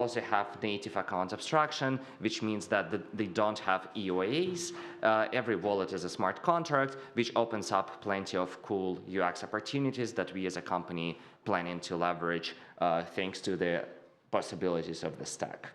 also have native account abstraction, which means that they don't have EOAs. Every wallet is a smart contract, which opens up plenty of cool UX opportunities that we as a company planning to leverage thanks to the possibilities of the stack.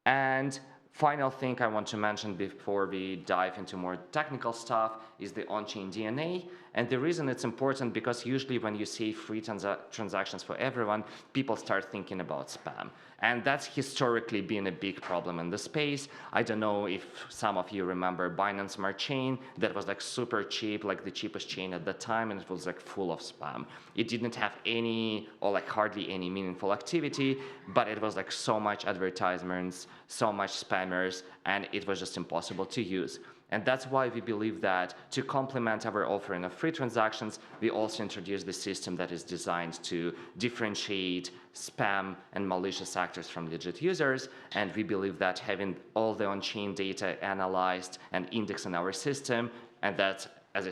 And final thing I want to mention before we dive into more technical stuff is the on-chain DNA. And the reason it's important because usually when you say free transactions for everyone, people start thinking about spam. And that's historically been a big problem in the space. I don't know if some of you remember Binance Smart Chain that was like super cheap, like the cheapest chain at the time, and it was like full of spam. It didn't have any or like hardly any meaningful activity, but it was like so much advertisements, so much spammers, and it was just impossible to use. And that's why we believe that to complement our offering of free transactions, we also introduced the system that is designed to differentiate spam and malicious actors from legit users. And we believe that having all the on-chain data analyzed and indexed in our system, and that's, as I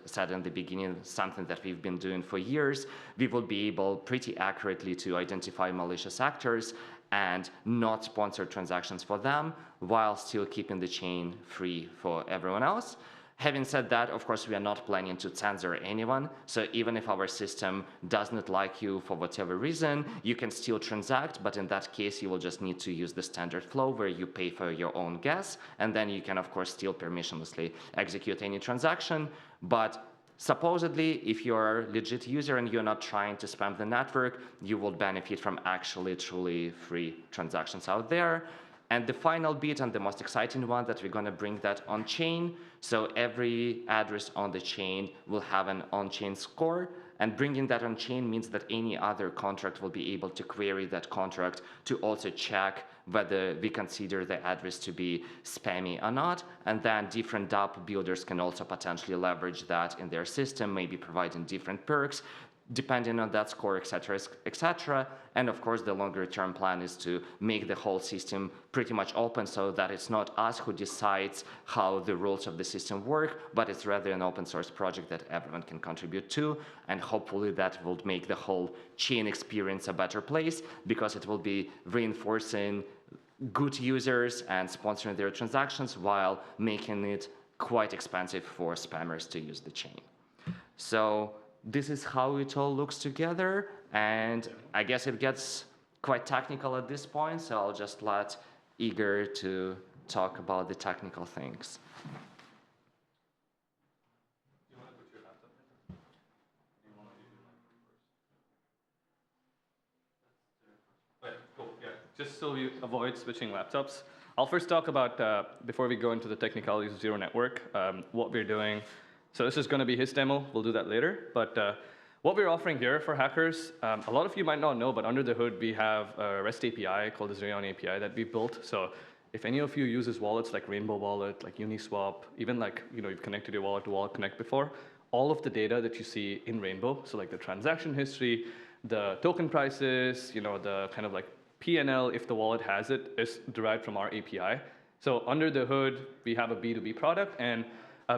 said in the beginning, something that we've been doing for years, we will be able pretty accurately to identify malicious actors and not sponsor transactions for them while still keeping the chain free for everyone else. Having said that, of course, we are not planning to censor anyone. So even if our system does not like you for whatever reason, you can still transact. But in that case, you will just need to use the standard flow where you pay for your own gas. And then you can, of course, still permissionlessly execute any transaction. But supposedly, if you're a legit user and you're not trying to spam the network, you will benefit from actually truly free transactions out there. And the final bit and the most exciting one that we're going to bring that on-chain. So every address on the chain will have an on-chain score. And bringing that on-chain means that any other contract will be able to query that contract to also check whether we consider the address to be spammy or not. And then different dApp builders can also potentially leverage that in their system, maybe providing different perks, depending on that score, et cetera, et cetera. And of course, the longer term plan is to make the whole system pretty much open so that it's not us who decides how the rules of the system work, but it's rather an open source project that everyone can contribute to. And hopefully that will make the whole chain experience a better place because it will be reinforcing good users and sponsoring their transactions while making it quite expensive for spammers to use the chain. So this is how it all looks together, and I guess it gets quite technical at this point, so I'll just let Igor to talk about the technical things. You want to put your laptop in? You want to use your mic first? Wait, cool, yeah. Just so you avoid switching laptops, I'll first talk about, before we go into the technicalities of Zero Network, what we're doing. So this is going to be his demo. We'll do that later. But what we're offering here for hackers, a lot of you might not know, but under the hood, we have a REST API called the Zerion API that we built. So if any of you uses wallets like Rainbow Wallet, like Uniswap, even like you've connected your wallet to Wallet Connect before, all of the data that you see in Rainbow, so like the transaction history, the token prices, the kind of like P&L, if the wallet has it, is derived from our API. So under the hood, we have a B2B product, and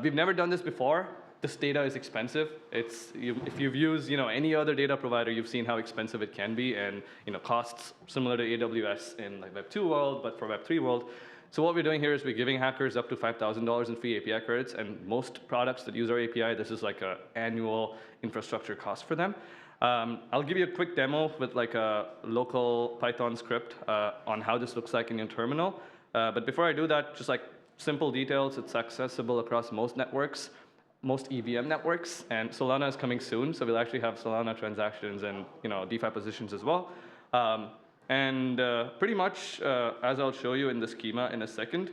we've never done this before. This data is expensive. If you've used any other data provider, you've seen how expensive it can be, and costs similar to AWS in like Web 2 world, but for Web 3 world. So what we're doing here is we're giving hackers up to $5,000 in free API credits, and most products that use our API, this is like an annual infrastructure cost for them. I'll give you a quick demo with like a local Python script on how this looks like in your terminal. But before I do that, just like simple details, it's accessible across most networks, most EVM networks, and Solana is coming soon, so we'll actually have Solana transactions and DeFi positions as well. Pretty much, as I'll show you in the schema in a second,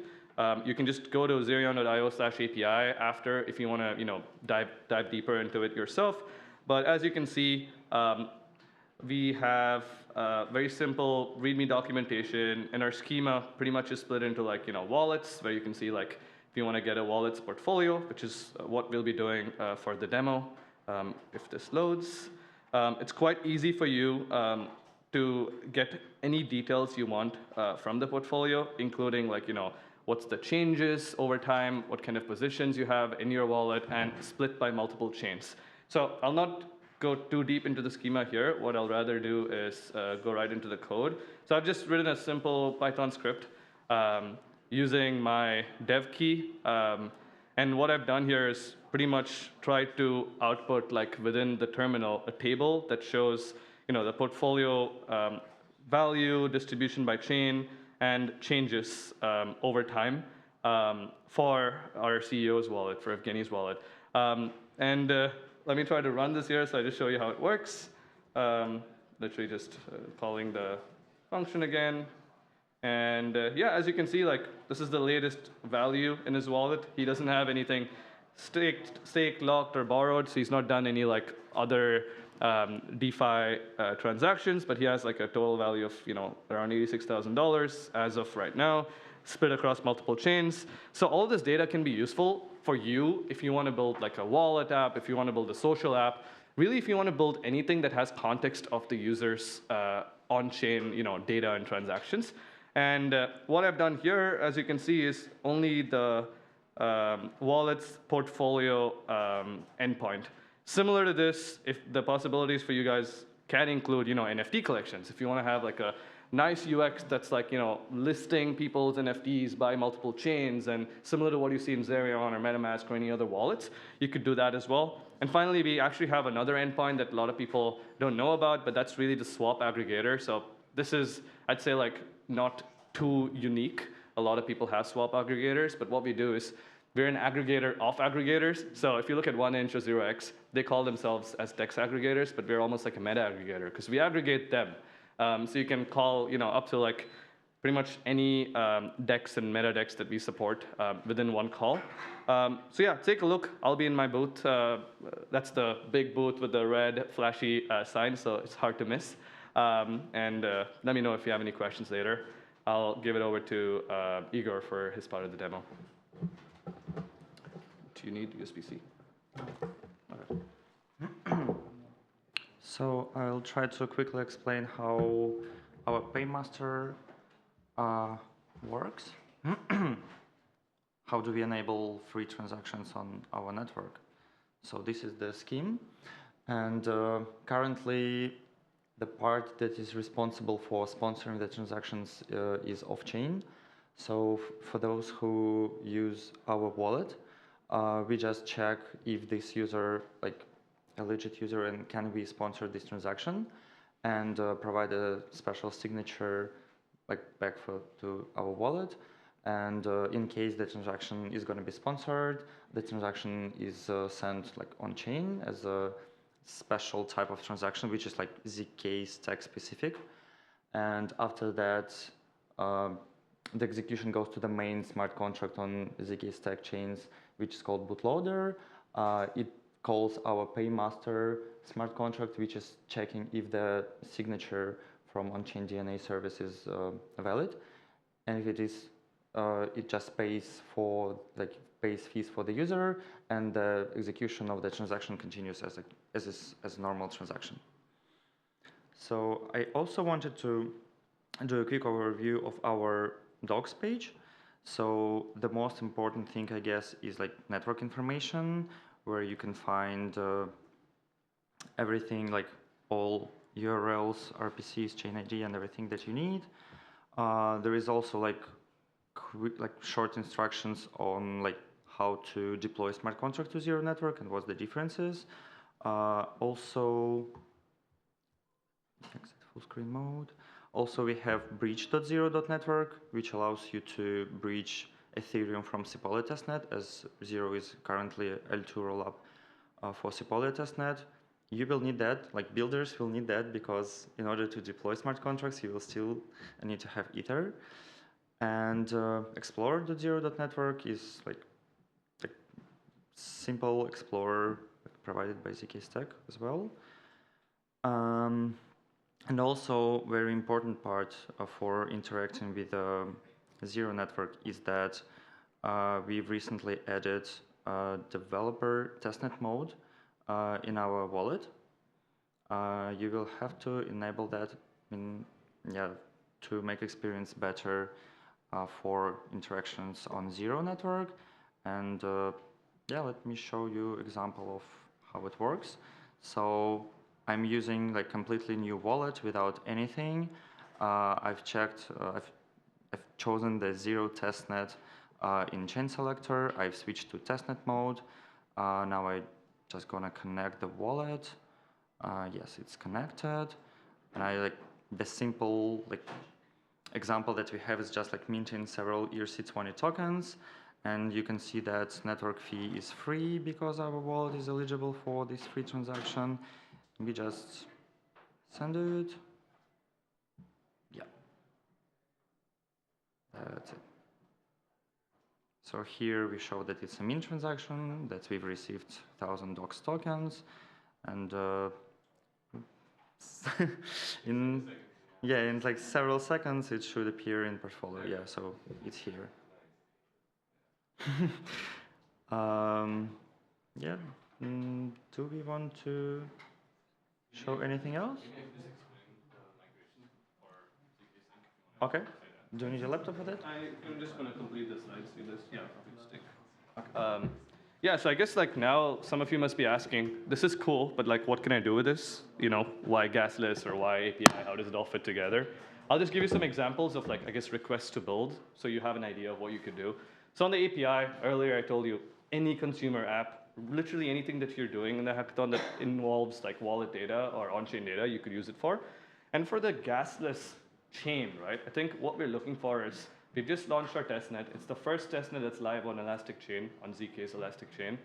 you can just go to zerion.io/API after if you want to dive deeper into it yourself. But as you can see, we have very simple README documentation, and our schema pretty much is split into like wallets, where you can see like if you want to get a wallets portfolio, which is what we'll be doing for the demo. If this loads, it's quite easy for you to get any details you want from the portfolio, including like what's the changes over time, what kind of positions you have in your wallet, and split by multiple chains. So I'll not go too deep into the schema here. What I'll rather do is go right into the code. So I've just written a simple Python script using my dev key. And what I've done here is pretty much try to output, like within the terminal, a table that shows, the portfolio value, distribution by chain, and changes over time for our CEO's wallet, for Evgeny's wallet. Let me try to run this here, so I just show you how it works. Literally just calling the function again. And yeah, as you can see, like this is the latest value in his wallet. He doesn't have anything staked, locked, or borrowed, so he's not done any like other DeFi transactions, but he has like a total value of around $86,000 as of right now, split across multiple chains. So all this data can be useful for you if you want to build like a wallet app, if you want to build a social app, really if you want to build anything that has context of the user's on-chain data and transactions. And what I've done here, as you can see, is only the wallet's portfolio endpoint. Similar to this, if the possibilities for you guys can include, NFT collections. If you want to have like a nice UX that's like, listing people's NFTs by multiple chains, and similar to what you see in Zerion or MetaMask or any other wallets, you could do that as well. And finally, we actually have another endpoint that a lot of people don't know about, but that's really the swap aggregator. So this is, I'd say, like not too unique. A lot of people have swap aggregators, but what we do is we're an aggregator of aggregators. So if you look at 1inch or 0x, they call themselves as DEX aggregators, but we're almost like a meta aggregator because we aggregate them. So you can call up to like pretty much any DEX and meta DEX that we support within one call. So yeah, take a look. I'll be in my booth. That's the big booth with the red flashy sign, so it's hard to miss. And let me know if you have any questions later. I'll give it over to Igor for his part of the demo. Do you need USB-C? Okay. So I'll try to quickly explain how our paymaster works. How do we enable free transactions on our network? So this is the scheme, and currently the part that is responsible for sponsoring the transactions is off-chain. So for those who use our wallet, we just check if this user, like a legit user, and can we sponsor this transaction, and provide a special signature like back to our wallet. And in case the transaction is going to be sponsored, the transaction is sent like on chain as a special type of transaction, which is like ZK stack specific. And after that, the execution goes to the main smart contract on ZK stack chains, which is called bootloader. It calls our paymaster smart contract, which is checking if the signature from on-chain DNA service is valid. And if it is, it just pays fees for the user, and the execution of the transaction continues as a normal transaction. So I also wanted to do a quick overview of our docs page. So the most important thing, I guess, is like network information, where you can find everything, like all URLs, RPCs, chain ID, and everything that you need. There is also like short instructions on like how to deploy smart contract to Zero Network and what the difference is. Also, exit full screen mode. Also, we have breach.zero.network, which allows you to breach Ethereum from Sepolia testnet, as Zero is currently L2 rollup for Sepolia testnet. You will need that, like builders will need that, because in order to deploy smart contracts, you will still need to have Ether. And explorer.zero.network is like simple explorer provided by ZK Stack as well. And also, very important part for interacting with Zero Network is that we've recently added developer testnet mode in our wallet. You will have to enable that to make experience better for interactions on Zero Network. And let me show you example of how it works. So I'm using like completely new wallet without anything. I've checked, I've chosen the zero testnet in chain selector. I've switched to testnet mode. Now I just gonna connect the wallet. Yes, it's connected. And I like the simple like example that we have is just like minting several ERC20 tokens. And you can see that network fee is free because our wallet is eligible for this free transaction. We just send it. Yeah, that's it. So here we show that it's a mint transaction, that we've received 1,000 docs tokens, and in in like several seconds it should appear in portfolio. Yeah, so it's here. Yeah. Do we want to show anything else? Okay. Do you need a laptop for that? I'm just going to complete the slides. See this? Yeah, stick. Yeah, so I guess like now some of you must be asking, this is cool, but like what can I do with this? You know, why gasless or why API? How does it all fit together? I'll just give you some examples of like, I guess, requests to build so you have an idea of what you could do. So on the API, earlier I told you, any consumer app, literally anything that you're doing in the hackathon that involves like wallet data or on-chain data, you could use it for. And for the gasless chain, right? I think what we're looking for is we've just launched our testnet. It's the first testnet that's live on Elastic Chain, on ZK's Elastic Chain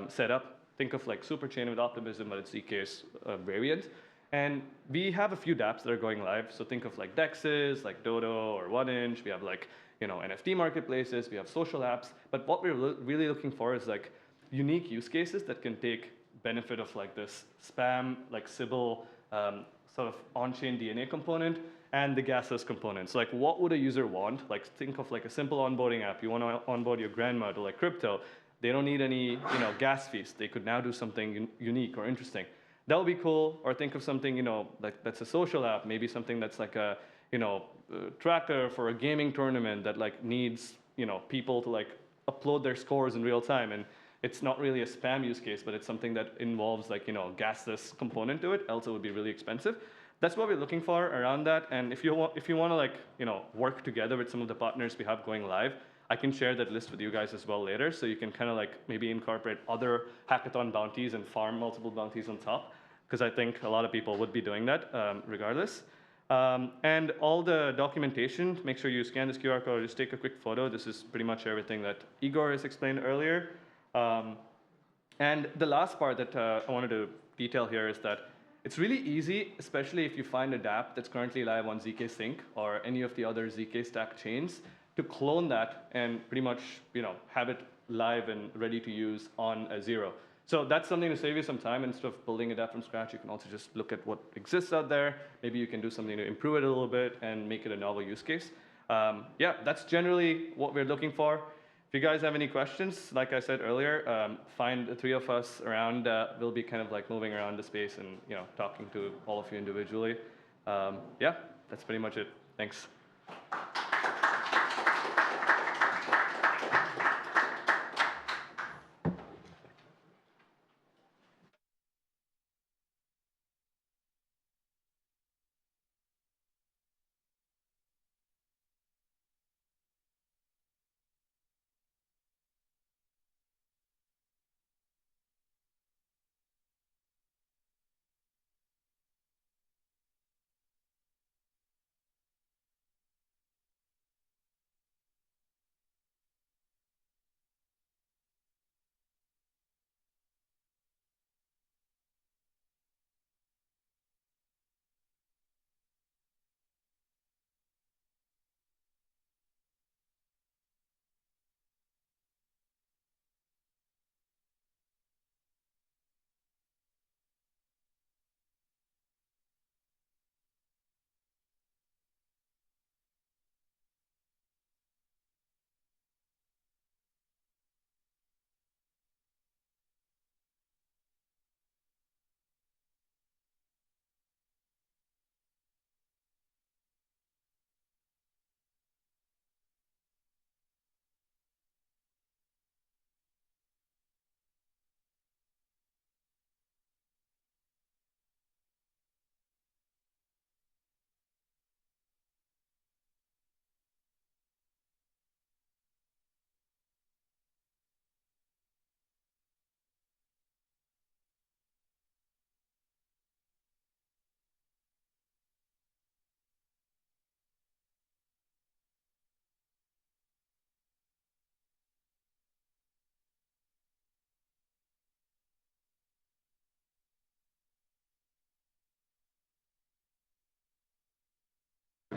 setup. Think of like Superchain with Optimism, but it's ZK's variant. And we have a few dApps that are going live. So think of like DEXs, like Dodo or 1inch. We have like NFT marketplaces. We have social apps. But what we're really looking for is like unique use cases that can take benefit of like this spam, like Sybil, sort of on-chain DNA component and the gasless components. Like what would a user want? Like think of like a simple onboarding app. You want to onboard your grandma to like crypto. They don't need any gas fees. They could now do something unique or interesting. That would be cool. Or think of something like that's a social app. Maybe something that's like a tracker for a gaming tournament that like needs people to like upload their scores in real time. And it's not really a spam use case, but it's something that involves like gasless component to it. Else it would be really expensive. That's what we're looking for around that. And if you want to like work together with some of the partners we have going live, I can share that list with you guys as well later, so you can kind of like maybe incorporate other hackathon bounties and farm multiple bounties on top, because I think a lot of people would be doing that regardless. And all the documentation, make sure you scan this QR code or just take a quick photo. This is pretty much everything that Igor has explained earlier. And the last part that I wanted to detail here is that it's really easy, especially if you find a dApp that's currently live on ZK Sync or any of the other ZK Stack chains, to clone that and pretty much have it live and ready to use on a zero. So that's something to save you some time. Instead of building a dApp from scratch, you can also just look at what exists out there. Maybe you can do something to improve it a little bit and make it a novel use case. Yeah, that's generally what we're looking for. If you guys have any questions, like I said earlier, find the three of us around. We'll be kind of like moving around the space and talking to all of you individually. Yeah, that's pretty much it. Thanks.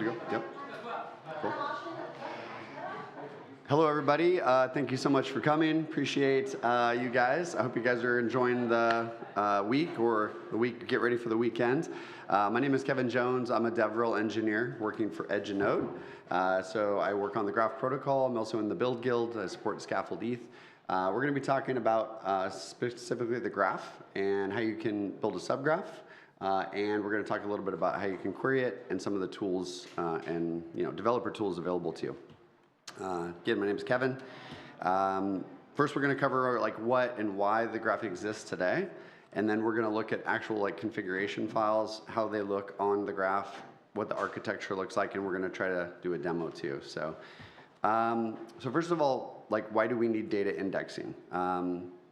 Good to go? Yep. Cool. Hello, everybody. Thank you so much for coming. Appreciate you guys. I hope you guys are enjoying the week or the week. Get ready for the weekend. My name is Kevin Jones. I'm a DevRel engineer working for Edge and Node. So I work on the Graph protocol. I'm also in the Build Guild. I support Scaffold ETH. We're going to be talking about specifically the graph and how you can build a subgraph. And we're going to talk a little bit about how you can query it and some of the tools and developer tools available to you. Again, my name is Kevin. First, we're going to cover like what and why the graph exists today, and then we're going to look at actual like configuration files, how they look on the graph, what the architecture looks like, and we're going to try to do a demo too. So first of all, like why do we need data indexing?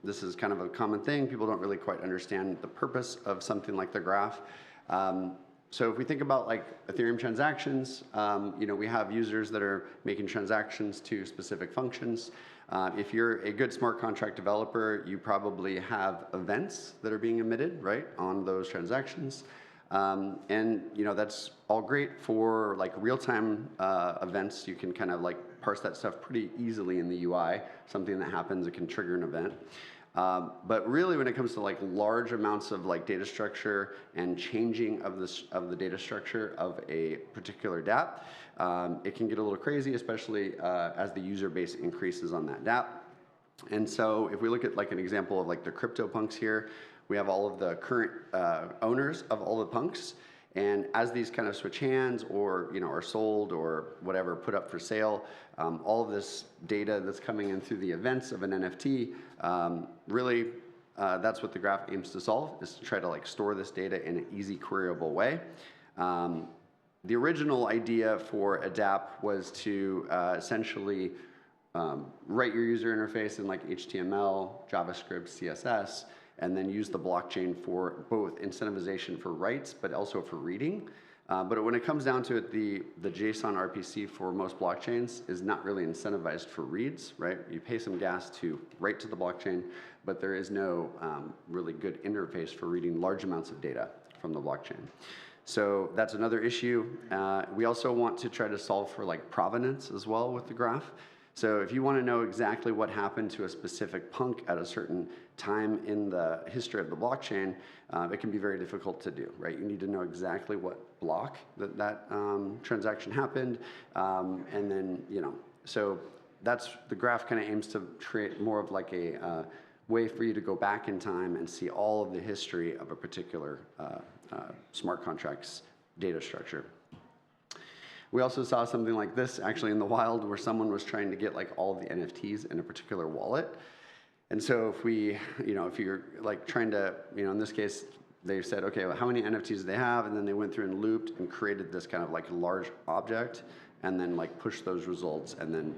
This is kind of a common thing. People don't really quite understand the purpose of something like the graph. So if we think about like Ethereum transactions, we have users that are making transactions to specific functions. If you're a good smart contract developer, you probably have events that are being emitted, right, on those transactions. And that's all great for like real-time events. You can kind of like parse that stuff pretty easily in the UI. Something that happens, it can trigger an event. But really, when it comes to like large amounts of like data structure and changing of the data structure of a particular dApp, it can get a little crazy, especially as the user base increases on that dApp. And so, if we look at like an example of like the CryptoPunks here, we have all of the current owners of all the punks. And as these kind of switch hands or are sold or whatever, put up for sale, all of this data that's coming in through the events of an NFT, really that's what the graph aims to solve, is to try to like store this data in an easy queryable way. The original idea for a dApp was to essentially write your user interface in like HTML, JavaScript, CSS, and then use the blockchain for both incentivization for writes, but also for reading. But when it comes down to it, the JSON RPC for most blockchains is not really incentivized for reads, right? You pay some gas to write to the blockchain, but there is no really good interface for reading large amounts of data from the blockchain. So that's another issue. We also want to try to solve for like provenance as well with the graph. So if you want to know exactly what happened to a specific punk at a certain time in the history of the blockchain, it can be very difficult to do, right? You need to know exactly what block that transaction happened, and then, so that's, the graph kind of aims to create more of like a way for you to go back in time and see all of the history of a particular smart contract's data structure. We also saw something like this actually in the wild where someone was trying to get like all of the NFTs in a particular wallet. And so if we, if you're like trying to, in this case, they said, okay, well, how many NFTs do they have? And then they went through and looped and created this kind of like large object and then like pushed those results. And then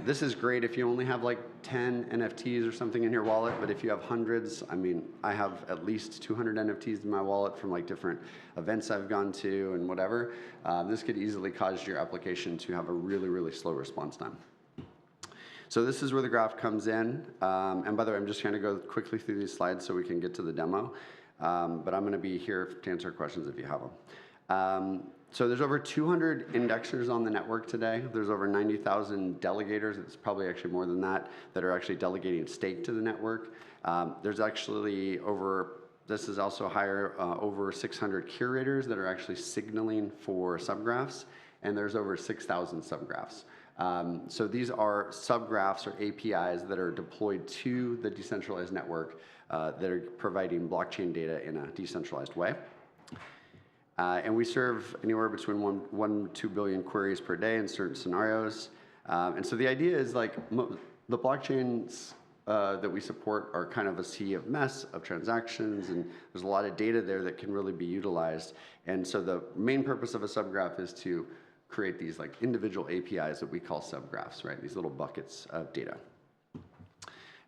this is great if you only have like 10 NFTs or something in your wallet, but if you have hundreds, I mean, I have at least 200 NFTs in my wallet from like different events I've gone to and whatever. This could easily cause your application to have a really, really slow response time. So this is where the graph comes in. And by the way, I'm just trying to go quickly through these slides so we can get to the demo. But I'm going to be here to answer questions if you have them. So there's over 200 indexers on the network today. There's over 90,000 delegators. It's probably actually more than that are actually delegating stake to the network. There's actually this is also higher, over 600 curators that are actually signaling for subgraphs. And there's over 6,000 subgraphs. So these are subgraphs or APIs that are deployed to the decentralized network that are providing blockchain data in a decentralized way. And we serve anywhere between 1 and 2 billion queries per day in certain scenarios. And so the idea is like the blockchains that we support are kind of a sea of mess of transactions, and there's a lot of data there that can really be utilized. And so the main purpose of a subgraph is to create these like individual APIs that we call subgraphs, right? These little buckets of data.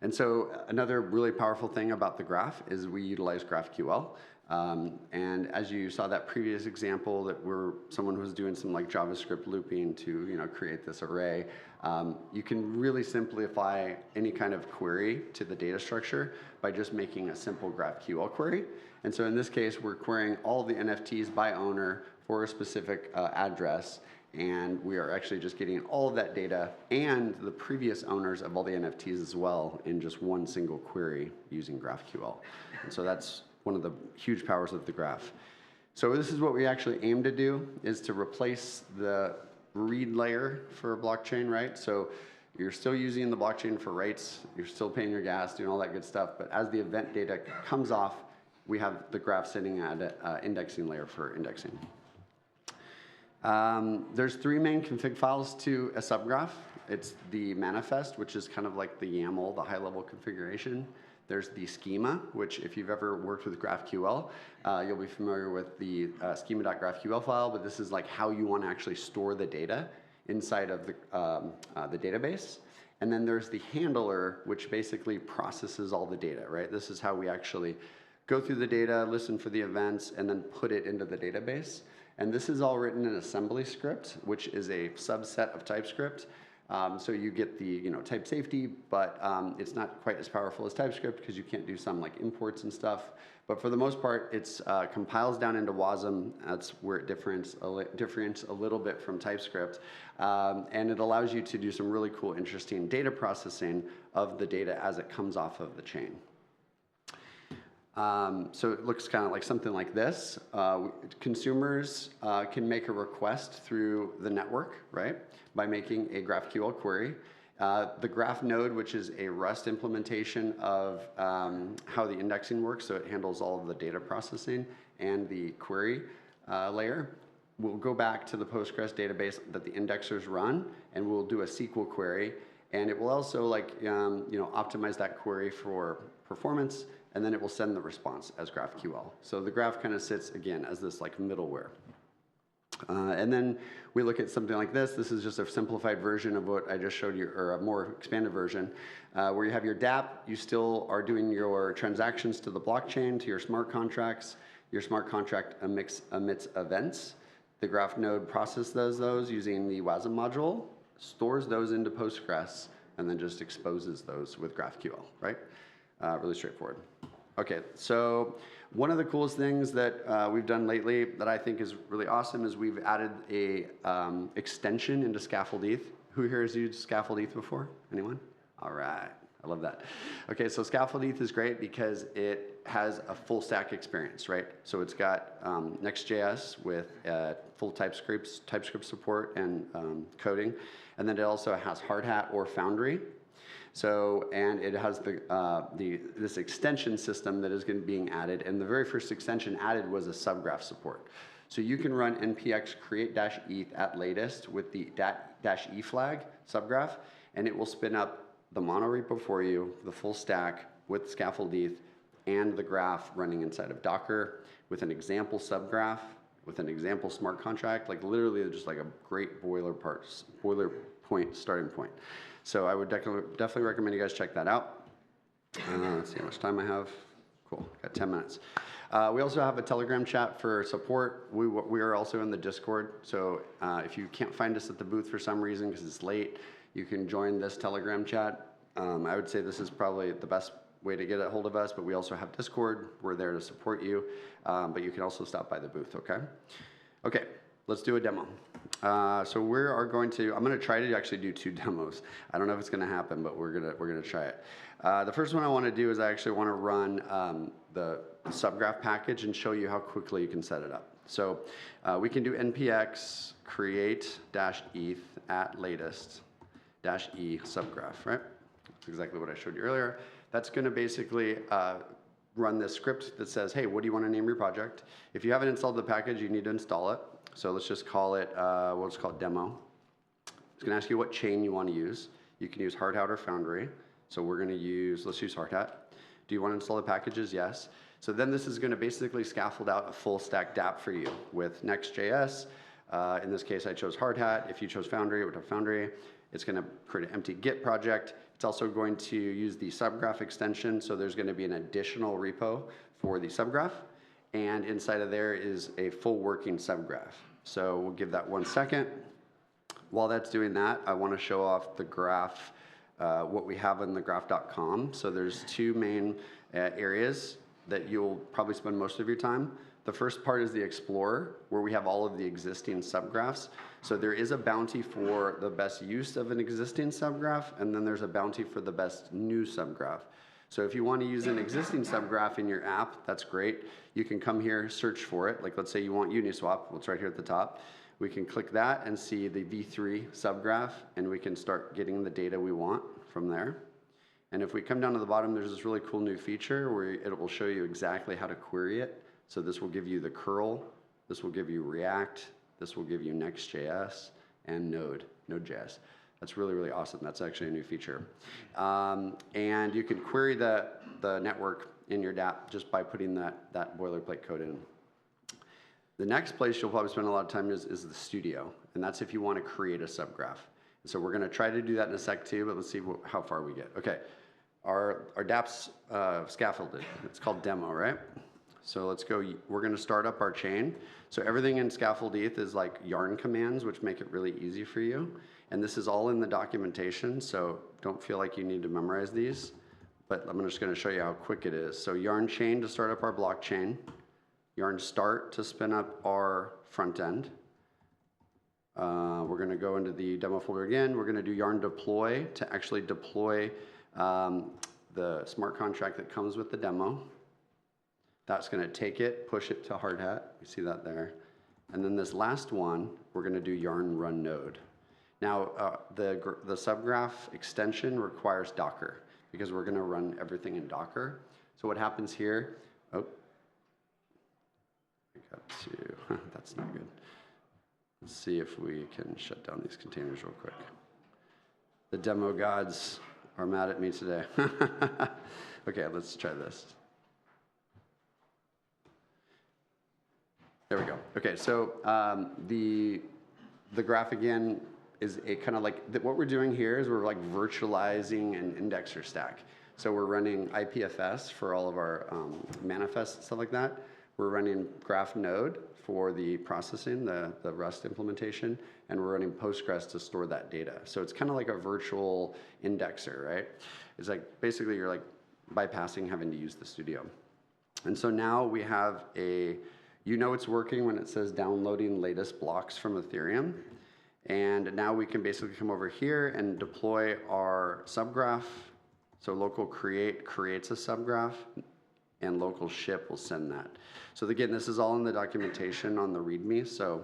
And so another really powerful thing about the graph is we utilize GraphQL. And as you saw that previous example that someone was doing some like JavaScript looping to create this array, you can really simplify any kind of query to the data structure by just making a simple GraphQL query. And so in this case, we're querying all the NFTs by owner for a specific address, and we are actually just getting all of that data and the previous owners of all the NFTs as well in just one single query using GraphQL. And so that's one of the huge powers of the graph. So this is what we actually aim to do, is to replace the read layer for a blockchain, right? So you're still using the blockchain for writes, you're still paying your gas, doing all that good stuff, but as the event data comes off, we have the graph sitting at an indexing layer for indexing. There's 3 main config files to a subgraph. It's the manifest, which is kind of like the YAML, the high-level configuration. There's the schema, which if you've ever worked with GraphQL, you'll be familiar with the schema.graphql file, but this is like how you want to actually store the data inside of the database. And then there's the handler, which basically processes all the data, right? This is how we actually go through the data, listen for the events, and then put it into the database. And this is all written in assembly script, which is a subset of TypeScript. So you get the type safety, but it's not quite as powerful as TypeScript because you can't do some like imports and stuff. But for the most part, it's compiles down into WASM. That's where it differentiates a little bit from TypeScript. And it allows you to do some really cool, interesting data processing of the data as it comes off of the chain. So it looks kind of like something like this. Consumers can make a request through the network, right, by making a GraphQL query. The graph node, which is a Rust implementation of how the indexing works, so it handles all of the data processing and the query layer, will go back to the Postgres database that the indexers run, and we'll do a SQL query. And it will also optimize that query for performance, and then it will send the response as GraphQL. So the graph kind of sits, again, as this like middleware. And then we look at something like this. This is just a simplified version of what I just showed you, or a more expanded version, where you have your dApp. You still are doing your transactions to the blockchain, to your smart contracts. Your smart contract emits events. The graph node processes those using the WASM module, stores those into Postgres, and then just exposes those with GraphQL, right? Really straightforward. Okay, so one of the coolest things that we've done lately that I think is really awesome is we've added a extension into Scaffold ETH. Who here has used Scaffold ETH before? Anyone? All right, I love that. Okay, so Scaffold ETH is great because it has a full stack experience, right? So it's got Next.js with full TypeScript support and coding, and then it also has Hardhat or Foundry. So, and it has this extension system that is being added, and the very first extension added was a subgraph support. So you can run npx create-eth at latest with the -e flag subgraph, and it will spin up the monorepo for you, the full stack with Scaffold ETH, and the graph running inside of Docker with an example subgraph, with an example smart contract, like literally just like a great boilerpoint starting point. So I would definitely recommend you guys check that out. Let's see how much time I have. Cool, got 10 minutes. We also have a Telegram chat for support. We are also in the Discord. So if you can't find us at the booth for some reason because it's late, you can join this Telegram chat. I would say this is probably the best way to get a hold of us, but we also have Discord. We're there to support you, but you can also stop by the booth, okay? Okay, let's do a demo. So I'm going to try to actually do 2 demos. I don't know if it's going to happen, but we're gonna try it. The first one I want to do is I actually want to run the subgraph package and show you how quickly you can set it up. So we can do npx create-eth at latest -e subgraph, right? That's exactly what I showed you earlier. That's going to basically run this script that says, hey, what do you want to name your project? If you haven't installed the package, you need to install it. So let's just call it, we'll just call it demo. It's going to ask you what chain you want to use. You can use Hardhat or Foundry. So we're going to let's use Hardhat. Do you want to install the packages? Yes. So then this is going to basically scaffold out a full stack dApp for you with Next.js. In this case, I chose Hardhat. If you chose Foundry, it would have Foundry. It's going to create an empty Git project. It's also going to use the subgraph extension. So there's going to be an additional repo for the subgraph. And inside of there is a full working subgraph. So we'll give that 1 second. While that's doing that, I want to show off the graph, what we have in the graph.com. So there's 2 main areas that you'll probably spend most of your time. The first part is the Explorer, where we have all of the existing subgraphs. So there is a bounty for the best use of an existing subgraph, and then there's a bounty for the best new subgraph. So if you want to use an existing subgraph in your app, that's great. You can come here, search for it. Like let's say you want Uniswap, well, it's right here at the top. We can click that and see the V3 subgraph, and we can start getting the data we want from there. And if we come down to the bottom, there's this really cool new feature where it will show you exactly how to query it. So this will give you the curl, this will give you React, this will give you Next.js, and Node.js. That's really, really awesome. That's actually a new feature. And you can query the network in your dApp just by putting that boilerplate code in. The next place you'll probably spend a lot of time is the studio, and that's if you want to create a subgraph. So we're going to try to do that in a sec too, but let's see how far we get. Okay, our dApp's scaffolded. It's called demo, right? So let's go, we're going to start up our chain. So everything in Scaffold ETH is like yarn commands, which make it really easy for you. And this is all in the documentation, so don't feel like you need to memorize these. But I'm just going to show you how quick it is. So yarn chain to start up our blockchain. Yarn start to spin up our front end. We're going to go into the demo folder again. We're going to do yarn deploy to actually deploy the smart contract that comes with the demo. That's going to take it, push it to hard hat. You see that there. And then this last one, we're going to do yarn run node. Now, the subgraph extension requires Docker because we're going to run everything in Docker. So what happens here? Oh, I got to, that's not good. Let's see if we can shut down these containers real quick. The demo gods are mad at me today. Okay, let's try this. There we go. Okay, so the graph again is a kind of like, what we're doing here is we're like virtualizing an indexer stack. So we're running IPFS for all of our manifests and stuff like that. We're running graph node for the processing, the Rust implementation, and we're running Postgres to store that data. So it's kind of like a virtual indexer, right? It's like basically you're like bypassing having to use the studio. And so now we have you know it's working when it says downloading latest blocks from Ethereum. And now we can basically come over here and deploy our subgraph. So local create creates a subgraph, and local ship will send that. So again, this is all in the documentation on the README, so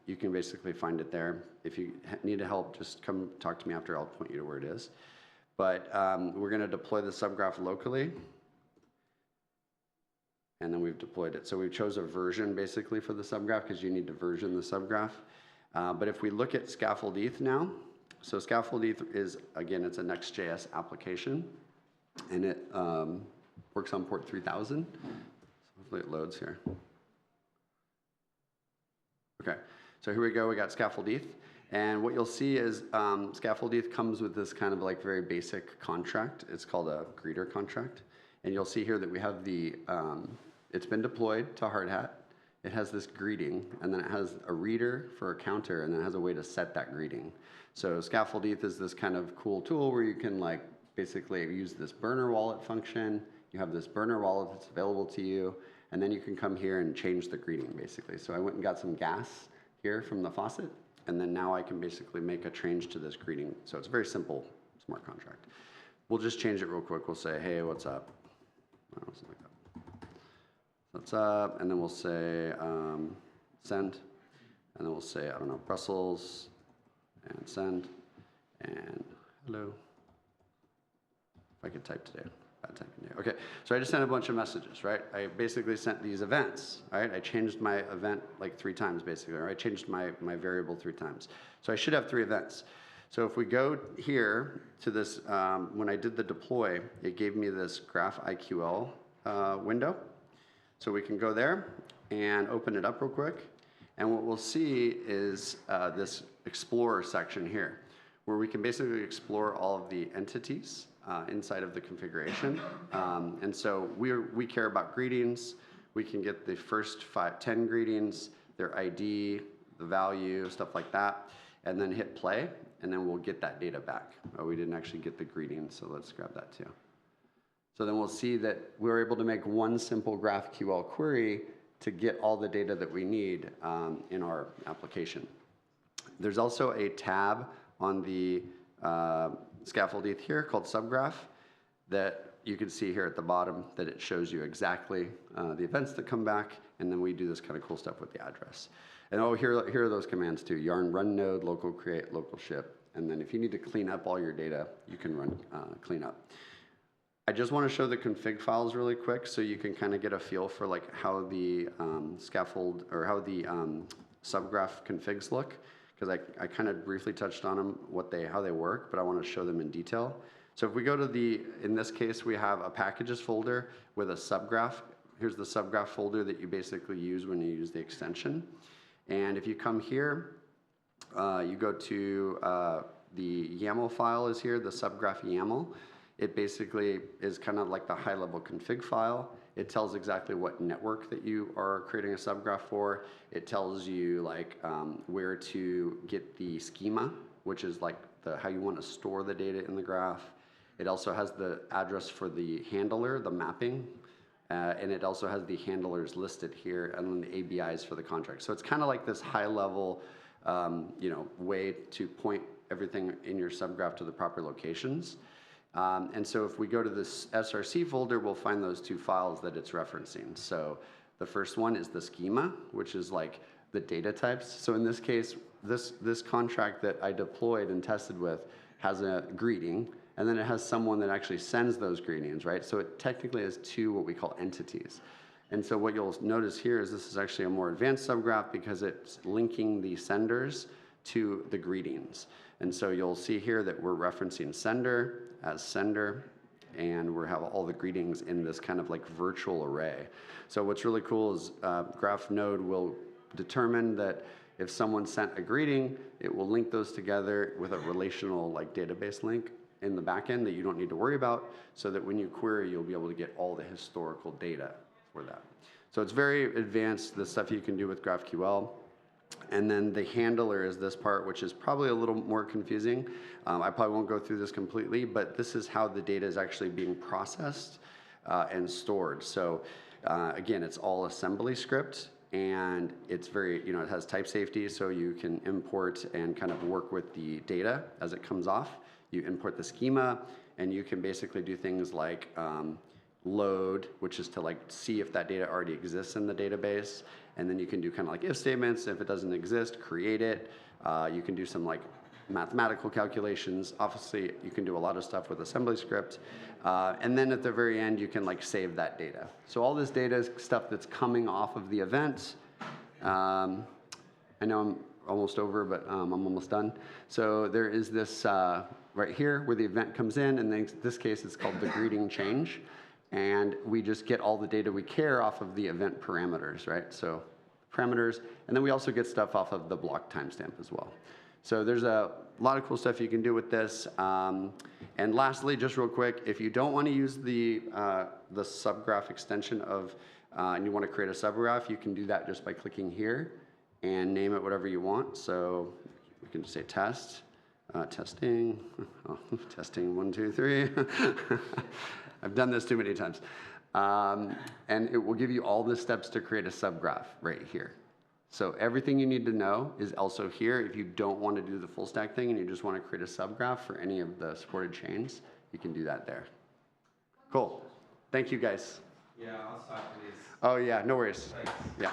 you can basically find it there. If you need help, just come talk to me after. I'll point you to where it is. But we're going to deploy the subgraph locally. And then we've deployed it. So we chose a version basically for the subgraph because you need to version the subgraph. But if we look at Scaffold ETH now, so Scaffold ETH is, again, it's a Next.js application, and it works on port 3000. So hopefully it loads here. Okay, so here we go. We got Scaffold ETH. And what you'll see is Scaffold ETH comes with this kind of like very basic contract. It's called a greeter contract. And you'll see here that we have it's been deployed to hard hat. It has this greeting, and then it has a reader for a counter, and then it has a way to set that greeting. So Scaffold ETH is this kind of cool tool where you can like basically use this burner wallet function. You have this burner wallet that's available to you, and then you can come here and change the greeting basically. So I went and got some gas here from the faucet, and then now I can basically make a change to this greeting. So it's a very simple smart contract. We'll just change it real quick. We'll say, hey, what's up? Something like that. What's up? And then we'll say send. And then we'll say, I don't know, Brussels, and send, and hello. If I could type today. Bad typing today. Okay, so I just sent a bunch of messages, right? I basically sent these events, right? I changed my event like 3 times, basically, or I changed my variable 3 times. So I should have 3 events. So if we go here to this, when I did the deploy, it gave me this GraphIQL window. So we can go there and open it up real quick. And what we'll see is this Explorer section here, where we can basically explore all of the entities inside of the configuration. And so we care about greetings. We can get the first 10 greetings, their ID, the value, stuff like that, and then hit play, and then we'll get that data back. Oh, we didn't actually get the greeting, so let's grab that too. So then we'll see that we're able to make one simple GraphQL query to get all the data that we need in our application. There's also a tab on the scaffold ETH here called subgraph that you can see here at the bottom that it shows you exactly the events that come back, and then we do this kind of cool stuff with the address. And here are those commands too: yarn run node, local create, local ship. And then if you need to clean up all your data, you can run cleanup. I just want to show the config files really quick so you can kind of get a feel for like how the scaffold or how the subgraph configs look, because I kind of briefly touched on them, how they work, but I want to show them in detail. So if we go to in this case, we have a packages folder with a subgraph. Here's the subgraph folder that you basically use when you use the extension. And if you come here, you go to the YAML file is here, the subgraph YAML. It basically is kind of like the high-level config file. It tells exactly what network that you are creating a subgraph for. It tells you like where to get the schema, which is like how you want to store the data in the graph. It also has the address for the handler, the mapping, and it also has the handlers listed here, and then the ABIs for the contract. So it's kind of like this high-level, way to point everything in your subgraph to the proper locations. And so if we go to this SRC folder, we'll find those two files that it's referencing. So the first one is the schema, which is like the data types. So in this case, this contract that I deployed and tested with has a greeting, and then it has someone that actually sends those greetings, right? So it technically has two what we call entities. And so what you'll notice here is this is actually a more advanced subgraph because it's linking the senders to the greetings. And so you'll see here that we're referencing sender as sender, and we have all the greetings in this kind of like virtual array. So what's really cool is Graph Node will determine that if someone sent a greeting, it will link those together with a relational like database link in the backend that you don't need to worry about, so that when you query, you'll be able to get all the historical data for that. So it's very advanced, the stuff you can do with GraphQL. And then the handler is this part, which is probably a little more confusing. I probably won't go through this completely, but this is how the data is actually being processed and stored. So again, it's all assembly script, and it's very, it has type safety, so you can import and kind of work with the data as it comes off. You import the schema, and you can basically do things like load, which is to like see if that data already exists in the database. And then you can do kind of like if statements. If it doesn't exist, create it. You can do some like mathematical calculations. Obviously, you can do a lot of stuff with assembly script. And then at the very end, you can like save that data. So all this data is stuff that's coming off of the event. I know I'm almost over, but I'm almost done. So there is this right here where the event comes in, and in this case, it's called the greeting change. And we just get all the data we care off of the event parameters, right? So parameters, and then we also get stuff off of the block timestamp as well. So there's a lot of cool stuff you can do with this. And lastly, just real quick, if you don't want to use the subgraph extension of, and you want to create a subgraph, you can do that just by clicking here and name it whatever you want. So we can say test, testing, testing 1, 2, 3. I've done this too many times. And it will give you all the steps to create a subgraph right here. So everything you need to know is also here. If you don't want to do the full stack thing and you just want to create a subgraph for any of the supported chains, you can do that there. Cool. Thank you, guys. Yeah, I'll stop, please. Oh, yeah, no worries. Thanks. Yeah.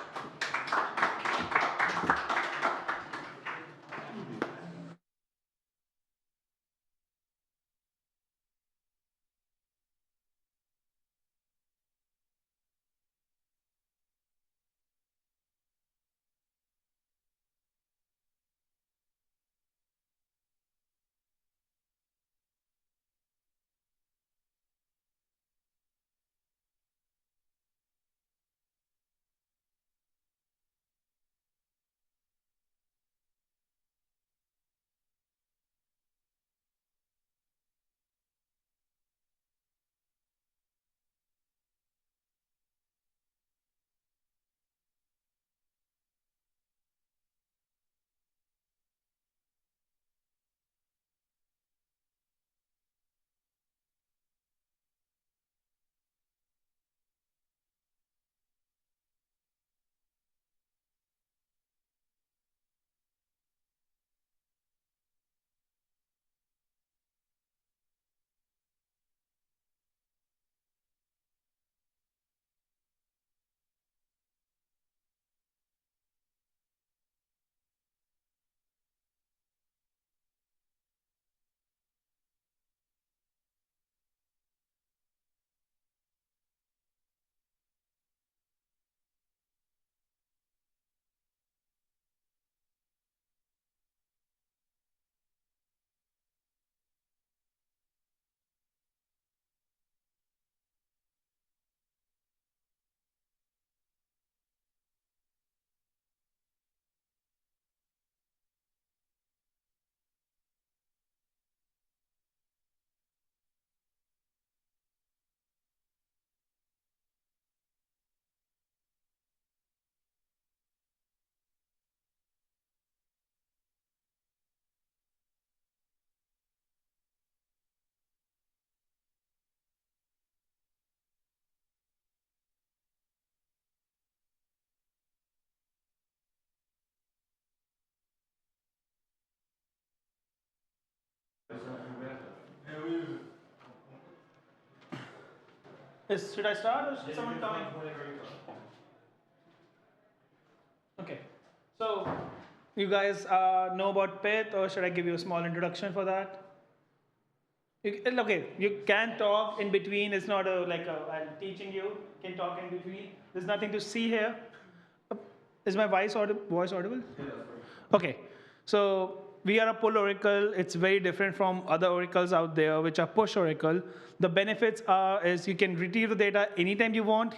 Should I start or should someone come in? Okay. So, you guys know about Pith, or should I give you a small introduction for that? Okay, you can talk in between. It's not I'm teaching you. You can talk in between. There's nothing to see here. Is my voice audible? Okay. So we are a pull oracle. It's very different from other oracles out there, which are push oracle. The benefits is you can retrieve the data anytime you want.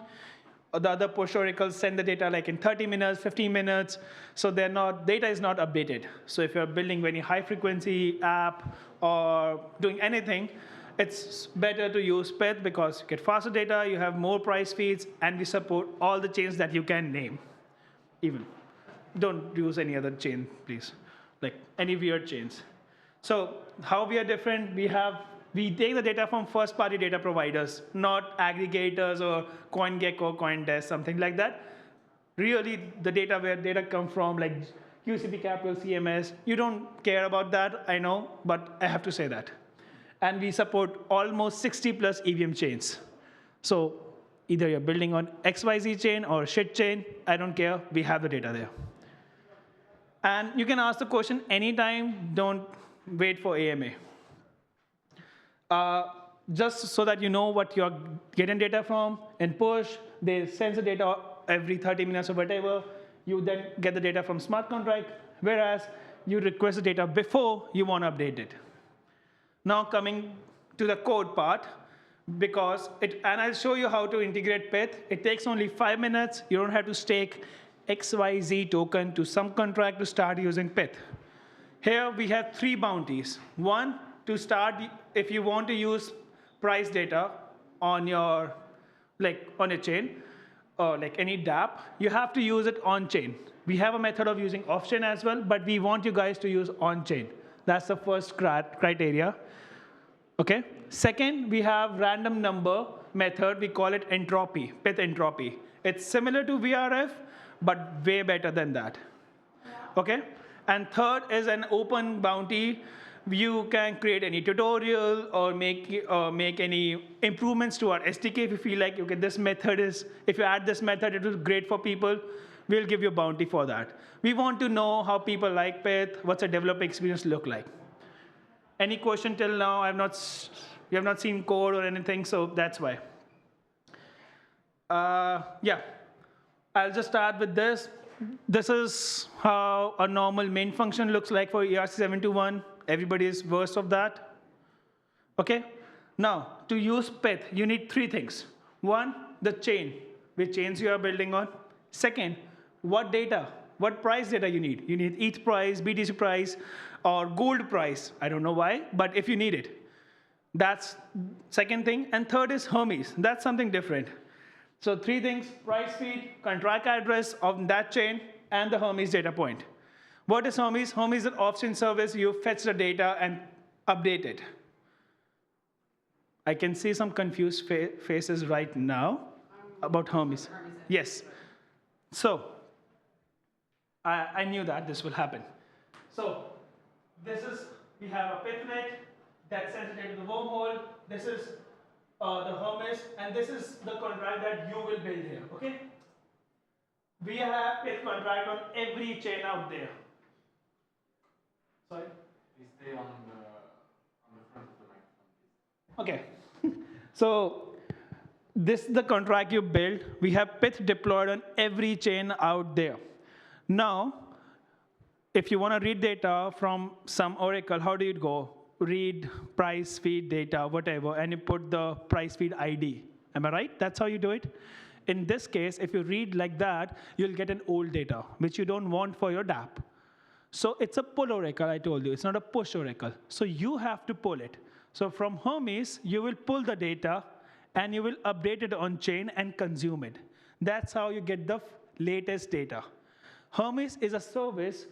The other push oracles send the data like in 30 minutes, 15 minutes. So data is not updated. So if you're building very high frequency app or doing anything, it's better to use Pith because you get faster data, you have more price feeds, and we support all the chains that you can name. Even. Don't use any other chain, please. Like any weird chains. So how we are different, we take the data from first-party data providers, not aggregators or CoinGecko, CoinDesk, something like that. Really, the data where data come from, like QCP Capital, CMS, you don't care about that, I know, but I have to say that. And we support almost 60 plus EVM chains. So either you're building on XYZ chain or shit chain, I don't care, we have the data there. And you can ask the question anytime, don't wait for AMA. Just so that you know what you're getting data from, and push, they send the data every 30 minutes or whatever. You then get the data from smart contract, whereas you request the data before you want to update it. Now coming to the code part, and I'll show you how to integrate Pith. It takes only 5 minutes. You don't have to stake XYZ token to some contract to start using Pith. Here we have 3 bounties. One, to start, if you want to use price data on your chain, or like any dApp, you have to use it on-chain. We have a method of using off-chain as well, but we want you guys to use on-chain. That's the first criteria. Okay. Second, we have random number method. We call it entropy, Pith entropy. It's similar to VRF, but way better than that. Okay. And third is an open bounty. You can create any tutorial or make any improvements to our SDK if you feel like, okay, this method if you add this method, it was great for people, we'll give you a bounty for that. We want to know how people like Pith, what's a developer experience look like. Any question till now? We have not seen code or anything, so that's why. Yeah, I'll just start with this. This is how a normal main function looks like for ERC-721. Everybody is versed of that. Okay? Now, to use Pith, you need 3 things. One, the chain, which chains you are building on. Second, what data, what price data you need. You need ETH price, BTC price, or gold price. I don't know why, but if you need it. That's second thing. And third is Hermes. That's something different. So 3 things, price feed, contract address of that chain, and the Hermes data point. What is Hermes? Hermes is an off-chain service. You fetch the data and update it. I can see some confused faces right now about Hermes. Yes. So I knew that this will happen. So we have a Pithnet that sends it into the wormhole. This is the Hermes, and this is the contract that you will build here, okay? We have Pith contract on every chain out there. Sorry? Please stay on the front of the microphone, please. Okay. So this is the contract you build. We have Pith deployed on every chain out there. Now, if you want to read data from some oracle, how do you go? Read, price, feed, data, whatever, and you put the price feed ID. Am I right? That's how you do it? In this case, if you read like that, you'll get an old data, which you don't want for your dApp. So it's a pull oracle, I told you. It's not a push oracle. So you have to pull it. So from Hermes, you will pull the data, and you will update it on chain and consume it. That's how you get the latest data. Hermes is a service,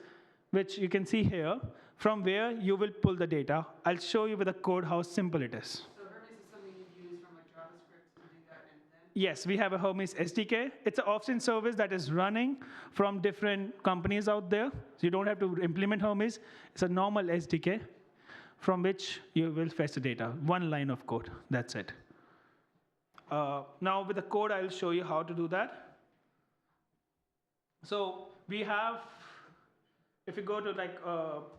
which you can see here, from where you will pull the data. I'll show you with the code how simple it is. So Hermes is something you use from like JavaScript to do that and then? Yes, we have a Hermes SDK. It's an off-chain service that is running from different companies out there. So you don't have to implement Hermes. It's a normal SDK from which you will fetch the data. One line of code, that's it. Now with the code, I'll show you how to do that. So we have, if you go to like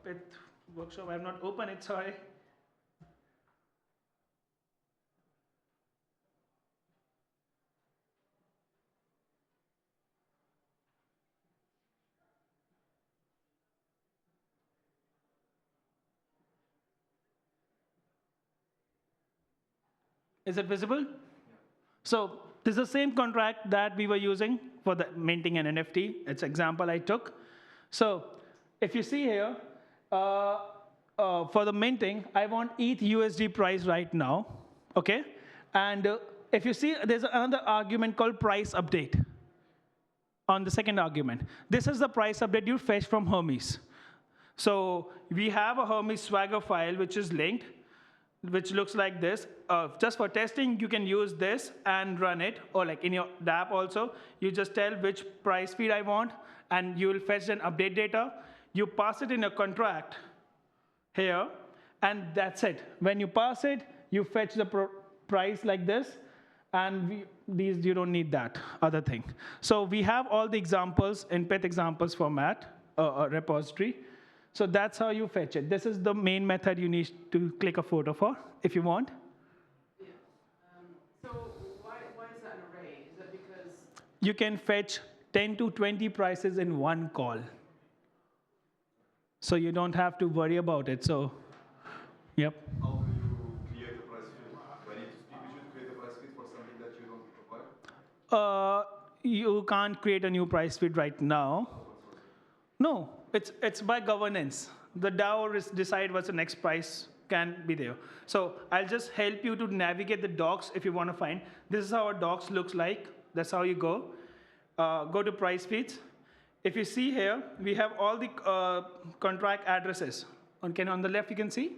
Pith workshop, I have not opened it, sorry. Is it visible? Yeah. So this is the same contract that we were using for the minting an NFT. It's an example I took. So if you see here, for the minting, I want ETH USD price right now, okay? And if you see, there's another argument called price update on the second argument. This is the price update you fetch from Hermes. So we have a Hermes Swagger file which is linked, which looks like this. Just for testing, you can use this and run it, or like in your dApp also, you just tell which price feed I want, and you will fetch an update data. You pass it in a contract here, and that's it. When you pass it, you fetch the price like this, and these you don't need that other thing. So we have all the examples in Pith examples format, repository. So that's how you fetch it. This is the main method you need to click a photo for, if you want. Yeah. So why is that an array? Is that because? You can fetch 10 to 20 prices in one call. So you don't have to worry about it. So, yep. How do you create a price feed? Do I need to speak with you to create a price feed for something that you don't provide? You can't create a new price feed right now. No, it's by governance. The DAO decide what's the next price can be there. So I'll just help you to navigate the docs if you want to find. This is how our docs looks like. That's how you go. Go to price feeds. If you see here, we have all the contract addresses. Okay, on the left you can see.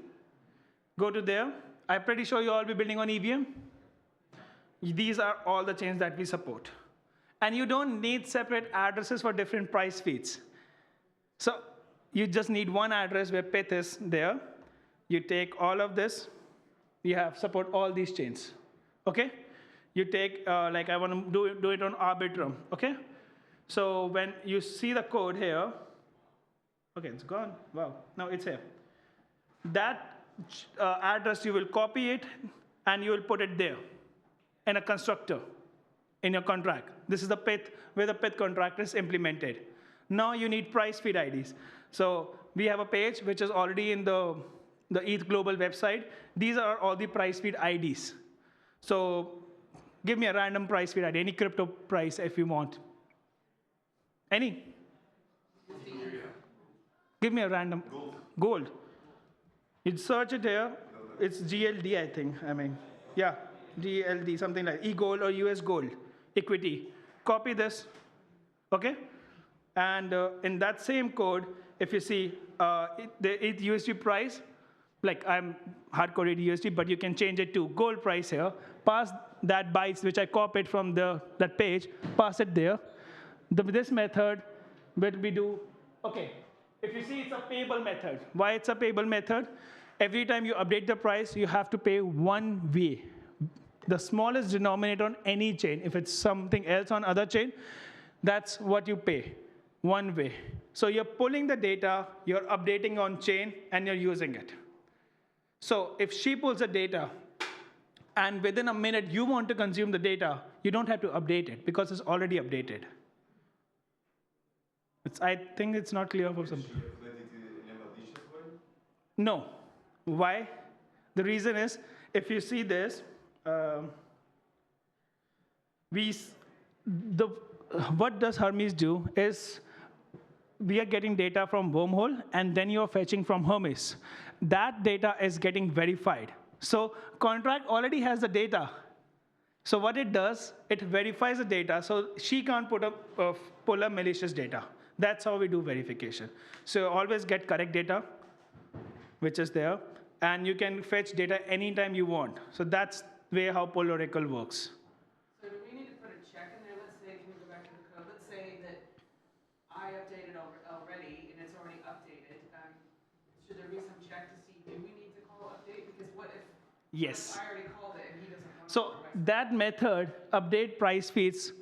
Go to there. I'm pretty sure you all be building on EVM. These are all the chains that we support. And you don't need separate addresses for different price feeds. So you just need one address where Pith is there. You take all of this. You have support all these chains. Okay? You take, like I want to do it on Arbitrum. Okay? So when you see the code here, okay, it's gone. Wow, now it's here. That address, you will copy it, and you will put it there in a constructor in your contract. This is the Pith, where the Pith contract is implemented. Now you need price feed IDs. So we have a page which is already in the ETHGlobal website. These are all the price feed IDs. So give me a random price feed ID, any crypto price if you want. Any? Give me a random. Gold. You search it here. It's GLD, I think. Yeah, GLD, something like eGold or US Gold equity. Copy this. Okay? And in that same code, if you see the ETH USD price, like I'm hardcoded USD, but you can change it to gold price here. Pass that bytes, which I copied from that page, pass it there. This method will we do, okay, if you see it's a payable method. Why it's a payable method? Every time you update the price, you have to pay one way. The smallest denominator on any chain, if it's something else on other chain, that's what you pay, one way. So you're pulling the data, you're updating on chain, and you're using it. So if she pulls the data, and within a minute you want to consume the data, you don't have to update it because it's already updated. I think it's not clear for some. No. Why? The reason is, if you see this, what does Hermes do is, we are getting data from Wormhole, and then you're fetching from Hermes. That data is getting verified. So contract already has the data. So what it does, it verifies the data, so she can't pull a malicious data. That's how we do verification. So always get correct data, which is there, and you can fetch data anytime you want. So that's the way how Pool Oracle works. So do we need to put a check in there? Let's say, can we go back to the code? Let's say that I updated already, and it's already updated. Should there be some check to see, do we need to Yes. I already called it and he doesn't want So that method, update price feeds,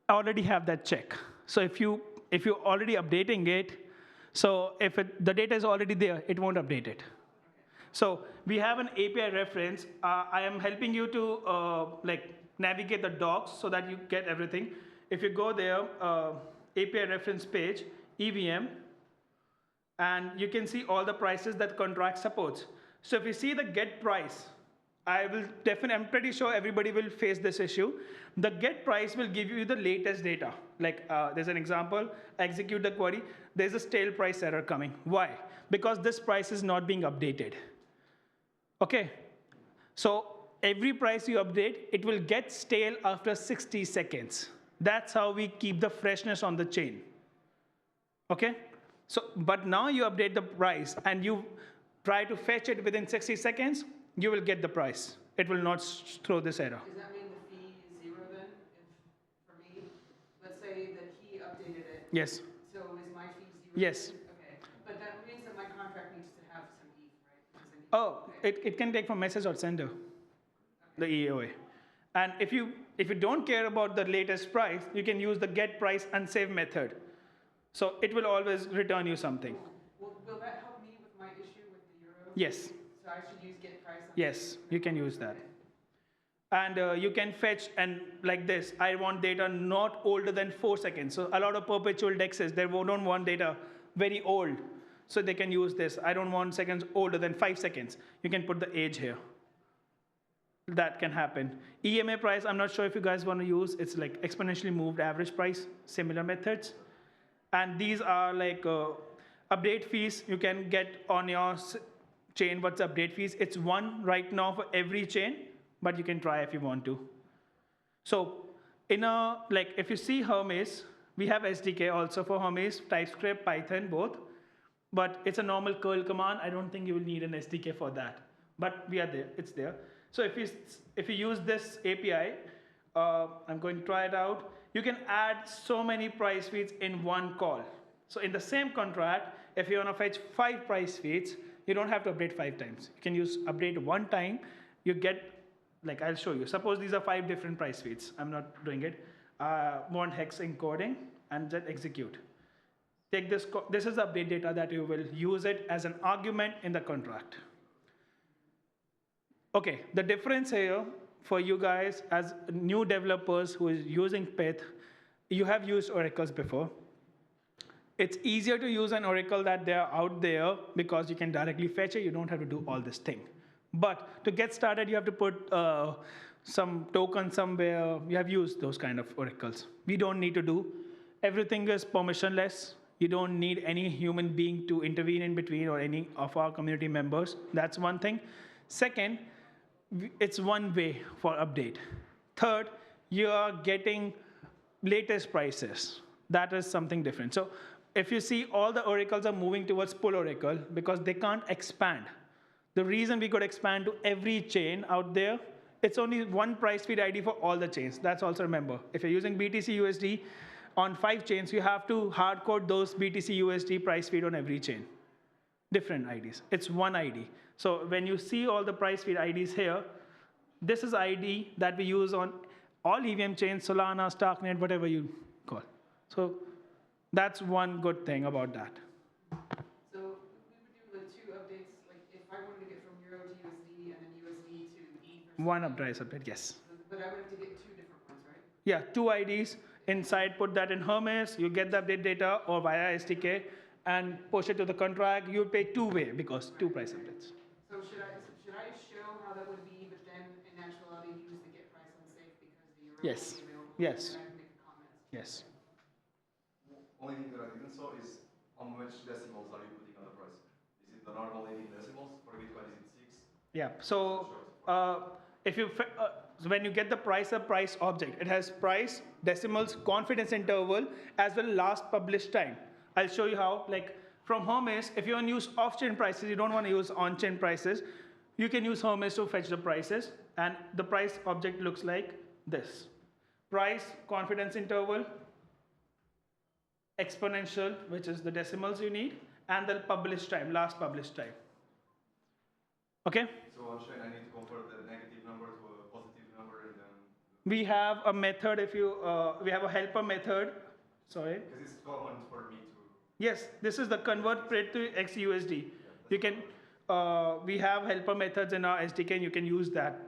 already have that check. So if you're already updating it, so if the data is already there, it won't update it. So we have an API reference. I am helping you to like navigate the docs so that you get everything. If you go there, API reference page, EVM, and you can see all the prices that contract supports. So if you see the get price, I'm pretty sure everybody will face this issue. The get price will give you the latest data. Like there's an example, execute the query, there's a stale price error coming. Why? Because this price is not being updated. Okay, so every price you update, it will get stale after 60 seconds. That's how we keep the freshness on the chain. Okay, so but now you update the price and you try to fetch it within 60 seconds, you will get the price. It will not throw this error. Does that mean the fee is zero then? If, for me, let's say that he updated it. Yes. So is my fee zero? Yes. Okay. But that means that my contract needs to have some ETH, right? Because Oh, it can take from message or sender, the EOA. And if you don't care about the latest price, you can use the get price and save method. So it will always return you something. will that help me with my issue with the euro? Yes. So I should use get price? Yes, you can use that. And you can fetch and like this. I want data not older than 4 seconds. So a lot of perpetual dexes, they don't want data very old. So they can use this. I don't want seconds older than 5 seconds. You can put the age here. That can happen. EMA price, I'm not sure if you guys want to use. It's like exponentially moved average price, similar methods. And these are like update fees. You can get on your chain what's update fees. It's one right now for every chain, but you can try if you want to. So if you see Hermes, we have SDK also for Hermes, TypeScript, Python, both. But it's a normal curl command. I don't think you will need an SDK for that. But we are there, it's there. So if you use this API, I'm going to try it out. You can add so many price feeds in one call. So in the same contract, if you want to fetch 5 price feeds, you don't have to update 5 times. You can use update one time. You get, like I'll show you. Suppose these are 5 different price feeds. I'm not doing it. Want hex encoding and then execute. Take this is update data that you will use it as an argument in the contract. Okay, the difference here for you guys as new developers who is using Pyth, you have used oracles before. It's easier to use an oracle that they're out there because you can directly fetch it. You don't have to do all this thing. But to get started, you have to put some token somewhere. You have used those kind of oracles. We don't need to do. Everything is permissionless. You don't need any human being to intervene in between or any of our community members. That's one thing. Second, it's one way for update. Third, you are getting latest prices. That is something different. So if you see, all the oracles are moving towards pull oracle because they can't expand. The reason we could expand to every chain out there, it's only one price feed ID for all the chains. That's also remember. If you're using BTC USD on 5 chains, you have to hard code those BTC USD price feed on every chain. Different IDs. It's one ID. So when you see all the price feed IDs here, this is ID that we use on all EVM chains, Solana, Starknet, whatever you call. So that's one good thing about that. So we would do the 2 updates, like if I wanted to get from Euro to USD and then USD to ETH. One update, yes. But I would have to get 2 different ones, right? Yeah, 2 IDs. Inside, put that in Hermes. You get the update data or via SDK and push it to the contract. You pay 2-way because 2 price updates. So should I show how that would be, but then in actuality use the get price on safe because the euro Yes. will be available? Yes. And I can make a comment. Yes. Only thing that I didn't saw is how much decimals are you putting on the price? Is it the normal 18 decimals? For Bitcoin, is it 6? Yeah. So if you so when you get the price object, it has price, decimals, confidence interval, as well as last published time. I'll show you how. Like from Hermes, if you want to use off-chain prices, you don't want to use on-chain prices, you can use Hermes to fetch the prices, and the price object looks like this. Price, confidence interval, exponential, which is the decimals you need, and the published time, last published time. Okay? So on chain, I need to convert the negative number to a positive number, and then We have a method if you, we have a helper method. Sorry. because it's common for me to. Yes, this is the convert rate to XUSD. You can, we have helper methods in our SDK, and you can use that.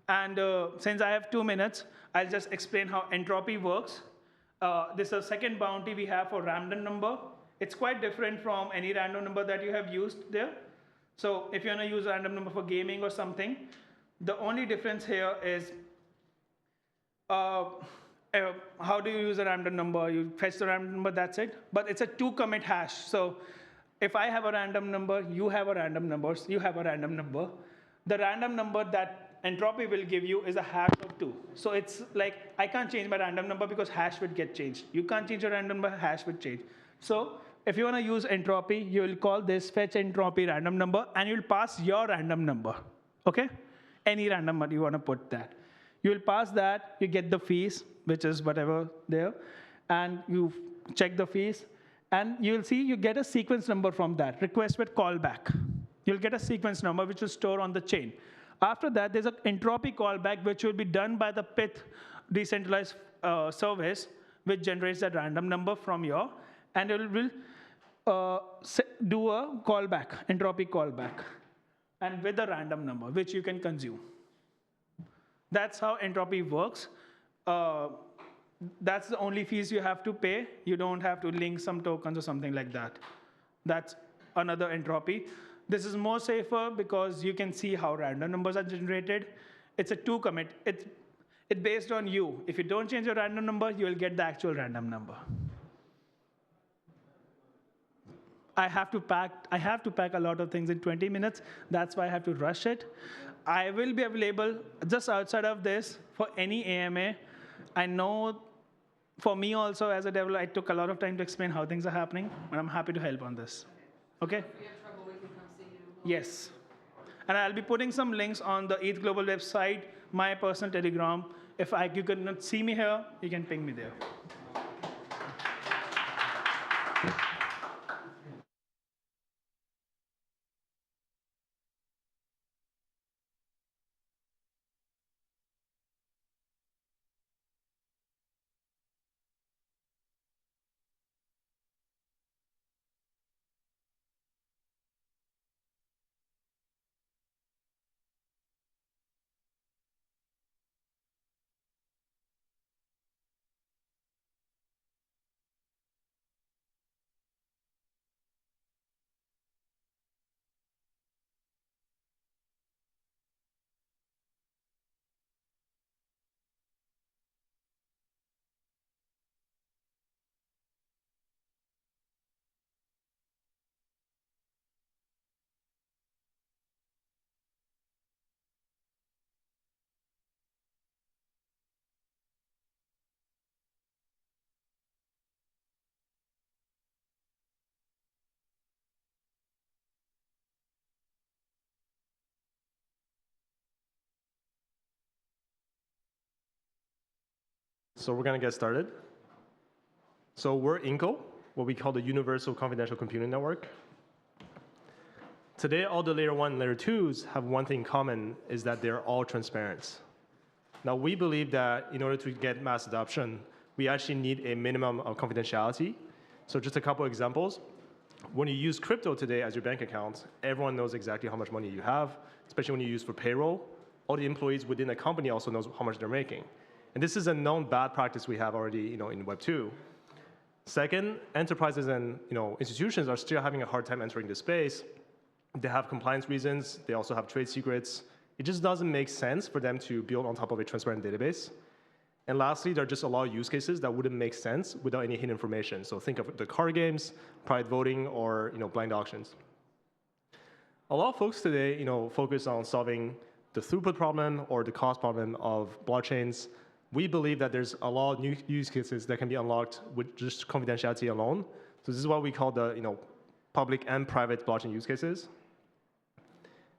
And since I have 2 minutes, I'll just explain how entropy works. This is the second bounty we have for random number. It's quite different from any random number that you have used there. So if you want to use a random number for gaming or something, the only difference here is how do you use a random number? You fetch the random number, that's it. But it's a 2-commit hash. So if I have a random number, you have a random number, you have a random number. The random number that entropy will give you is a hash of 2. So it's like, I can't change my random number because hash would get changed. You can't change your random number, hash would change. So if you want to use entropy, you will call this fetch entropy random number, and you'll pass your random number, okay? Any random number you want to put that. You will pass that, you get the fees, which is whatever there, and you check the fees, and you'll see you get a sequence number from that, request with callback. You'll get a sequence number which will store on the chain. After that, there's an entropy callback which will be done by the Pyth decentralized service, which generates that random number from your, and it will do a callback, entropy callback, and with a random number, which you can consume. That's how entropy works. That's the only fees you have to pay. You don't have to link some tokens or something like that. That's another entropy. This is more safer because you can see how random numbers are generated. It's a 2-commit. It's based on you. If you don't change your random number, you will get the actual random number. I have to pack a lot of things in 20 minutes. That's why I have to rush it. I will be available just outside of this for any AMA. I know for me also as a developer, I took a lot of time to explain how things are happening, and I'm happy to help on this. Okay? If we have trouble, we can come see you. Yes. And I'll be putting some links on the ETHGlobal website, my personal Telegram. If you cannot see me here, you can ping me there. So we're going to get started. So we're INCO, what we call the Universal Confidential Computing Network. Today, all the layer 1 and layer 2s have one thing in common, is that they're all transparent. Now, we believe that in order to get mass adoption, we actually need a minimum of confidentiality. So just a couple examples. When you use crypto today as your bank account, everyone knows exactly how much money you have, especially when you use for payroll. All the employees within the company also knows how much they're making. And this is a known bad practice we have already in Web 2. Second, enterprises and institutions are still having a hard time entering this space. They have compliance reasons. They also have trade secrets. It just doesn't make sense for them to build on top of a transparent database. And lastly, there are just a lot of use cases that wouldn't make sense without any hidden information. So think of the card games, private voting, or blind auctions. A lot of folks today focus on solving the throughput problem or the cost problem of blockchains. We believe that there's a lot of new use cases that can be unlocked with just confidentiality alone. So this is what we call the public and private blockchain use cases.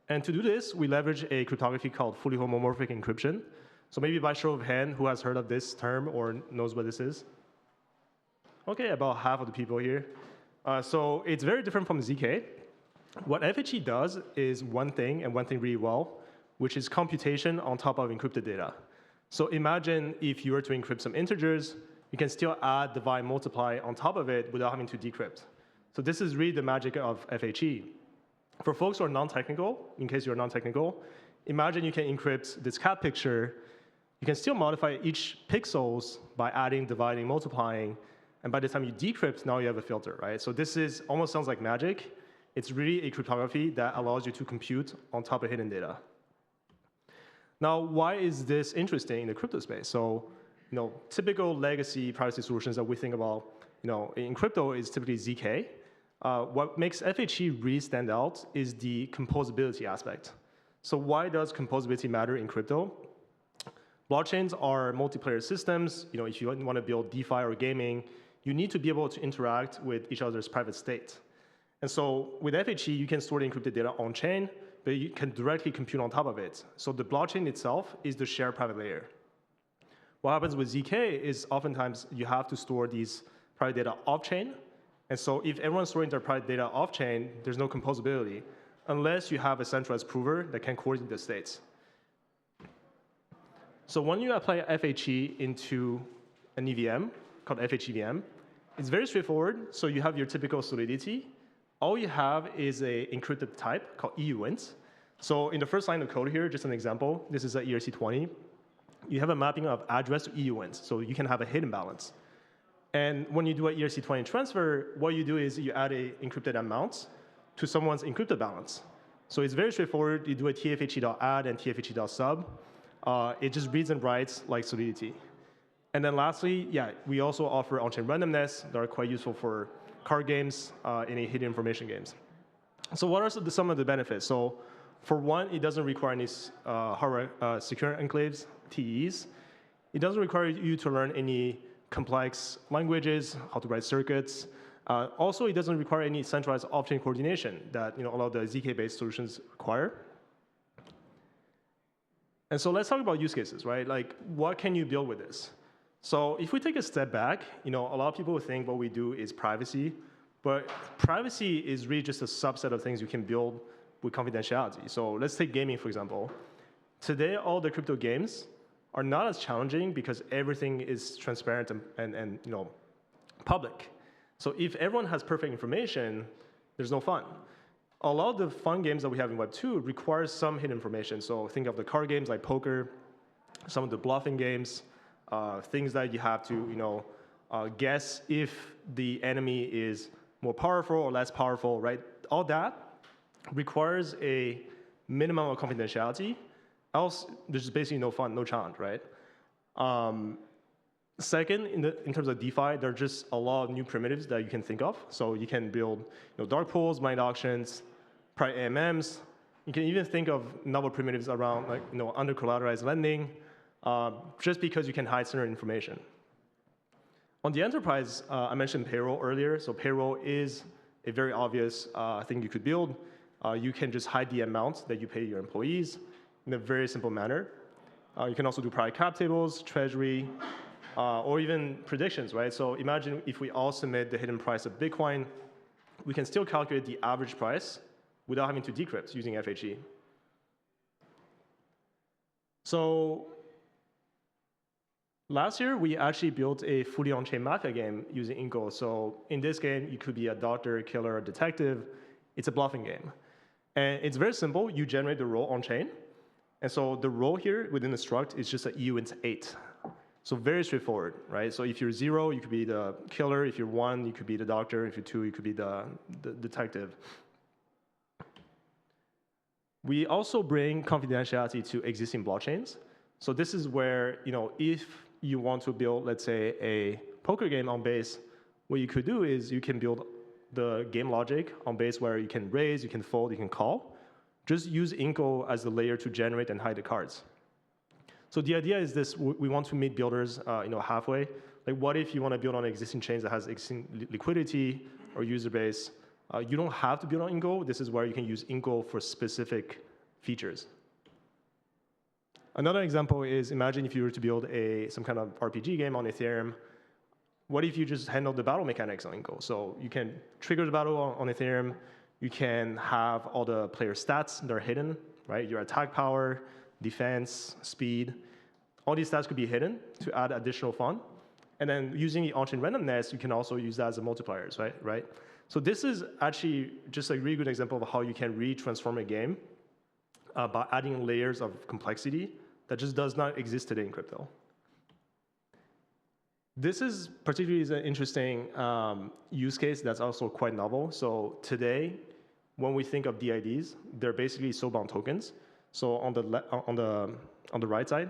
And to do this, we leverage a cryptography called fully homomorphic encryption. So maybe by show of hand, who has heard of this term or knows what this is? Okay, about half of the people here. So it's very different from ZK. What FHE does is one thing, and one thing really well, which is computation on top of encrypted data. So imagine if you were to encrypt some integers, you can still add, divide, multiply on top of it without having to decrypt. So this is really the magic of FHE. For folks who are non-technical, in case you're non-technical, imagine you can encrypt this cat picture. You can still modify each pixels by adding, dividing, multiplying, and by the time you decrypt, now you have a filter, right? So this is almost sounds like magic. It's really a cryptography that allows you to compute on top of hidden data. Now, why is this interesting in the crypto space? So, typical legacy privacy solutions that we think about, in crypto is typically ZK. What makes FHE really stand out is the composability aspect. So why does composability matter in crypto? Blockchains are multiplayer systems. If you want to build DeFi or gaming, you need to be able to interact with each other's private state. And so with FHE, you can store the encrypted data on-chain, but you can directly compute on top of it. So the blockchain itself is the shared private layer. What happens with ZK is oftentimes you have to store these private data off-chain. And so if everyone's storing their private data off-chain, there's no composability, unless you have a centralized prover that can coordinate the states. So when you apply FHE into an EVM called FHEVM, it's very straightforward. So you have your typical solidity. All you have is an encrypted type called EUINT. So in the first line of code here, just an example, this is a ERC20. You have a mapping of address to EUINT, so you can have a hidden balance. And when you do an ERC20 transfer, what you do is you add an encrypted amount to someone's encrypted balance. So it's very straightforward. You do a TFHE.add and TFHE.sub. It just reads and writes like Solidity. And then lastly, we also offer on-chain randomness that are quite useful for card games, any hidden information games. So what are some of the benefits? So for one, it doesn't require any hardware secure enclaves, TEs. It doesn't require you to learn any complex languages, how to write circuits. Also, it doesn't require any centralized off-chain coordination that a lot of the ZK-based solutions require. And so let's talk about use cases, right? Like, what can you build with this? So if we take a step back, a lot of people think what we do is privacy, but privacy is really just a subset of things you can build with confidentiality. So let's take gaming, for example. Today, all the crypto games are not as challenging because everything is transparent and public. So if everyone has perfect information, there's no fun. A lot of the fun games that we have in Web 2 require some hidden information. So think of the card games like poker, some of the bluffing games, things that you have to guess if the enemy is more powerful or less powerful, right? All that requires a minimum of confidentiality. Else, there's basically no fun, no challenge, right? Second, in terms of DeFi, there are just a lot of new primitives that you can think of. So you can build dark pools, blind auctions, private AMMs. You can even think of novel primitives around under collateralized lending, just because you can hide certain information. On the enterprise, I mentioned payroll earlier. So payroll is a very obvious thing you could build. You can just hide the amount that you pay your employees in a very simple manner. You can also do private cap tables, treasury, or even predictions, right? So imagine if we all submit the hidden price of Bitcoin, we can still calculate the average price without having to decrypt using FHE. So last year, we actually built a fully on-chain mafia game using Inco. So in this game, you could be a doctor, a killer, a detective. It's a bluffing game. And it's very simple. You generate the role on-chain. And so the role here within the struct is just an EUINT 8. So very straightforward, right? So if you're 0, you could be the killer. If you're 1, you could be the doctor. If you're 2, you could be the detective. We also bring confidentiality to existing blockchains. So this is where, if you want to build, let's say, a poker game on Base, what you could do is you can build the game logic on Base where you can raise, you can fold, you can call. Just use Inco as the layer to generate and hide the cards. So the idea is this: we want to meet builders, halfway. Like, what if you want to build on existing chains that has existing liquidity or user base? You don't have to build on Inco. This is where you can use Inco for specific features. Another example is, imagine if you were to build some kind of RPG game on Ethereum. What if you just handle the battle mechanics on Inco? So you can trigger the battle on Ethereum. You can have all the player stats that are hidden, right? Your attack power, defense, speed. All these stats could be hidden to add additional fun. And then using the on-chain randomness, you can also use that as a multipliers, right? So this is actually just a really good example of how you can re-transform a game by adding layers of complexity that just does not exist today in crypto. This is particularly an interesting use case that's also quite novel. So today, when we think of DIDs, they're basically soulbound tokens. So on the right side,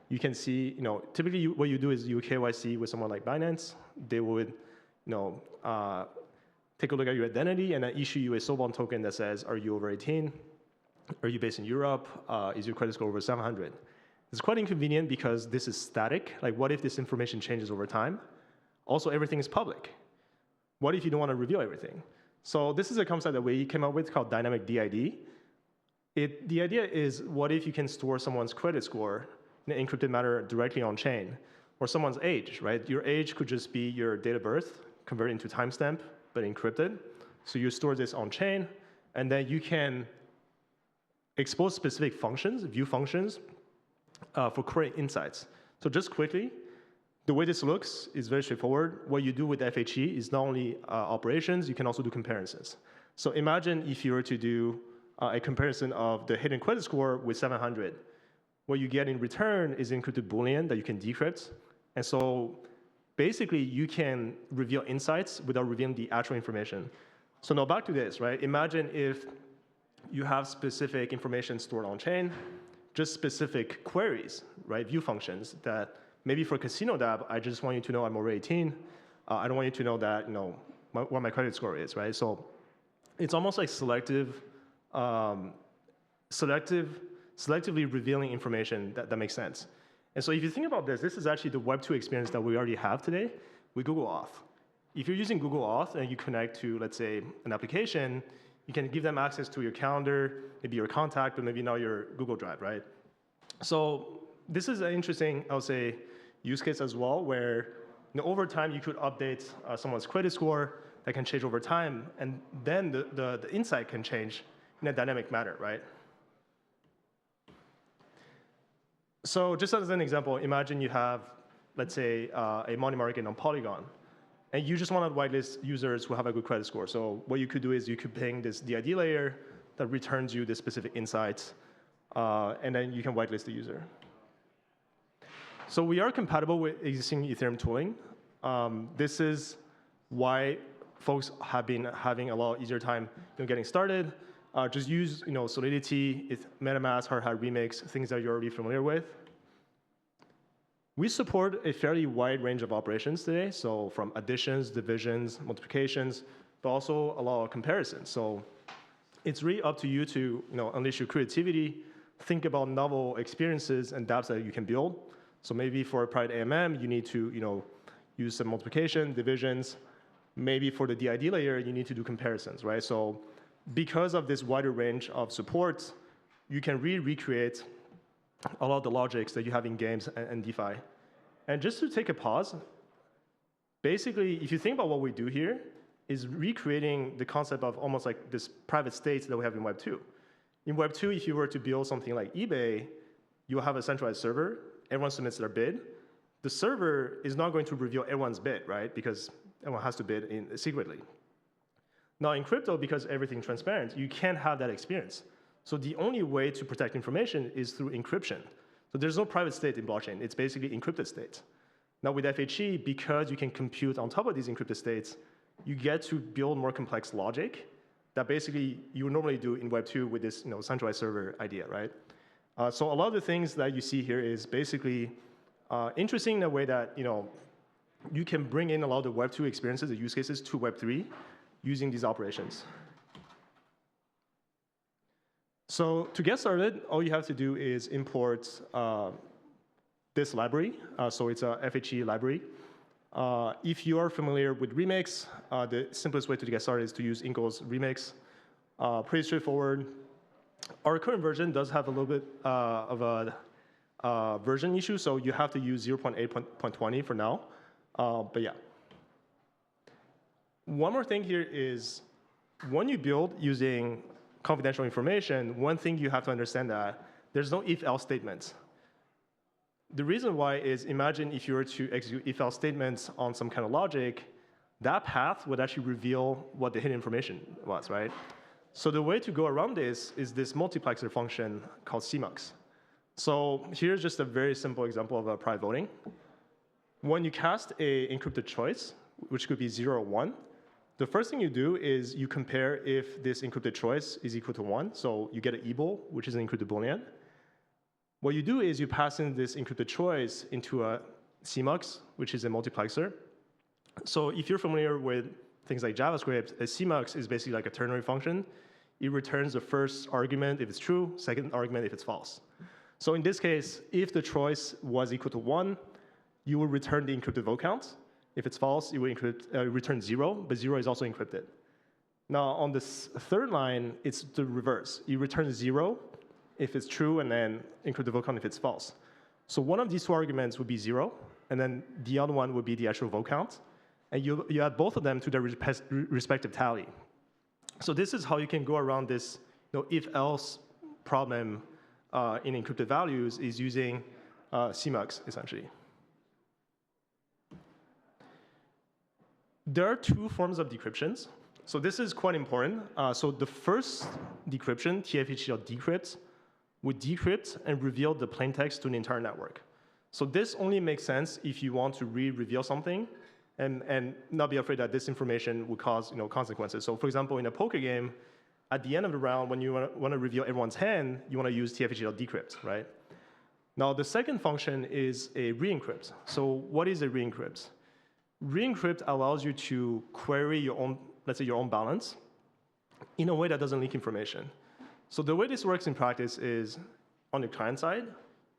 you can see, typically what you do is you KYC with someone like Binance. They would, take a look at your identity and then issue you a soulbound token that says, are you over 18? Are you based in Europe? Is your credit score over 700? It's quite inconvenient because this is static. Like, what if this information changes over time? Also, everything is public. What if you don't want to reveal everything? So this is a concept that we came up with called dynamic DID. The idea is, what if you can store someone's credit score in an encrypted manner directly on chain, or someone's age, right? Your age could just be your date of birth converted into timestamp, but encrypted. So you store this on chain, and then you can expose specific functions, view functions, for query insights. So just quickly, the way this looks is very straightforward. What you do with FHE is not only operations, you can also do comparisons. So imagine if you were to do a comparison of the hidden credit score with 700. What you get in return is encrypted Boolean that you can decrypt. And so basically, you can reveal insights without revealing the actual information. So now back to this, right? Imagine if you have specific information stored on chain, just specific queries, right? View functions that maybe for Casino Dab, I just want you to know I'm over 18. I don't want you to know that, what my credit score is, right? So it's almost like selectively revealing information that makes sense. And so if you think about this, this is actually the Web 2 experience that we already have today with Google Auth. If you're using Google Auth and you connect to, let's say, an application, you can give them access to your calendar, maybe your contact, but maybe now your Google Drive, right? So this is an interesting, I would say, use case as well, where over time you could update someone's credit score that can change over time, and then the insight can change in a dynamic manner, right? So just as an example, imagine you have, let's say, a money market on Polygon, and you just want to whitelist users who have a good credit score. So what you could do is you could ping this DID layer that returns you the specific insights, and then you can whitelist the user. So we are compatible with existing Ethereum tooling. This is why folks have been having a lot easier time getting started. Just use Solidity, MetaMask, Hard Hat Remix, things that you're already familiar with. We support a fairly wide range of operations today, so from additions, divisions, multiplications, but also a lot of comparisons. So it's really up to you to unleash your creativity, think about novel experiences and dApps that you can build. So maybe for a private AMM, you need to use some multiplication, divisions. Maybe for the DID layer, you need to do comparisons, right? So because of this wider range of supports, you can recreate a lot of the logics that you have in games and DeFi. And just to take a pause, basically, if you think about what we do here, is recreating the concept of almost like this private states that we have in Web 2. In Web 2, if you were to build something like eBay, you have a centralized server, everyone submits their bid. The server is not going to reveal everyone's bid, right? Because everyone has to bid secretly. Now in crypto, because everything's transparent, you can't have that experience. So the only way to protect information is through encryption. So there's no private state in blockchain. It's basically encrypted state. Now with FHE, because you can compute on top of these encrypted states, you get to build more complex logic that basically you would normally do in Web 2 with this centralized server idea, right? So a lot of the things that you see here is basically interesting in a way that you can bring in a lot of the Web 2 experiences and use cases to Web 3 using these operations. So to get started, all you have to do is import this library. So it's a FHE library. If you are familiar with Remix, the simplest way to get started is to use Inco's Remix. Pretty straightforward. Our current version does have a little bit of a version issue, so you have to use 0.8.20 for now. But yeah. One more thing here is when you build using confidential information, one thing you have to understand that there's no if-else statements. The reason why is, imagine if you were to execute if-else statements on some kind of logic, that path would actually reveal what the hidden information was, right? So the way to go around this is this multiplexer function called CMUX. So here's just a very simple example of a private voting. When you cast a encrypted choice, which could be 0 or 1, the first thing you do is you compare if this encrypted choice is equal to 1. So you get an EBOL, which is an encrypted Boolean. What you do is you pass in this encrypted choice into a CMUX, which is a multiplexer. So if you're familiar with things like JavaScript, a CMUX is basically like a ternary function. It returns the first argument if it's true, second argument if it's false. So in this case, if the choice was equal to 1, you will return the encrypted vote count. If it's false, you will return 0, but 0 is also encrypted. Now, on this third line, it's the reverse. You return 0 if it's true, and then encrypted vote count if it's false. So one of these two arguments would be 0, and then the other one would be the actual vote count. And you add both of them to their respective tally. So this is how you can go around this if-else problem in encrypted values, is using CMUX, essentially. There are two forms of decryptions. So this is quite important. So the first decryption, TFHGL would decrypt and reveal the plain text to an entire network. So this only makes sense if you want to reveal something and not be afraid that this information would cause consequences. So for example, in a poker game, at the end of the round, when you want to reveal everyone's hand, you want to use TFHGL decrypt, right? Now, the second function is a re-encrypt. So what is a re-encrypt? Re-encrypt allows you to query your own, let's say, your own balance in a way that doesn't leak information. So the way this works in practice is, on the client side,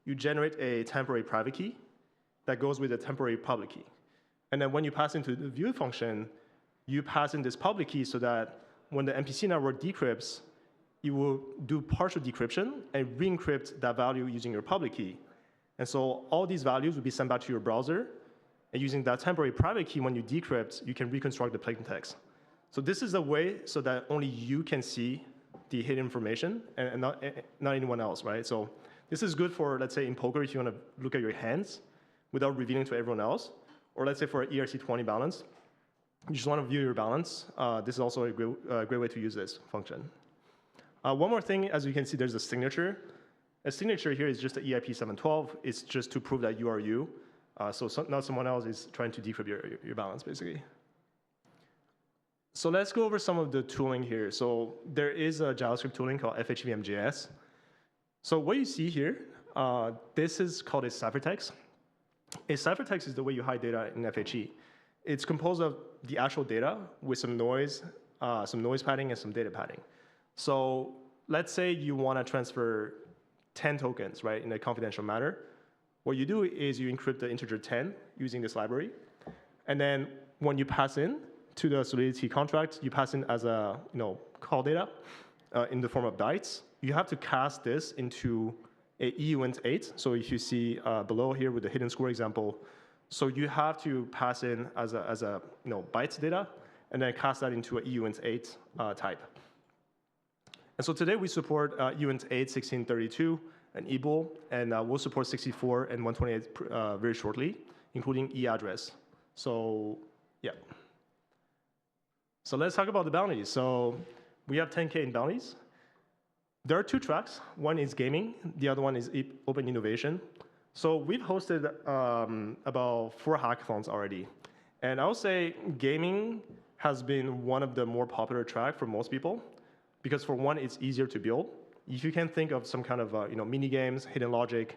you generate a temporary private key that goes with a temporary public key. And then when you pass into the view function, you pass in this public key so that when the MPC network decrypts, you will do partial decryption and re-encrypt that value using your public key. And so all these values will be sent back to your browser. And using that temporary private key, when you decrypt, you can reconstruct the plain text. So this is a way so that only you can see the hidden information and not anyone else, right? So this is good for, let's say, in poker, if you want to look at your hands without revealing to everyone else. Or let's say for an ERC20 balance, you just want to view your balance. This is also a great way to use this function. One more thing, as you can see, there's a signature. A signature here is just an EIP 712. It's just to prove that you are you. So not someone else is trying to decrypt your balance, basically. So let's go over some of the tooling here. So there is a JavaScript tooling called FHVM.js. So what you see here, this is called a ciphertext. A ciphertext is the way you hide data in FHE. It's composed of the actual data with some noise padding, and some data padding. So let's say you want to transfer 10 tokens, right, in a confidential manner. What you do is you encrypt the integer 10 using this library. And then when you pass in to the Solidity contract, you pass in as a call data in the form of bytes. You have to cast this into a EUINT8. So if you see below here with the hidden score example, so you have to pass in as a bytes data, and then cast that into a EUINT8 type. And so today we support EUINT8, 1632, and EBOL, and we'll support 64 and 128 very shortly, including e-address. So yeah. So let's talk about the bounties. So we have 10K in bounties. There are two tracks. One is gaming. The other one is open innovation. So we've hosted about 4 hackathons already. And I would say gaming has been one of the more popular tracks for most people, because for one, it's easier to build. If you can think of some kind of mini games, hidden logic,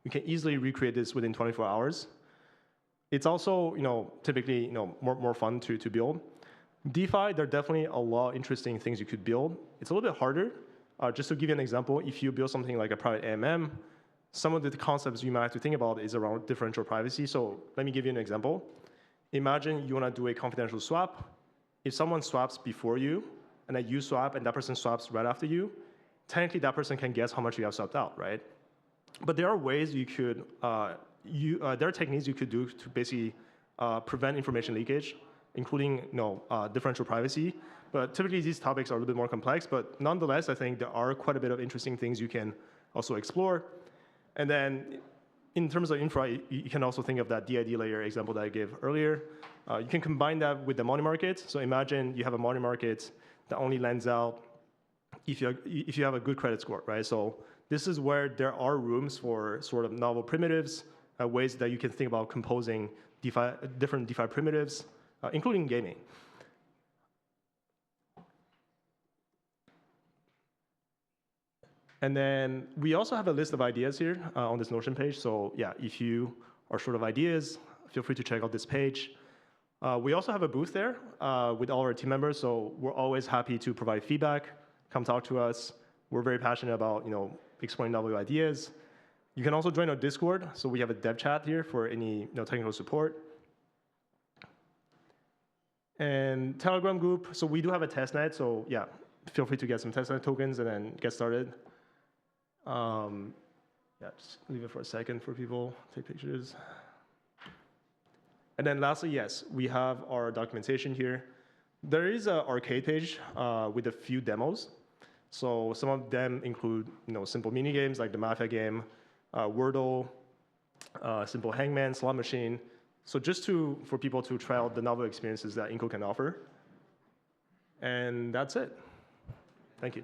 you can easily recreate this within 24 hours. It's also typically more fun to build. DeFi, there are definitely a lot of interesting things you could build. It's a little bit harder. Just to give you an example, if you build something like a private AMM, some of the concepts you might have to think about is around differential privacy. So let me give you an example. Imagine you want to do a confidential swap. If someone swaps before you, and then you swap, and that person swaps right after you, technically that person can guess how much you have swapped out, right? But there are ways you could, there are techniques you could do to basically prevent information leakage, including differential privacy, But typically, these topics are a little bit more complex. But nonetheless, I think there are quite a bit of interesting things you can also explore. And then in terms of infra, you can also think of that DID layer example that I gave earlier. You can combine that with the money market. So imagine you have a money market that only lends out if you have a good credit score, right? So this is where there are rooms for sort of novel primitives, ways that you can think about composing different DeFi primitives, including gaming. And then we also have a list of ideas here on this Notion page. So yeah, if you are short of ideas, feel free to check out this page. We also have a booth there with all our team members. So we're always happy to provide feedback. Come talk to us. We're very passionate about exploring novel ideas. You can also join our Discord. So we have a dev chat here for any technical support. And Telegram group. So we do have a testnet. So yeah, feel free to get some testnet tokens and then get started. Yeah, just leave it for a second for people, take pictures. And then lastly, yes, we have our documentation here. There is an arcade page with a few demos. So some of them include simple mini games like the Mafia game, Wordle, simple Hangman, Slot Machine. So just for people to try out the novel experiences that Inco can offer. And that's it. Thank you.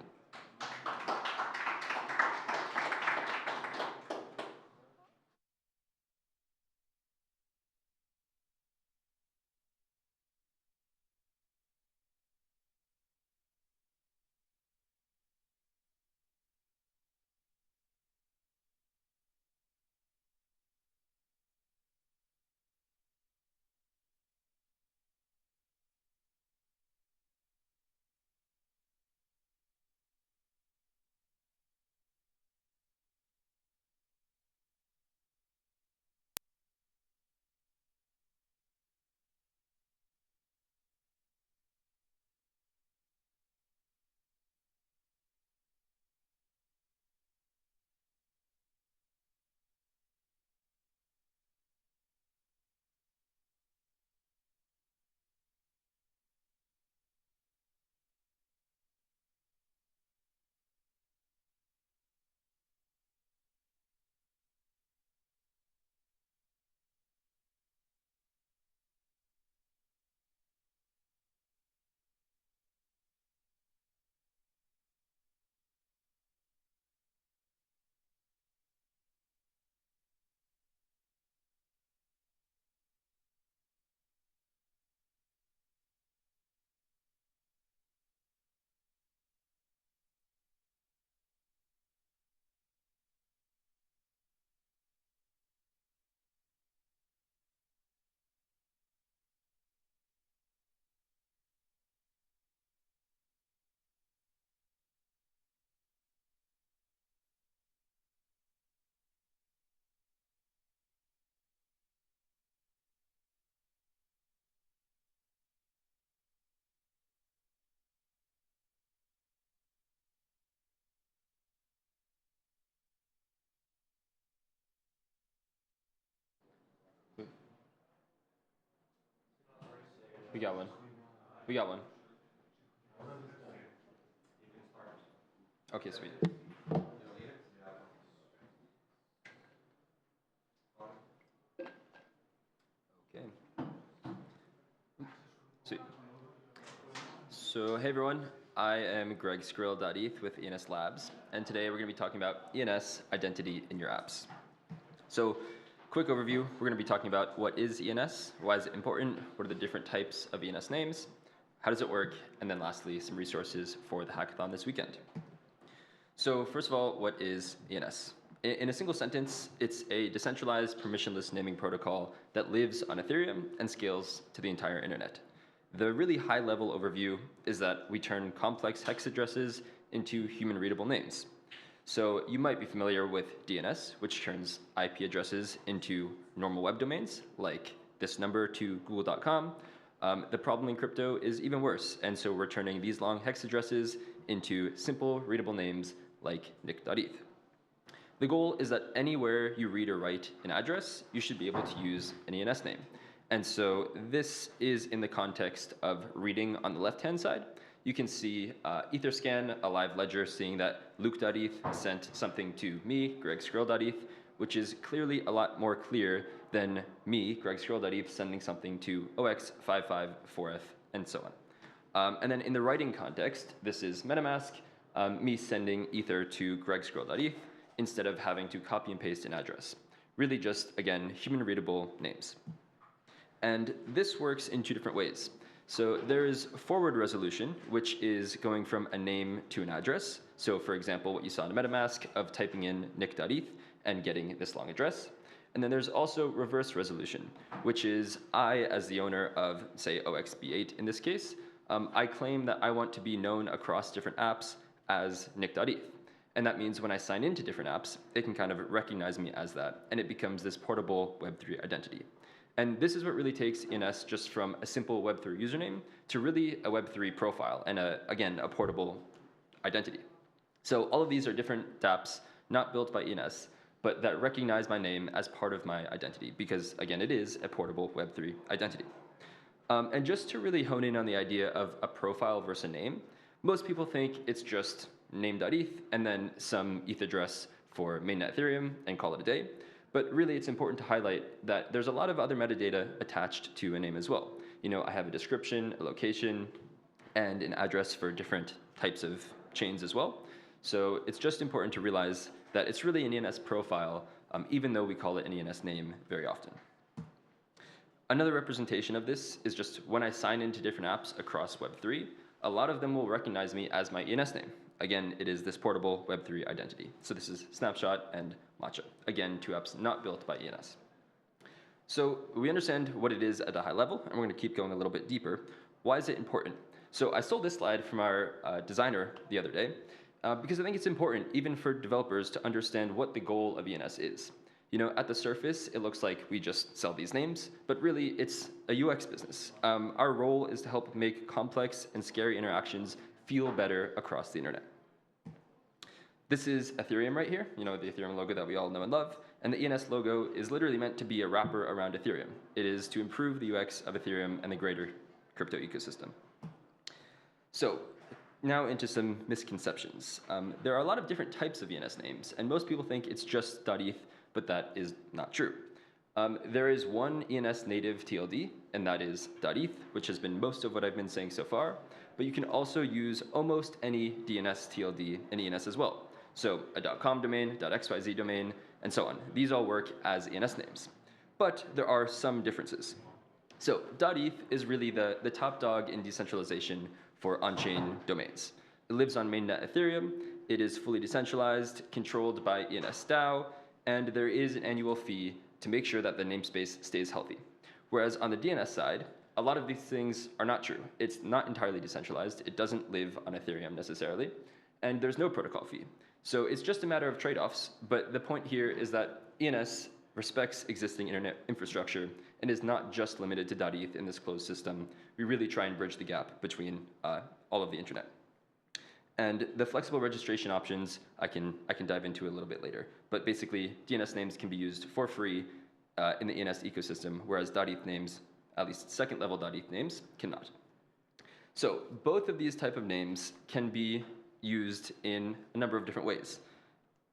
We got one. We got one. Okay, sweet. Okay. Sweet. So, hey everyone. I am Greg Skrill.eth with ENS Labs, and today we're going to be talking about ENS identity in your apps. So, quick overview, we're going to be talking about what is ENS, why is it important, what are the different types of ENS names, how does it work, and then lastly, some resources for the hackathon this weekend. So first of all, what is ENS? In a single sentence, it's a decentralized permissionless naming protocol that lives on Ethereum and scales to the entire internet. The really high-level overview is that we turn complex hex addresses into human-readable names. So you might be familiar with DNS, which turns IP addresses into normal web domains, like this number to google.com. The problem in crypto is even worse, and so we're turning these long hex addresses into simple, readable names like nick.eth. The goal is that anywhere you read or write an address, you should be able to use an ENS name. And so this is in the context of reading on the left-hand side. you can see Etherscan, a live ledger, seeing that Luke.eth sent something to me, gregscroll.eth, which is clearly a lot more clear than me, gregscroll.eth, sending something to OX554F, and so on. And then in the writing context, this is MetaMask, me sending Ether to gregscroll.eth instead of having to copy and paste an address. Really just, again, human-readable names. And this works in two different ways. So there is forward resolution, which is going from a name to an address. So for example, what you saw in MetaMask of typing in nick.eth and getting this long address. And then there's also reverse resolution, which is I, as the owner of, say, OXB8 in this case, I claim that I want to be known across different apps as nick.eth. And that means when I sign into different apps, it can kind of recognize me as that, and it becomes this portable Web3 identity. And this is what really takes ENS just from a simple Web3 username to really a Web3 profile and, again, a portable identity. So all of these are different dApps, not built by ENS, but that recognize my name as part of my identity because, again, it is a portable Web3 identity. And just to really hone in on the idea of a profile versus a name, most people think it's just name.eth and then some ETH address for mainnet Ethereum and call it a day. But really, it's important to highlight that there's a lot of other metadata attached to a name as well. You know, I have a description, a location, and an address for different types of chains as well. So it's just important to realize that it's really an ENS profile, even though we call it an ENS name very often. Another representation of this is just when I sign into different apps across Web3, a lot of them will recognize me as my ENS name. Again, it is this portable Web3 identity. So this is Snapshot and Matcha. Again, two apps not built by ENS. So we understand what it is at a high level, and we're going to keep going a little bit deeper. Why is it important? So I stole this slide from our designer the other day, because I think it's important, even for developers, to understand what the goal of ENS is. You know, at the surface, it looks like we just sell these names, but really it's a UX business. Our role is to help make complex and scary interactions feel better across the internet. This is Ethereum right here, you know, the Ethereum logo that we all know and love, and the ENS logo is literally meant to be a wrapper around Ethereum. It is to improve the UX of Ethereum and the greater crypto ecosystem. So now into some misconceptions. There are a lot of different types of ENS names, and most people think it's just .eth, but that is not true. There is one ENS native TLD, and that is .eth, which has been most of what I've been saying so far, but you can also use almost any DNS TLD in ENS as well. So a .com domain, .xyz domain, and so on. These all work as ENS names. But there are some differences. So .eth is really the top dog in decentralization for on-chain domains. It lives on mainnet Ethereum, it is fully decentralized, controlled by ENS DAO, and there is an annual fee to make sure that the namespace stays healthy. Whereas on the DNS side, a lot of these things are not true. It's not entirely decentralized, it doesn't live on Ethereum necessarily, and there's no protocol fee. So it's just a matter of trade-offs, but the point here is that ENS respects existing internet infrastructure and is not just limited to .eth in this closed system. We really try and bridge the gap between all of the internet. And the flexible registration options I can dive into a little bit later. But basically, DNS names can be used for free in the ENS ecosystem, whereas .eth names, at least second-level .eth names, cannot. So both of these type of names can be used in a number of different ways,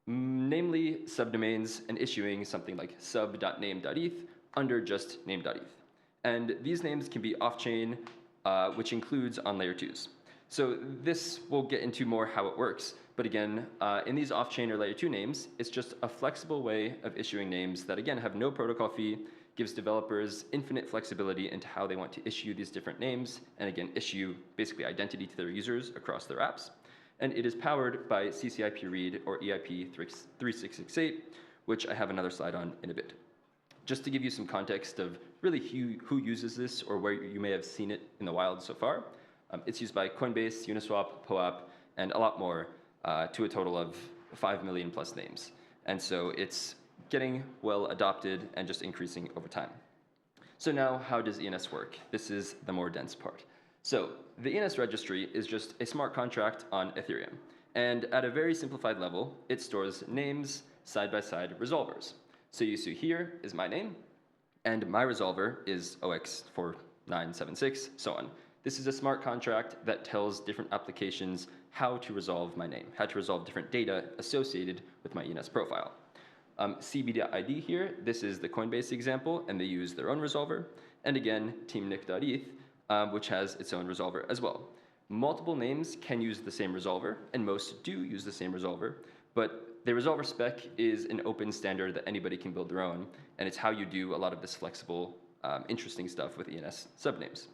namely subdomains and issuing something like sub.name.eth under just name.eth. And these names can be off-chain, which includes on layer 2s. So this will get into more how it works. But again, in these off-chain or layer 2 names, it's just a flexible way of issuing names that, again, have no protocol fee, gives developers infinite flexibility into how they want to issue these different names, and again, issue basically identity to their users across their apps. And it is powered by CCIP read or EIP 3668, which I have another slide on in a bit. Just to give you some context of really who uses this or where you may have seen it in the wild so far, it's used by Coinbase, Uniswap, POAP, and a lot more, to a total of 5 million plus names. And so it's getting well adopted and just increasing over time. So now, how does ENS work? This is the more dense part. So the ENS registry is just a smart contract on Ethereum. And at a very simplified level, it stores names side-by-side resolvers. So you see here is my name, and my resolver is OX4976, so on. This is a smart contract that tells different applications how to resolve my name, how to resolve different data associated with my ENS profile. cb.id here, this is the Coinbase example, and they use their own resolver. And again, teamnick.eth, which has its own resolver as well. Multiple names can use the same resolver, and most do use the same resolver, but the resolver spec is an open standard that anybody can build their own, and it's how you do a lot of this flexible, interesting stuff with ENS subnames.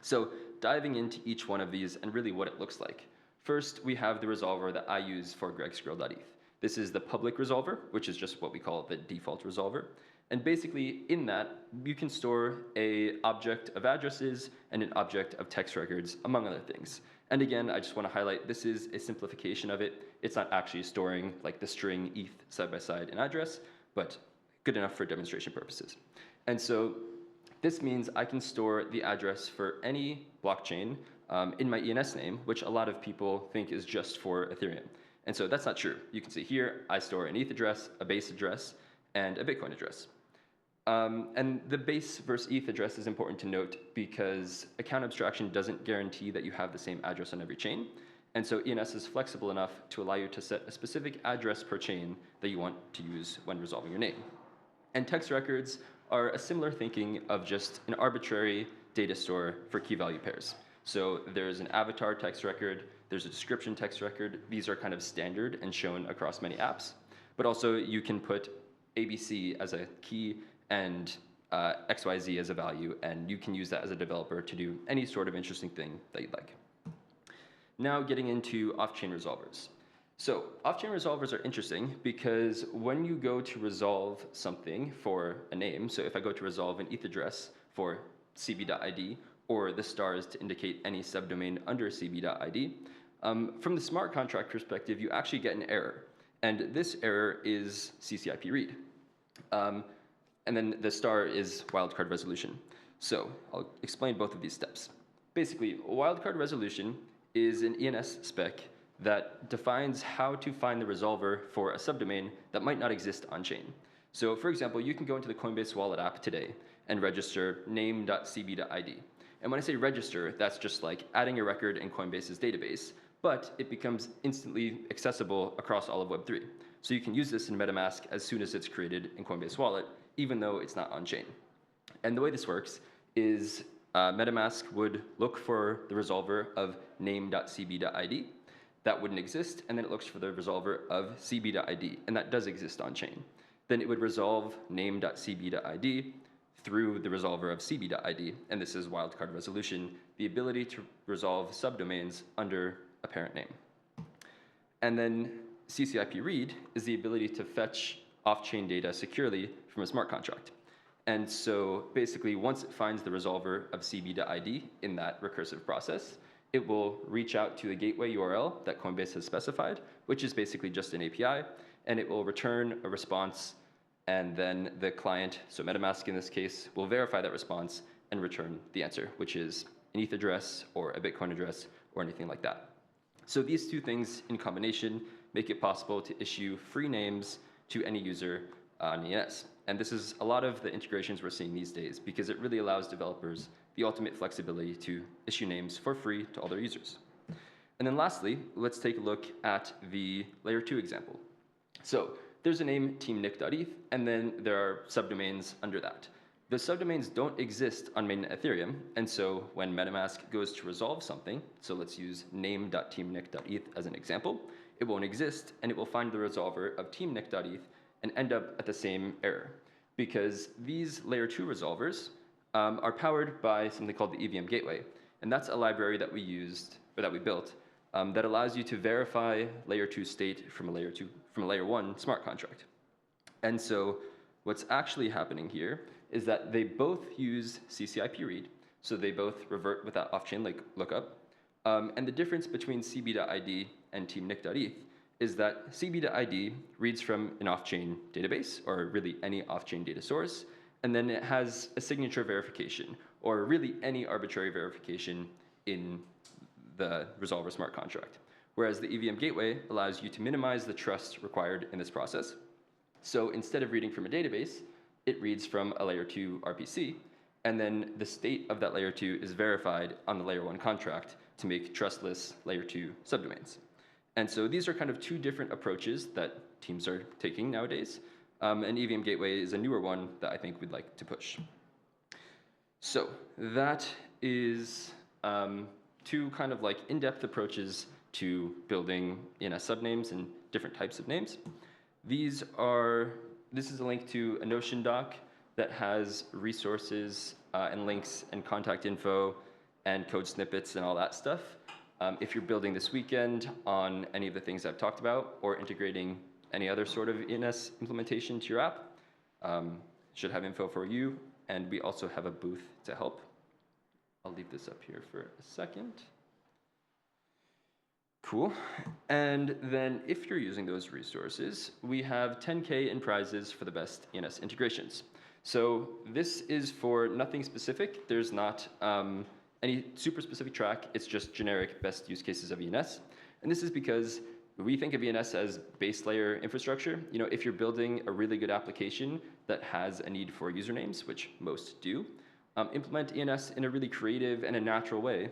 So diving into each one of these and really what it looks like. First, we have the resolver that I use for gregscroll.eth. This is the public resolver, which is just what we call the default resolver. And basically, in that, you can store an object of addresses and an object of text records, among other things. And again, I just want to highlight, this is a simplification of it. It's not actually storing like the string ETH side by side in address, but good enough for demonstration purposes. And so this means I can store the address for any blockchain in my ENS name, which a lot of people think is just for Ethereum. And so that's not true. You can see here, I store an ETH address, a base address, and a Bitcoin address. And the base versus ETH address is important to note because account abstraction doesn't guarantee that you have the same address on every chain. And so ENS is flexible enough to allow you to set a specific address per chain that you want to use when resolving your name. And text records are a similar thinking of just an arbitrary data store for key value pairs. So there's an avatar text record, there's a description text record. These are kind of standard and shown across many apps. But also you can put ABC as a key and XYZ as a value, and you can use that as a developer to do any sort of interesting thing that you'd like. Now getting into off-chain resolvers. So off-chain resolvers are interesting because when you go to resolve something for a name, so if I go to resolve an ETH address for cb.id, or the stars to indicate any subdomain under cb.id, from the smart contract perspective, you actually get an error. And this error is CCIP read. And then the star is wildcard resolution. So I'll explain both of these steps. Basically, wildcard resolution is an ENS spec that defines how to find the resolver for a subdomain that might not exist on-chain. So for example, you can go into the Coinbase Wallet app today and register name.cb.id. And when I say register, that's just like adding a record in Coinbase's database, but it becomes instantly accessible across all of Web3. So you can use this in MetaMask as soon as it's created in Coinbase Wallet, even though it's not on-chain. And the way this works is MetaMask would look for the resolver of name.cb.id. That wouldn't exist, and then it looks for the resolver of cb.id, and that does exist on-chain. Then it would resolve name.cb.id through the resolver of cb.id, and this is wildcard resolution, the ability to resolve subdomains under a parent name. And then CCIP read is the ability to fetch off-chain data securely from a smart contract. And so basically, once it finds the resolver of cb.id in that recursive process, it will reach out to the gateway URL that Coinbase has specified, which is basically just an API, and it will return a response, and then the client, so MetaMask in this case, will verify that response and return the answer, which is an ETH address or a Bitcoin address or anything like that. So these two things in combination make it possible to issue free names to any user on ENS. And this is a lot of the integrations we're seeing these days because it really allows developers the ultimate flexibility to issue names for free to all their users. And then lastly, let's take a look at the layer 2 example. So there's a name teamnick.eth, and then there are subdomains under that. The subdomains don't exist on mainnet Ethereum, and so when MetaMask goes to resolve something, so let's use name.teamnick.eth as an example, it won't exist, and it will find the resolver of teamnick.eth and end up at the same error. Because these layer 2 resolvers are powered by something called the EVM gateway, and that's a library that we used, or that we built, that allows you to verify layer 2 state from a layer 1 smart contract. And so what's actually happening here is that they both use CCIP read, so they both revert with that off-chain lookup. And the difference between cb.id and teamnick.eth is that cb.id reads from an off-chain database, or really any off-chain data source, and then it has a signature verification, or really any arbitrary verification in the resolver smart contract. Whereas the EVM gateway allows you to minimize the trust required in this process. So instead of reading from a database, it reads from a layer 2 RPC, and then the state of that layer 2 is verified on the layer 1 contract to make trustless layer 2 subdomains. And so these are kind of two different approaches that teams are taking nowadays. And EVM Gateway is a newer one that I think we'd like to push. So that is two kind of like in-depth approaches to building ENS subnames and different types of names. This is a link to a Notion doc that has resources and links and contact info and code snippets and all that stuff. If you're building this weekend on any of the things I've talked about or integrating any other sort of ENS implementation to your app, should have info for you. And we also have a booth to help. I'll leave this up here for a second. Cool. And then if you're using those resources, we have 10K in prizes for the best ENS integrations. So this is for nothing specific. There's not any super specific track. It's just generic best use cases of ENS. And this is because we think of ENS as base layer infrastructure. You know, if you're building a really good application that has a need for usernames, which most do, implement ENS in a really creative and a natural way,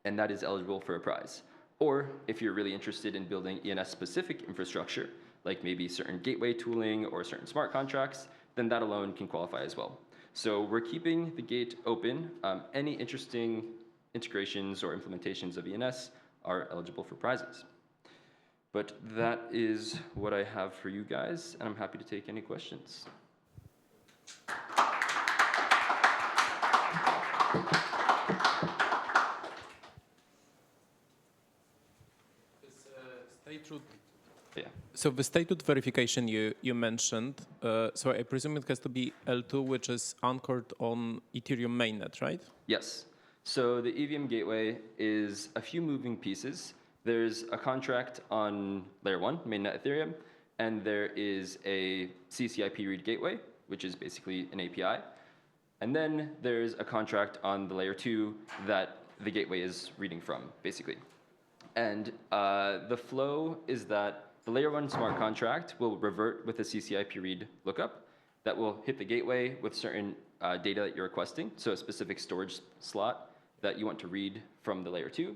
and that is eligible for a prize. Or if you're really interested in building ENS-specific infrastructure, like maybe certain gateway tooling or certain smart contracts, then that alone can qualify as well. So we're keeping the gate open. Any interesting integrations or implementations of ENS are eligible for prizes. But that is what I have for you guys, and I'm happy to take any questions. Yeah. So the statehood verification you mentioned, so I presume it has to be L2, which is anchored on Ethereum mainnet, right? Yes. So the EVM gateway is a few moving pieces. There's a contract on layer 1, mainnet Ethereum, and there is a CCIP read gateway, which is basically an API. And then there's a contract on the layer 2 that the gateway is reading from, basically. And the flow is that the layer 1 smart contract will revert with a CCIP read lookup that will hit the gateway with certain data that you're requesting, so a specific storage slot that you want to read from the layer 2.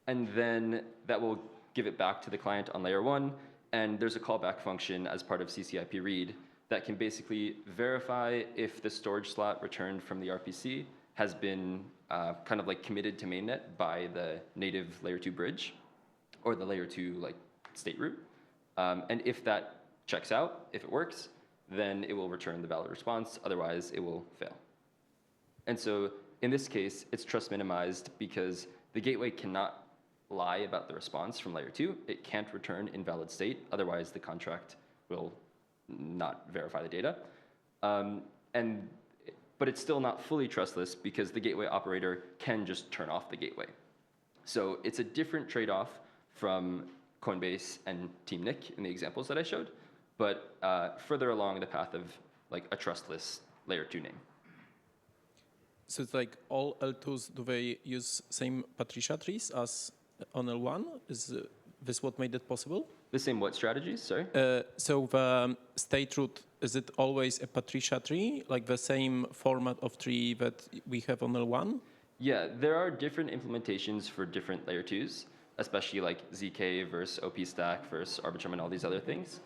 And then that will give it back to the client on layer 1, and there's a callback function as part of CCIP read that can basically verify if the storage slot returned from the RPC has been kind of like committed to mainnet by the native layer 2 bridge or the layer 2 like state root. And if that checks out, if it works, then it will return the valid response. Otherwise, it will fail. And so in this case, it's trust minimized because the gateway cannot lie about the response from layer 2. It can't return invalid state. Otherwise, the contract will not verify the data. But it's still not fully trustless because the gateway operator can just turn off the gateway. So it's a different trade-off from Coinbase and Team Nick in the examples that I showed, but further along the path of like a trustless layer 2 name. So it's like all L2s, do they use same Patricia trees as on L1? Is this what made it possible? The same what strategies, sorry? So the state root, is it always a Patricia tree, like the same format of tree that we have on L1? Yeah, there are different implementations for different layer 2s, especially like ZK versus OP Stack versus Arbitrum and all these other things.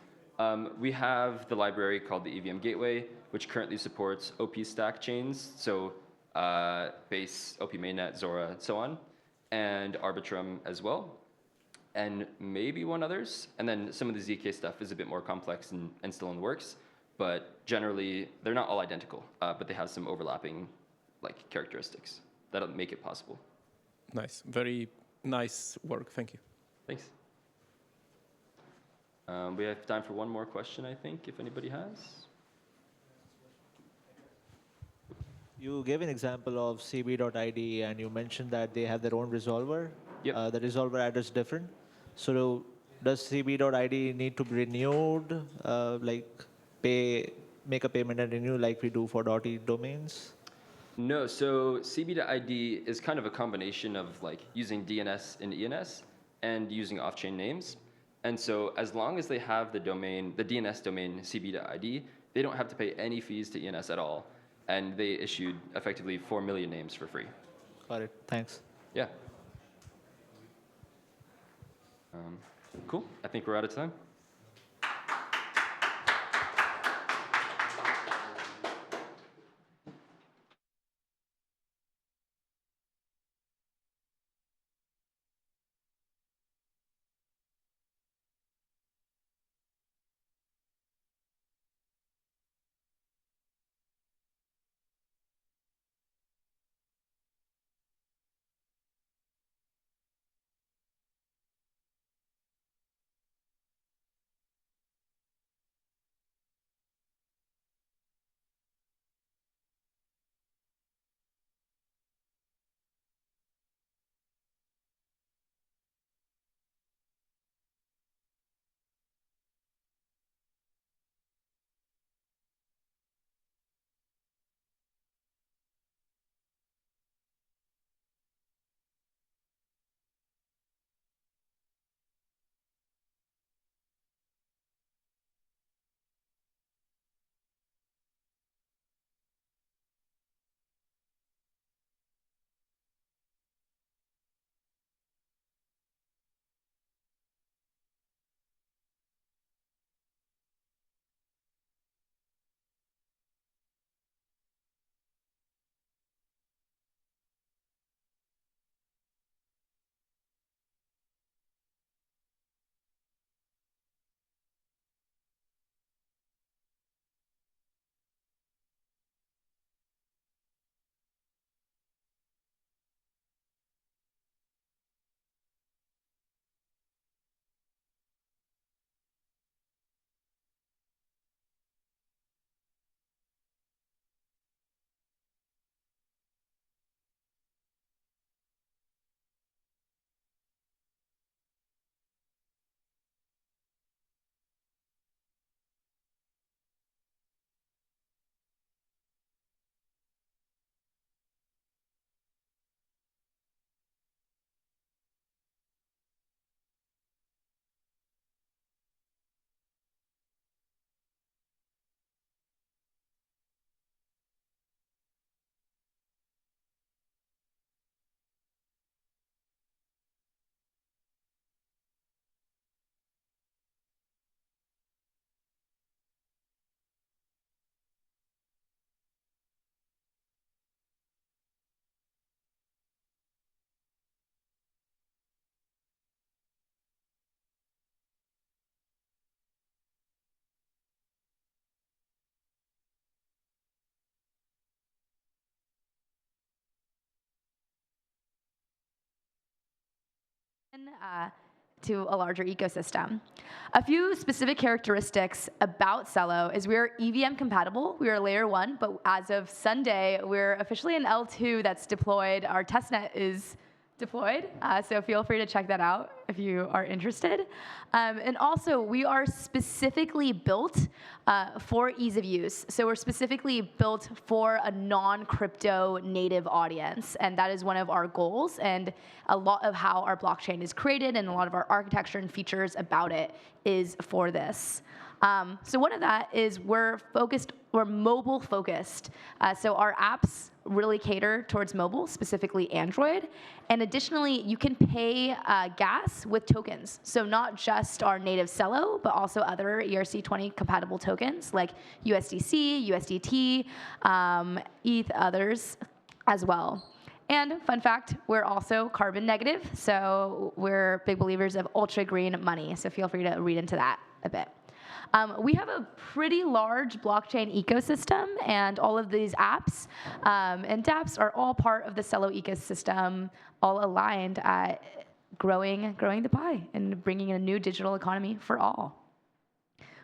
We have the library called the EVM Gateway, which currently supports OP Stack chains, so Base, OP Mainnet, Zora, and so on, and Arbitrum as well, and maybe one others. And then some of the ZK stuff is a bit more complex and still in the works, but generally they're not all identical, but they have some overlapping like characteristics that'll make it possible. Nice, very nice work, thank you. Thanks. We have time for one more question, I think, if anybody has. You gave an example of cb.id and you mentioned that they have their own resolver. Yep. The resolver address is different. So does cb.id need to be renewed, make a payment and renew like we do for .e domains? No, so cb.id is kind of a combination of like using DNS and ENS and using off-chain names. And so as long as they have the domain, the DNS domain cb.id, they don't have to pay any fees to ENS at all. and they issued effectively 4 million names for free. Got it. Thanks. Yeah. Cool. I think we're out of time. To a larger ecosystem. A few specific characteristics about Celo is we're EVM compatible. We are layer 1, but as of Sunday, we're officially an L2 that's deployed. Our testnet is deployed, so feel free to check that out if you are interested. And also, we are specifically built for ease of use. So we're specifically built for a non-crypto native audience, and that is one of our goals, and a lot of how our blockchain is created and a lot of our architecture and features about it is for this. So one of that is we're mobile focused. So our apps really cater towards mobile, specifically Android. And additionally, you can pay gas with tokens. So not just our native Celo, but also other ERC20 compatible tokens like USDC, USDT, ETH, others as well. And fun fact, we're also carbon negative. So we're big believers of ultra green money. So feel free to read into that a bit. We have a pretty large blockchain ecosystem, and all of these apps and dApps are all part of the Celo ecosystem, all aligned at growing the pie and bringing a new digital economy for all.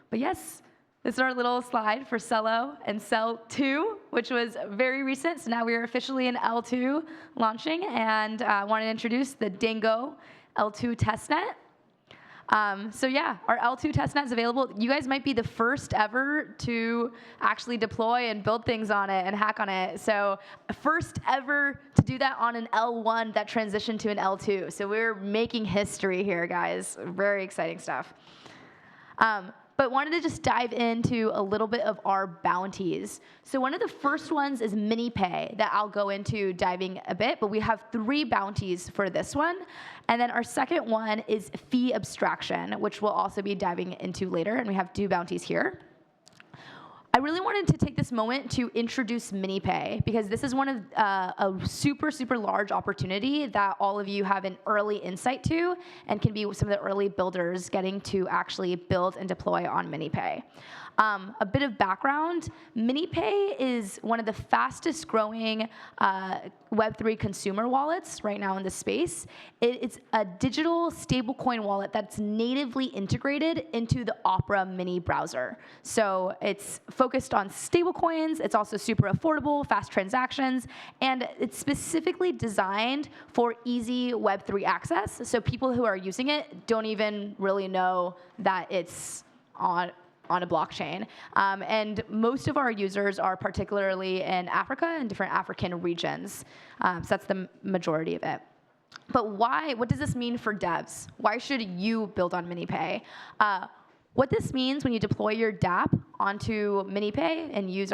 But yes, this is our little slide for Celo and Cell 2, which was very recent. So now we are officially in L2 launching, and I want to introduce the Dingo L2 testnet. So yeah, our L2 testnet is available. You guys might be the first ever to actually deploy and build things on it and hack on it. So first ever to do that on an L1 that transitioned to an L2. So we're making history here, guys. Very exciting stuff. but wanted to just dive into a little bit of our bounties. So one of the first ones is MiniPay that I'll go into diving a bit, but we have 3 bounties for this one. And then our second one is fee abstraction, which we'll also be diving into later, and we have 2 bounties here. I really wanted to take this moment to introduce MiniPay because this is one of a super, super large opportunity that all of you have an early insight to and can be some of the early builders getting to actually build and deploy on MiniPay. A bit of background, MiniPay is one of the fastest growing Web3 consumer wallets right now in the space. It's a digital stablecoin wallet that's natively integrated into the Opera mini browser. So it's focused on stablecoins. It's also super affordable, fast transactions, and it's specifically designed for easy Web3 access. So people who are using it don't even really know that it's on a blockchain. And most of our users are particularly in Africa and different African regions. So that's the majority of it. But why? What does this mean for devs? Why should you build on MiniPay? What this means when you deploy your dApp onto MiniPay and use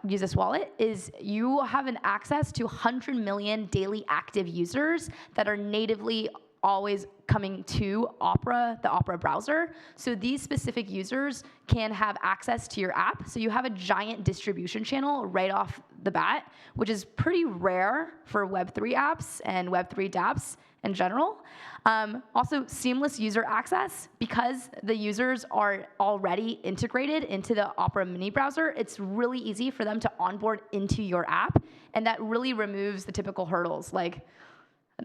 this wallet is you have an access to 100 million daily active users that are natively always coming to Opera, the Opera browser. So these specific users can have access to your app. So you have a giant distribution channel right off the bat, which is pretty rare for Web3 apps and Web3 dApps in general. Also, seamless user access. Because the users are already integrated into the Opera mini browser, it's really easy for them to onboard into your app, and that really removes the typical hurdles, like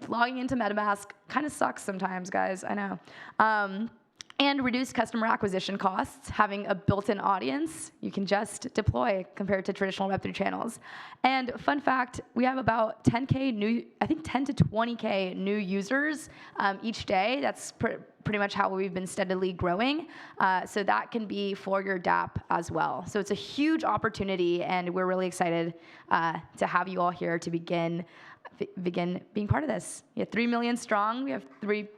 logging into MetaMask kind of sucks sometimes, guys, I know. And reduce customer acquisition costs. Having a built-in audience, you can just deploy compared to traditional Web3 channels. And fun fact, we have about 10K new, I think 10 to 20K new users each day. That's pretty much how we've been steadily growing. So that can be for your dApp as well. So it's a huge opportunity, and we're really excited to have you all here to begin being part of this. We have 3 million strong. We have 3+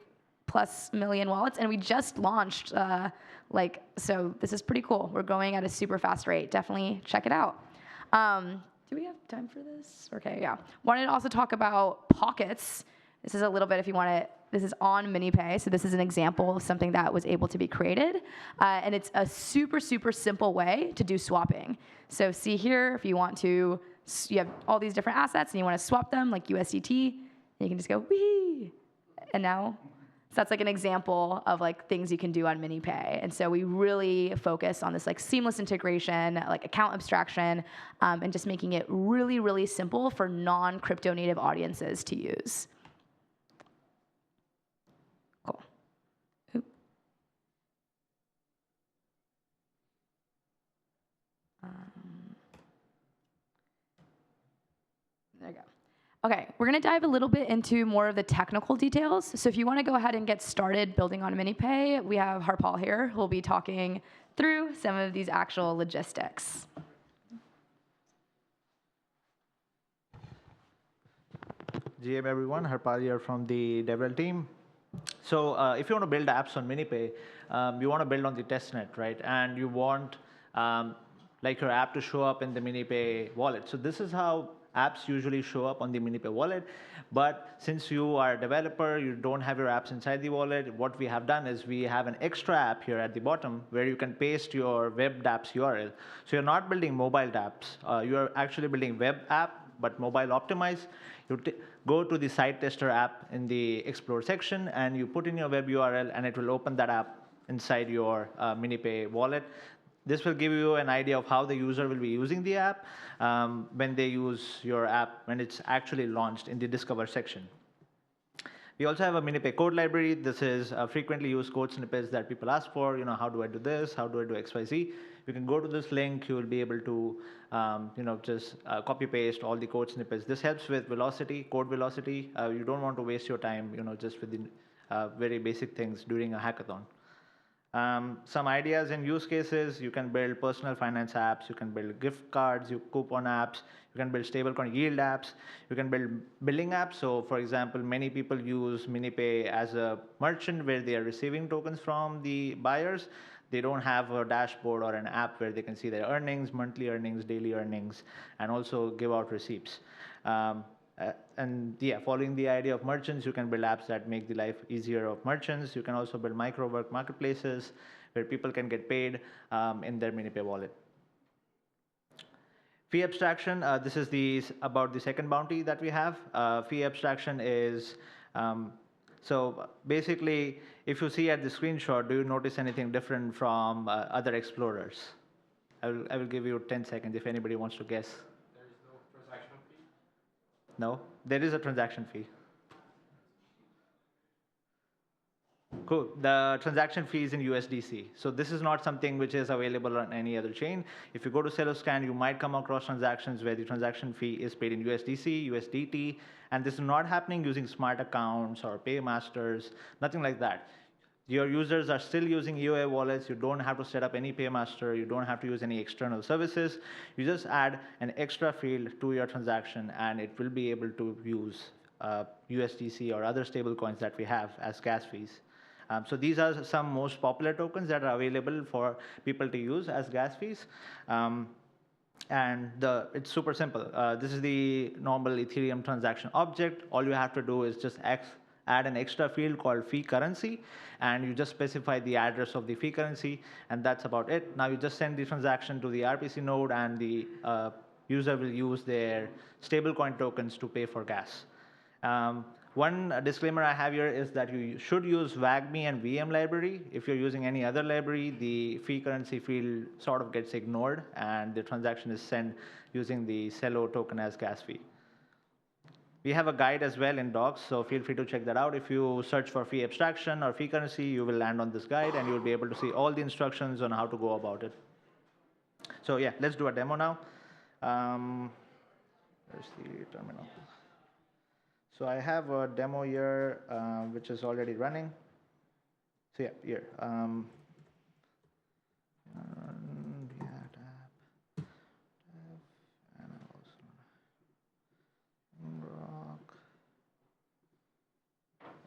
million wallets, and we just launched. So this is pretty cool. We're going at a super fast rate. Definitely check it out. Do we have time for this? Okay, yeah. Wanted to also talk about pockets. This is a little bit if you want to. This is on MiniPay, so this is an example of something that was able to be created, and it's a super, super simple way to do swapping. So see here, if you want to. You have all these different assets and you want to swap them like USDT, and you can just go wee, and now, so that's like an example of like things you can do on MiniPay. And so we really focus on this like seamless integration, like account abstraction, and just making it really, really simple for non-crypto native audiences to use. Cool. Oop. There you go. Okay, we're going to dive a little bit into more of the technical details. So if you want to go ahead and get started building on MiniPay, we have Harpal here who will be talking through some of these actual logistics. GM everyone, Harpal here from the DevRel team. So if you want to build apps on MiniPay, you want to build on the testnet, right? And you want like your app to show up in the MiniPay wallet. So this is how apps usually show up on the MiniPay wallet. But since you are a developer, you don't have your apps inside the wallet, what we have done is we have an extra app here at the bottom where you can paste your web dApps URL. So you're not building mobile dApps. You're actually building web app, but mobile optimized. You go to the site tester app in the explore section, and you put in your web URL, and it will open that app inside your MiniPay wallet. This will give you an idea of how the user will be using the app when they use your app when it's actually launched in the Discover section. We also have a MiniPay code library. This is frequently used code snippets that people ask for. You know, how do I do this? How do I do XYZ? You can go to this link. You will be able to just copy paste all the code snippets. This helps with velocity, code velocity. You don't want to waste your time, just with the very basic things during a hackathon. Some ideas and use cases: you can build personal finance apps, you can build gift cards, coupon apps, you can build stablecoin yield apps, you can build billing apps. So for example, many people use MiniPay as a merchant where they are receiving tokens from the buyers. They don't have a dashboard or an app where they can see their earnings, monthly earnings, daily earnings, and also give out receipts. And yeah, following the idea of merchants, you can build apps that make the life easier of merchants. You can also build micro work marketplaces where people can get paid in their MiniPay wallet. Fee abstraction, this is about the second bounty that we have. Fee abstraction is, so basically, if you see at the screenshot, do you notice anything different from other explorers? I will give you 10 seconds if anybody wants to guess. There is no transaction fee? No, there is a transaction fee. Cool. The transaction fee is in USDC. So this is not something which is available on any other chain. If you go to Celloscan, you might come across transactions where the transaction fee is paid in USDC, USDT, and this is not happening using smart accounts or paymasters, nothing like that. Your users are still using EOA wallets. You don't have to set up any paymaster. You don't have to use any external services. You just add an extra field to your transaction, and it will be able to use USDC or other stable coins that we have as gas fees. So these are some most popular tokens that are available for people to use as gas fees. And it's super simple. This is the normal Ethereum transaction object. All you have to do is just add an extra field called fee currency, and you just specify the address of the fee currency, and that's about it. Now you just send the transaction to the RPC node, and the user will use their stablecoin tokens to pay for gas. One disclaimer I have here is that you should use WAGMI and VM library. If you're using any other library, the fee currency field sort of gets ignored, and the transaction is sent using the Celo token as gas fee. We have a guide as well in docs, so feel free to check that out. If you search for fee abstraction or fee currency, you will land on this guide, and you'll be able to see all the instructions on how to go about it. So yeah, let's do a demo now. Where's the terminal? So I have a demo here, which is already running. So yeah, here.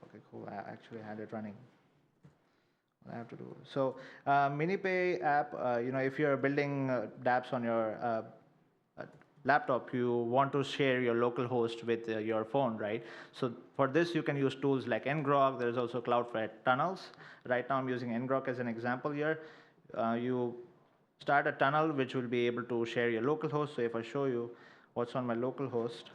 Okay, cool. I actually had it running. I have to do. So MiniPay app, if you're building dApps on your laptop, you want to share your local host with your phone, right? So for this, you can use tools like ngrok. There's also Cloudflare tunnels. Right now, I'm using ngrok as an example here. You start a tunnel, which will be able to share your local host. So if I show you what's on my local host,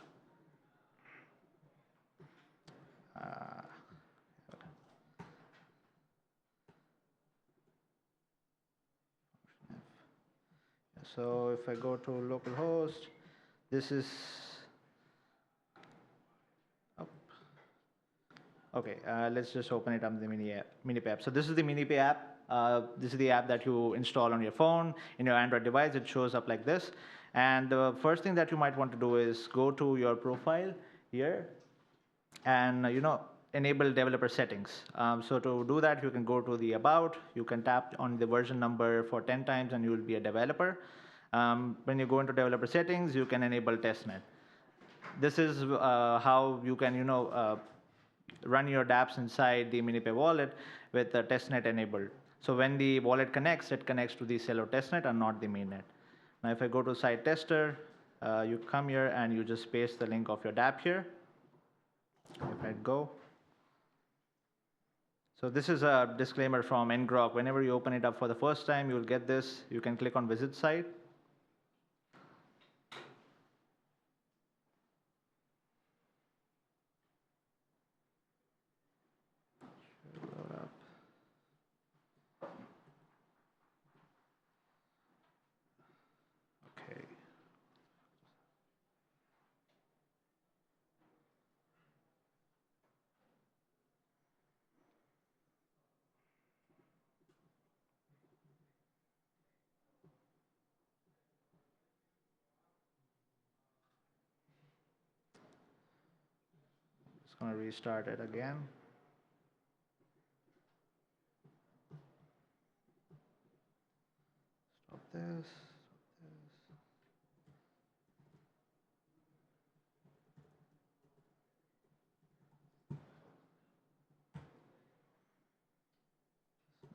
so if I go to localhost, this is, okay, let's just open it up in the MiniPay app. So this is the MiniPay app. This is the app that you install on your phone. In your Android device, it shows up like this. And the first thing that you might want to do is go to your profile here and, enable developer settings. So to do that, you can go to the About. You can tap on the version number for 10 times, and you will be a developer. When you go into developer settings, you can enable testnet. This is how you can, run your dApps inside the MiniPay wallet with the testnet enabled. So when the wallet connects, it connects to the Celo testnet and not the mainnet. Now, if I go to site tester, you come here and you just paste the link of your dApp here. If I go. So this is a disclaimer from ngrok. Whenever you open it up for the first time, you'll get this. You can click on visit site. Okay. Just going to restart it again. Stop this.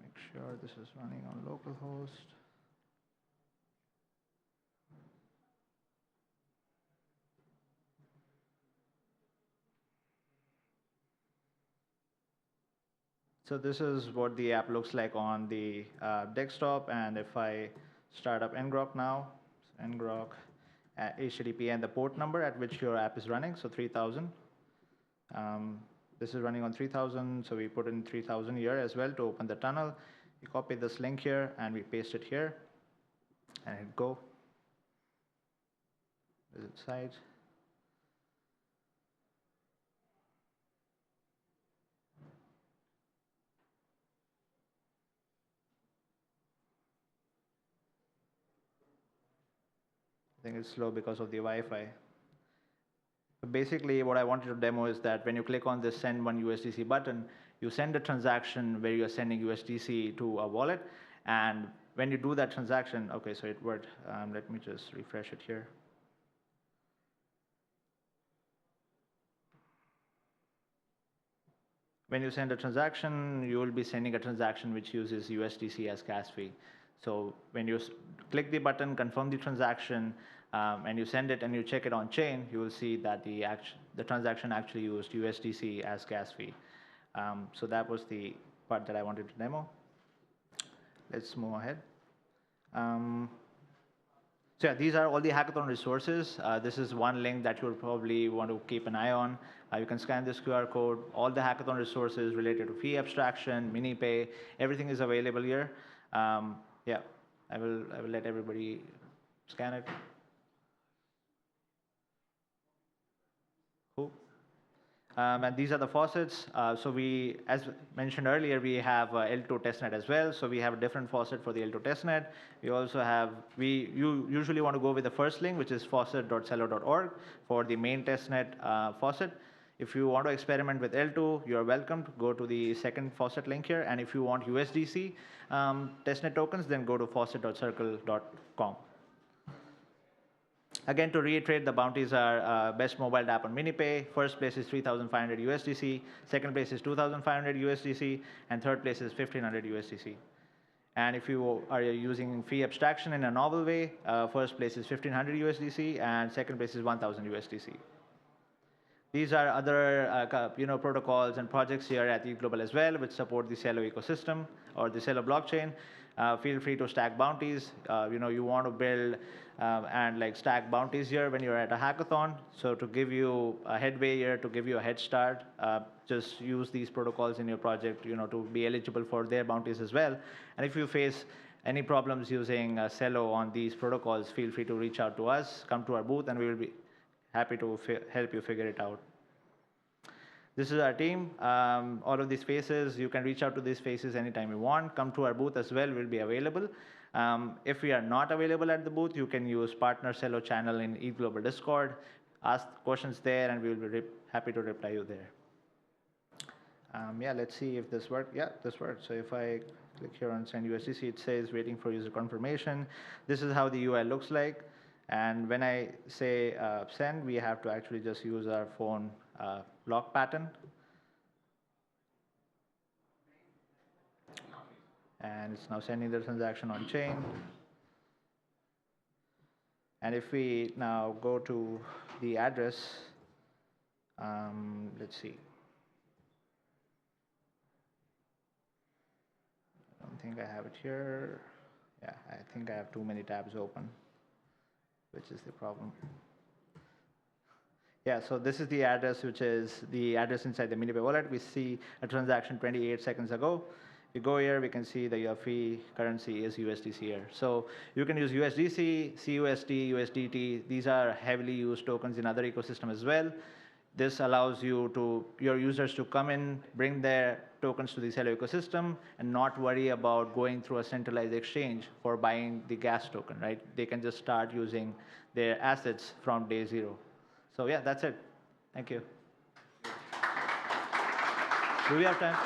Make sure this is running on localhost. So this is what the app looks like on the desktop, and if I start up ngrok now, ngrok HTTP and the port number at which your app is running, so 3000. This is running on 3000, so we put in 3000 here as well to open the tunnel. We copy this link here and we paste it here and hit go. Visit site. I think it's slow because of the Wi-Fi. Basically, what I wanted to demo is that when you click on this send one USDC button, you send a transaction where you're sending USDC to a wallet. And when you do that transaction, okay, so it worked. Let me just refresh it here. When you send a transaction, you will be sending a transaction which uses USDC as gas fee. So when you click the button, confirm the transaction, and you send it and you check it on chain, you will see that the transaction actually used USDC as gas fee. So that was the part that I wanted to demo. Let's move ahead. So yeah, these are all the hackathon resources. This is one link that you'll probably want to keep an eye on. You can scan this QR code. All the hackathon resources related to fee abstraction, MiniPay, everything is available here. Yeah, I will let everybody scan it. Cool. And these are the faucets. So we, as mentioned earlier, we have L2 testnet as well. So we have a different faucet for the L2 testnet. We also have, you usually want to go with the first link, which is faucet.celo.org for the main testnet faucet. If you want to experiment with L2, you're welcome to go to the second faucet link here. And if you want USDC testnet tokens, then go to faucet.circle.com. Again, to reiterate, the bounties are best mobile app on MiniPay. First place is 3,500 USDC. Second place is 2,500 USDC. And third place is 1,500 USDC. And if you are using fee abstraction in a novel way, first place is 1,500 USDC, and second place is 1,000 USDC. These are other protocols and projects here at ETHGlobal as well, which support the Celo ecosystem or the Celo blockchain. Feel free to stack bounties. You want to build and stack bounties here when you're at a hackathon. So to give you a headway here, to give you a head start, just use these protocols in your project, to be eligible for their bounties as well. And if you face any problems using Celo on these protocols, feel free to reach out to us, come to our booth, and we will be happy to help you figure it out. This is our team. All of these faces, you can reach out to these faces anytime you want. Come to our booth as well, we'll be available. If we are not available at the booth, you can use Partner Celo channel in ETHGlobal Discord. Ask questions there, and we will be happy to reply you there. Yeah, let's see if this works. Yeah, this works. So if I click here on send USDC, it says waiting for user confirmation. This is how the UI looks like. And when I say send, we have to actually just use our phone lock pattern. And it's now sending the transaction on chain. And if we now go to the address, let's see. I don't think I have it here. Yeah, I think I have too many tabs open, which is the problem. Yeah, so this is the address, which is the address inside the MiniPay wallet. We see a transaction 28 seconds ago. We go here, we can see that your fee currency is USDC here. So you can use USDC, CUSD, USDT. These are heavily used tokens in other ecosystems as well. This allows your users to come in, bring their tokens to the Celo ecosystem, and not worry about going through a centralized exchange for buying the gas token, right? They can just start using their assets from day zero. So yeah, that's it. Thank you. Do we have time?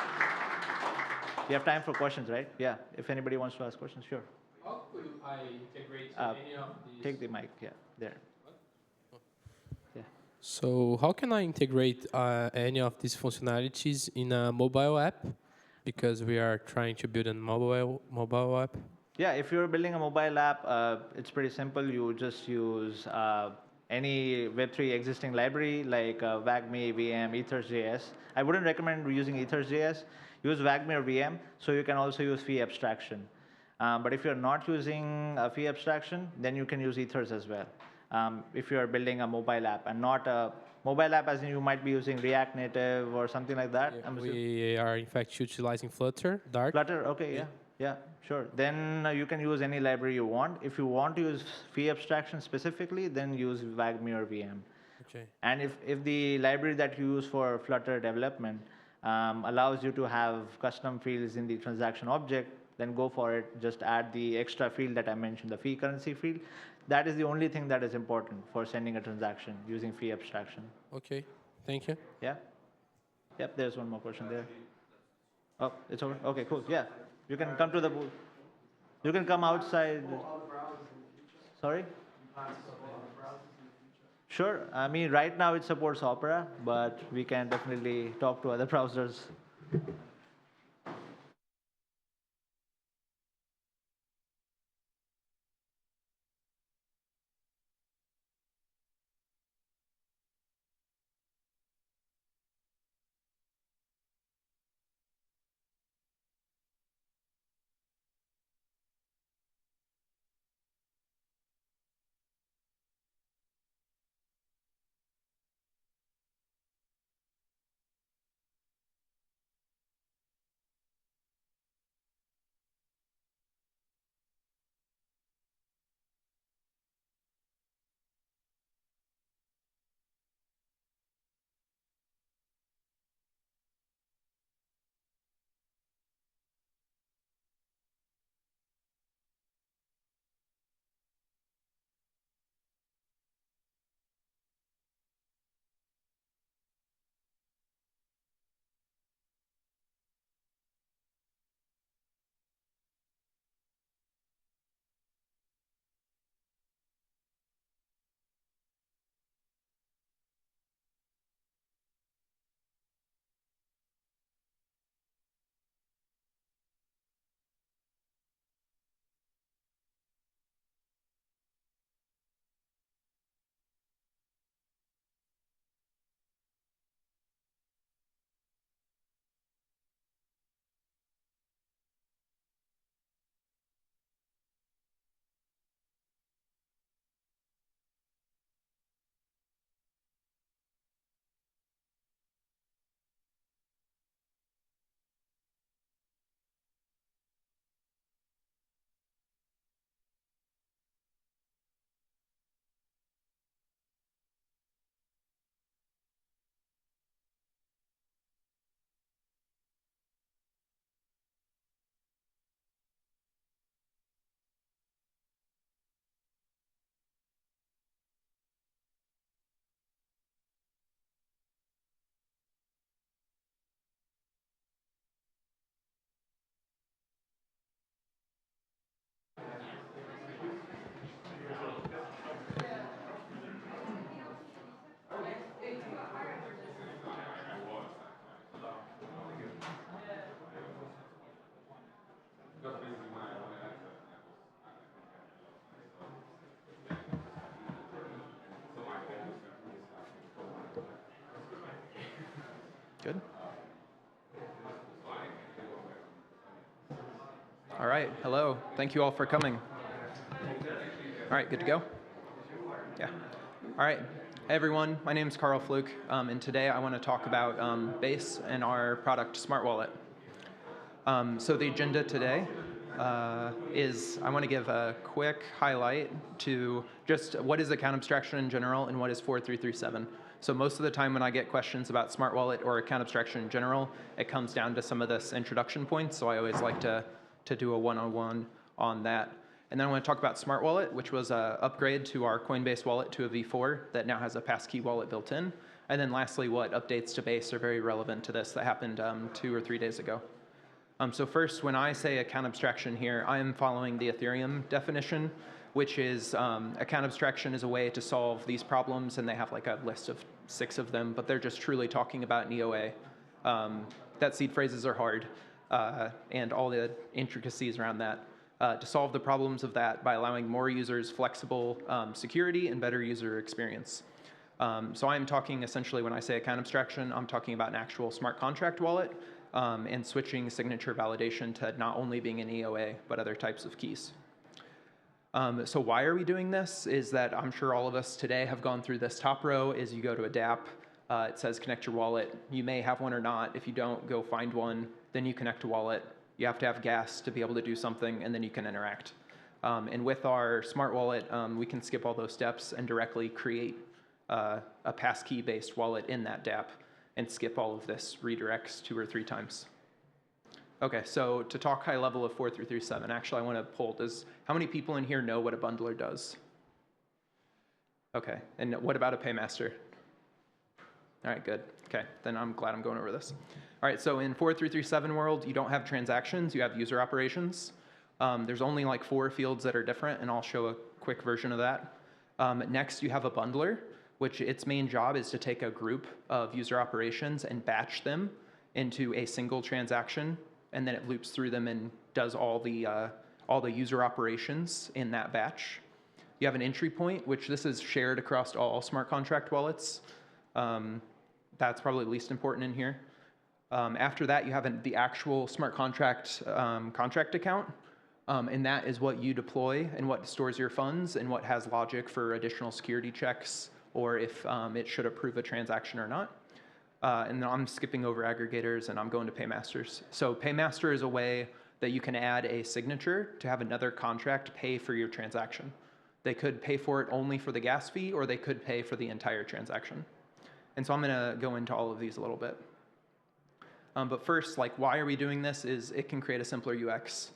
We have time for questions, right? Yeah, if anybody wants to ask questions, sure. How could I integrate any of these? Take the mic, yeah, there. Yeah. So how can I integrate any of these functionalities in a mobile app? because we are trying to build a mobile app? Yeah, if you're building a mobile app, it's pretty simple. You just use any Web3 existing library like WAGMI, VM, ETHGlobal. I wouldn't recommend using ETHGlobal. Use WAGMI or VM, so you can also use fee abstraction. But if you're not using a fee abstraction, then you can use Ethers as well. If you're building a mobile app and not a mobile app, as in you might be using React Native or something like that. We are in fact utilizing Flutter, Dart. Flutter, okay, yeah, sure. Then you can use any library you want. If you want to use fee abstraction specifically, then use WAGMI or VM. Okay. And if the library that you use for Flutter development allows you to have custom fields in the transaction object, then go for it. Just add the extra field that I mentioned, the fee currency field. That is the only thing that is important for sending a transaction using fee abstraction. Okay, thank you. Yeah? Yep, there's one more question there. Oh, it's over? Okay, cool. Yeah, you can come to the booth. You can come outside. Sorry? Sure. I mean, right now it supports Opera, but we can definitely talk to other browsers. Good. All right, hello. Thank you all for coming. All right, good to go? Yeah. All right. Hey, everyone. My name is Carl Fluke, and today I want to talk about Base and our product, Smart Wallet. So the agenda today is I want to give a quick highlight to just what is account abstraction in general and what is 4337. So most of the time when I get questions about Smart Wallet or account abstraction in general, it comes down to some of this introduction points. So I always like to do a one-on-one on that. And then I want to talk about Smart Wallet, which was an upgrade to our Coinbase wallet to a V4 that now has a passkey wallet built in. And then lastly, what updates to Base are very relevant to this that happened 2 or 3 days ago. So first, when I say account abstraction here, I am following the Ethereum definition, which is account abstraction is a way to solve these problems, and they have like a list of 6 of them, but they're just truly talking about an EOA. That seed phrases are hard. and all the intricacies around that. To solve the problems of that by allowing more users flexible security and better user experience. So I'm talking essentially, when I say account abstraction, I'm talking about an actual smart contract wallet and switching signature validation to not only being an EOA, but other types of keys. So why are we doing this? Is that I'm sure all of us today have gone through this top row. Is you go to a dApp, it says connect your wallet. You may have one or not. If you don't, go find one. Then you connect a wallet. You have to have gas to be able to do something, and then you can interact. And with our smart wallet, we can skip all those steps and directly create a passkey-based wallet in that dApp and skip all of this redirects 2 or 3 times. Okay, so to talk high level of 4337, actually I want to poll, how many people in here know what a bundler does? Okay, and what about a paymaster? All right, good. Okay, then I'm glad I'm going over this. All right, so in 4337 world, you don't have transactions, you have user operations. There's only like 4 fields that are different, and I'll show a quick version of that. Next, you have a bundler, which its main job is to take a group of user operations and batch them into a single transaction, and then it loops through them and does all the user operations in that batch. You have an entry point, which this is shared across all smart contract wallets. That's probably least important in here. After that, you have the actual smart contract contract account, and that is what you deploy and what stores your funds and what has logic for additional security checks or if it should approve a transaction or not. And then I'm skipping over aggregators and I'm going to paymasters. So paymaster is a way that you can add a signature to have another contract pay for your transaction. They could pay for it only for the gas fee, or they could pay for the entire transaction. And so I'm going to go into all of these a little bit. But first, like, why are we doing this is it can create a simpler UX.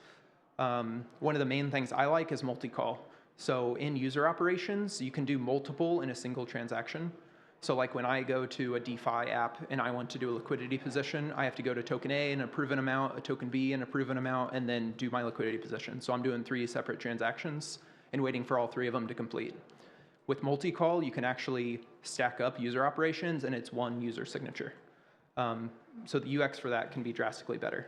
One of the main things I like is multi-call. So in user operations, you can do multiple in a single transaction. So like when I go to a DeFi app and I want to do a liquidity position, I have to go to token A and approve an amount, a token B and approve an amount, and then do my liquidity position. So I'm doing 3 separate transactions and waiting for all 3 of them to complete. With multi-call, you can actually stack up user operations and it's one user signature. So the UX for that can be drastically better.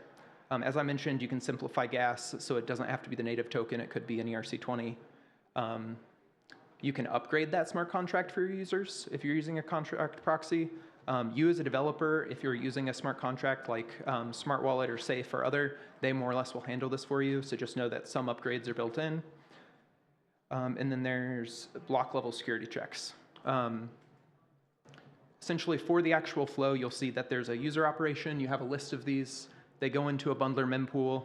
As I mentioned, you can simplify gas, so it doesn't have to be the native token. It could be an ERC20. You can upgrade that smart contract for your users if you're using a contract proxy. You as a developer, if you're using a smart contract like Smart Wallet or Safe or other, they more or less will handle this for you. So just know that some upgrades are built in. And then there's block level security checks. Essentially for the actual flow, you'll see that there's a user operation. You have a list of these. They go into a bundler mempool.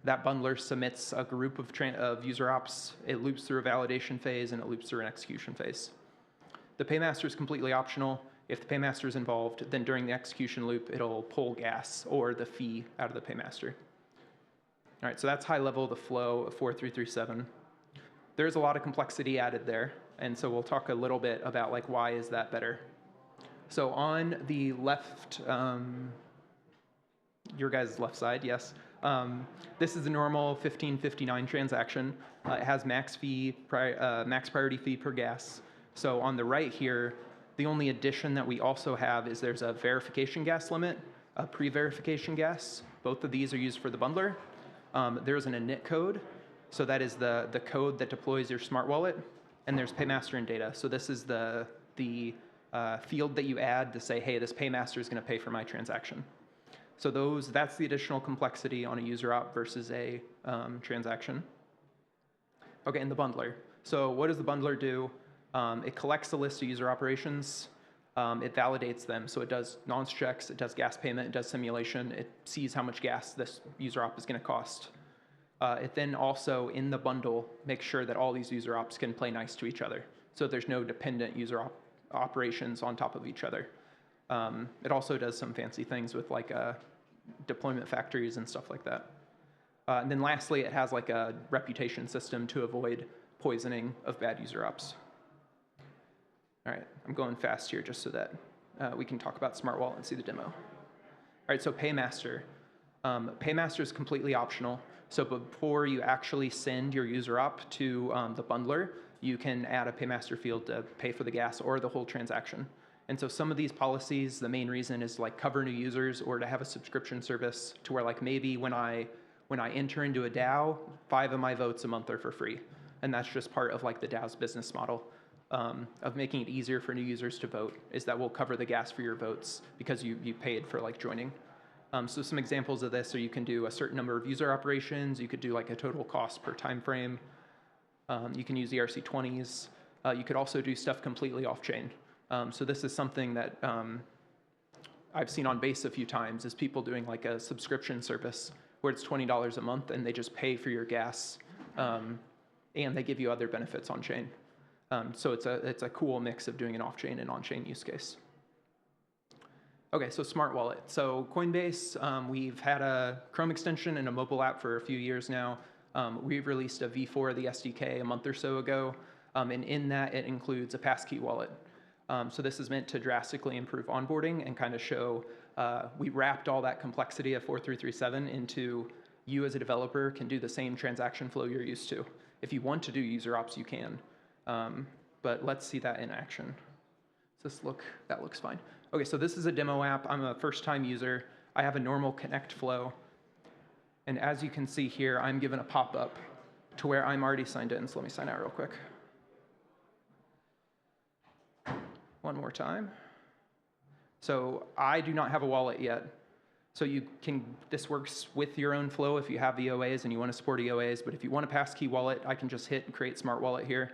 That bundler submits a group of user ops. It loops through a validation phase and it loops through an execution phase. The paymaster is completely optional. If the paymaster is involved, then during the execution loop, it'll pull gas or the fee out of the paymaster. All right, so that's high level, the flow of 4337. There's a lot of complexity added there, and so we'll talk a little bit about like why is that better. So on the left, your guys' left side, yes. This is a normal 1559 transaction. It has max priority fee per gas. So on the right here, the only addition that we also have is there's a verification gas limit, a pre-verification gas. Both of these are used for the bundler. There's an init code. So that is the code that deploys your smart wallet. And there's paymaster and data. So this is the field that you add to say, hey, this paymaster is going to pay for my transaction. So that's the additional complexity on a user op versus a transaction. Okay, and the bundler. So what does the bundler do? It collects a list of user operations. It validates them. So it does nonce checks, it does gas payment, it does simulation. It sees how much gas this user op is going to cost. It then also, in the bundle, makes sure that all these user ops can play nice to each other. So there's no dependent user operations on top of each other. It also does some fancy things with like deployment factories and stuff like that. And then lastly, it has like a reputation system to avoid poisoning of bad user ops. All right, I'm going fast here just so that we can talk about Smart Wallet and see the demo. All right, so Paymaster. Paymaster is completely optional. So before you actually send your user op to the bundler, you can add a Paymaster field to pay for the gas or the whole transaction. And so some of these policies, the main reason is like cover new users or to have a subscription service to where like maybe when I enter into a DAO, 5 of my votes a month are for free. And that's just part of like the DAO's business model of making it easier for new users to vote, is that we'll cover the gas for your votes because you paid for like joining. So some examples of this are you can do a certain number of user operations, you could do like a total cost per time frame, you can use ERC20s, you could also do stuff completely off-chain. So this is something that I've seen on Base a few times, is people doing like a subscription service where it's $20 a month and they just pay for your gas and they give you other benefits on-chain. So it's a cool mix of doing an off-chain and on-chain use case. Okay, so Smart Wallet. So Coinbase, we've had a Chrome extension and a mobile app for a few years now. We've released a V4 of the SDK a month or so ago, and in that it includes a passkey wallet. So this is meant to drastically improve onboarding and kind of show, we wrapped all that complexity of 4337 into you as a developer can do the same transaction flow you're used to. If you want to do user ops, you can. But let's see that in action. Does this look, that looks fine. Okay, so this is a demo app. I'm a first-time user. I have a normal connect flow. And as you can see here, I'm given a pop-up to where I'm already signed in. So let me sign out real quick. One more time. So I do not have a wallet yet. So you can, this works with your own flow if you have EOAs and you want to support EOAs, but if you want a passkey wallet, I can just hit create smart wallet here.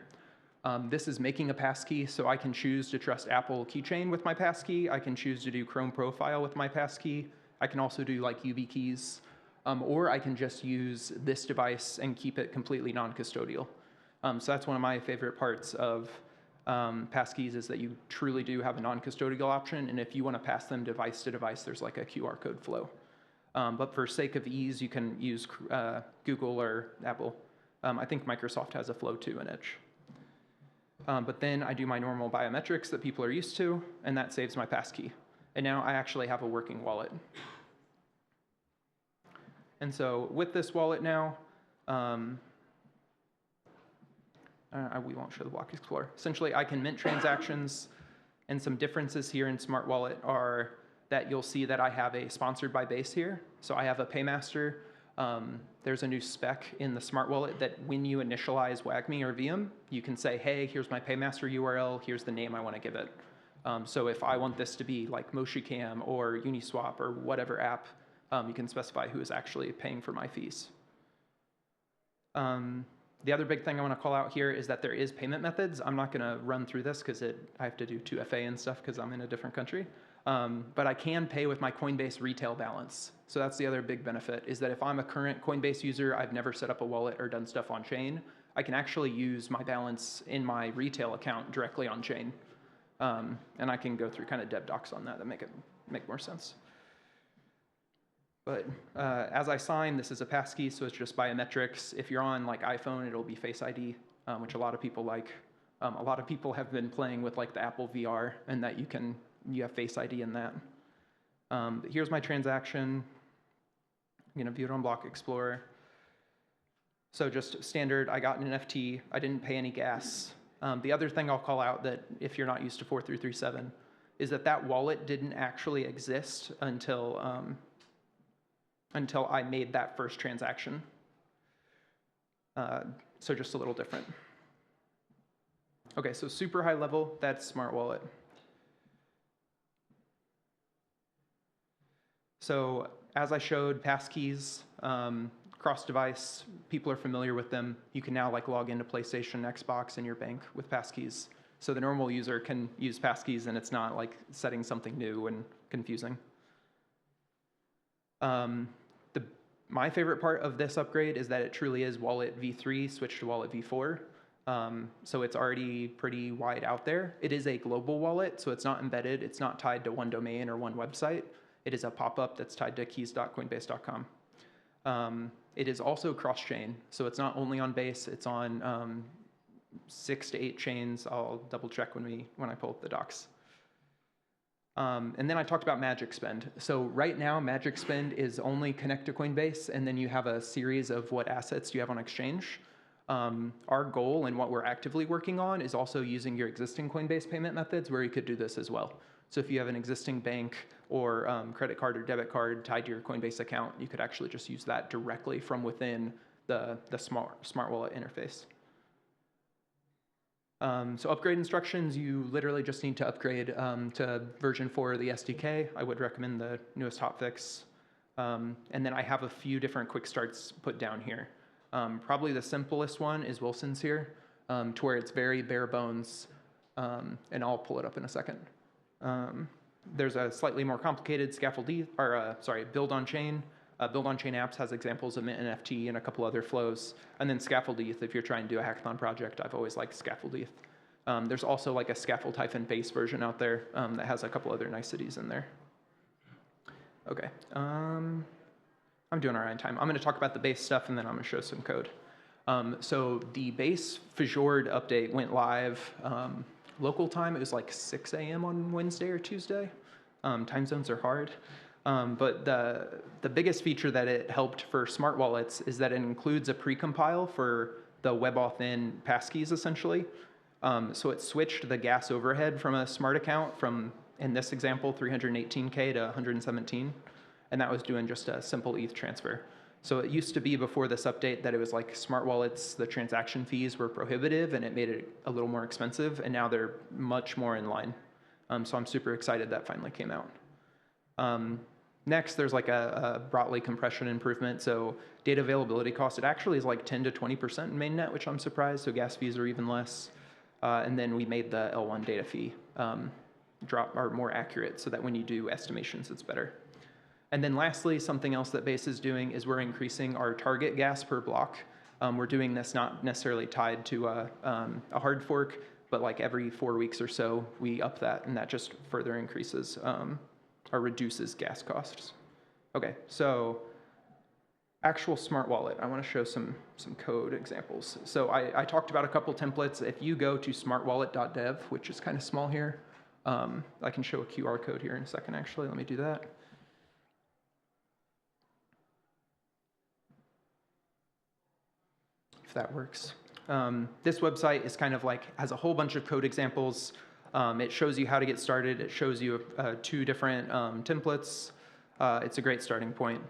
This is making a passkey, so I can choose to trust Apple Keychain with my passkey. I can choose to do Chrome Profile with my passkey. I can also do like YubiKeys, or I can just use this device and keep it completely non-custodial. So that's one of my favorite parts of passkeys, is that you truly do have a non-custodial option, and if you want to pass them device to device, there's like a QR code flow. But for sake of ease, you can use Google or Apple. I think Microsoft has a flow too in Edge. But then I do my normal biometrics that people are used to, and that saves my passkey. And now I actually have a working wallet. And so with this wallet now, we won't show the Block Explorer. Essentially, I can mint transactions, and some differences here in Smart Wallet are that you'll see that I have a sponsored by Base here. So I have a paymaster. There's a new spec in the Smart Wallet that when you initialize WAGMI or VM, you can say, hey, here's my paymaster URL, here's the name I want to give it. So if I want this to be like MoshiCam or Uniswap or whatever app, you can specify who is actually paying for my fees. The other big thing I want to call out here is that there is payment methods. I'm not going to run through this because I have to do 2FA and stuff because I'm in a different country. But I can pay with my Coinbase retail balance. So that's the other big benefit, is that if I'm a current Coinbase user, I've never set up a wallet or done stuff on chain, I can actually use my balance in my retail account directly on chain. And I can go through kind of dev docs on that make more sense. But as I sign, this is a passkey, so it's just biometrics. If you're on like iPhone, it'll be Face ID, which a lot of people like. A lot of people have been playing with like the Apple VR, and that you have Face ID in that. Here's my transaction. I'm going to view it on Block Explorer. So just standard, I got an NFT. I didn't pay any gas. The other thing I'll call out, that if you're not used to 4337, is that wallet didn't actually exist until I made that first transaction. So just a little different. Okay, so super high level, that's Smart Wallet. So as I showed, passkeys, cross-device, people are familiar with them. You can now like log into PlayStation, Xbox, and your bank with passkeys. So the normal user can use passkeys, and it's not like setting something new and confusing. My favorite part of this upgrade is that it truly is Wallet v3 switched to Wallet v4. So it's already pretty wide out there. It is a global wallet, so it's not embedded. It's not tied to one domain or one website. It is a pop-up that's tied to keys.coinbase.com. It is also cross-chain, so it's not only on Base. It's on 6 to 8 chains. I'll double-check when I pull up the docs. And then I talked about Magic Spend. So right now, Magic Spend is only connect to Coinbase, and then you have a series of what assets you have on exchange. Our goal and what we're actively working on is also using your existing Coinbase payment methods where you could do this as well. So if you have an existing bank or credit card or debit card tied to your Coinbase account, you could actually just use that directly from within the smart wallet interface. So upgrade instructions, you literally just need to upgrade to version 4 of the SDK. I would recommend the newest hotfix. And then I have a few different quick starts put down here. Probably the simplest one is Wilson's here, to where it's very bare bones, and I'll pull it up in a second. There's a slightly more complicated build on chain. Build on chain apps has examples of Mint NFT and a couple other flows. And then Scaffold ETH, if you're trying to do a hackathon project, I've always liked Scaffold ETH. There's also like a scaffold-base version out there that has a couple other niceties in there. Okay, I'm doing all right on time. I'm gonna talk about the base stuff and then I'm gonna show some code. So the base Fjord update went live local time. It was like 6 a.m. on Wednesday or Tuesday. Time zones are hard. But the biggest feature that it helped for smart wallets is that it includes a precompile for the WebAuthn passkeys, essentially. So it switched the gas overhead from a smart account from, in this example, 318K to 117. And that was doing just a simple ETH transfer. So it used to be before this update that it was like smart wallets, the transaction fees were prohibitive and it made it a little more expensive. And now they're much more in line. So I'm super excited that finally came out. Next, there's like a Brotli compression improvement. So data availability cost, it actually is like 10 to 20% in mainnet, which I'm surprised. So gas fees are even less. And then we made the L1 data fee more accurate so that when you do estimations, it's better. And then lastly, something else that Base is doing is we're increasing our target gas per block. We're doing this not necessarily tied to a hard fork, but like every 4 weeks or so, we up that, and that just further increases or reduces gas costs. Okay, so actual smart wallet. I want to show some code examples. So I talked about a couple templates. If you go to smartwallet.dev, which is kind of small here, I can show a QR code here in a second, actually. Let me do that. If that works. This website is kind of like, has a whole bunch of code examples. It shows you how to get started. It shows you 2 different templates. It's a great starting point.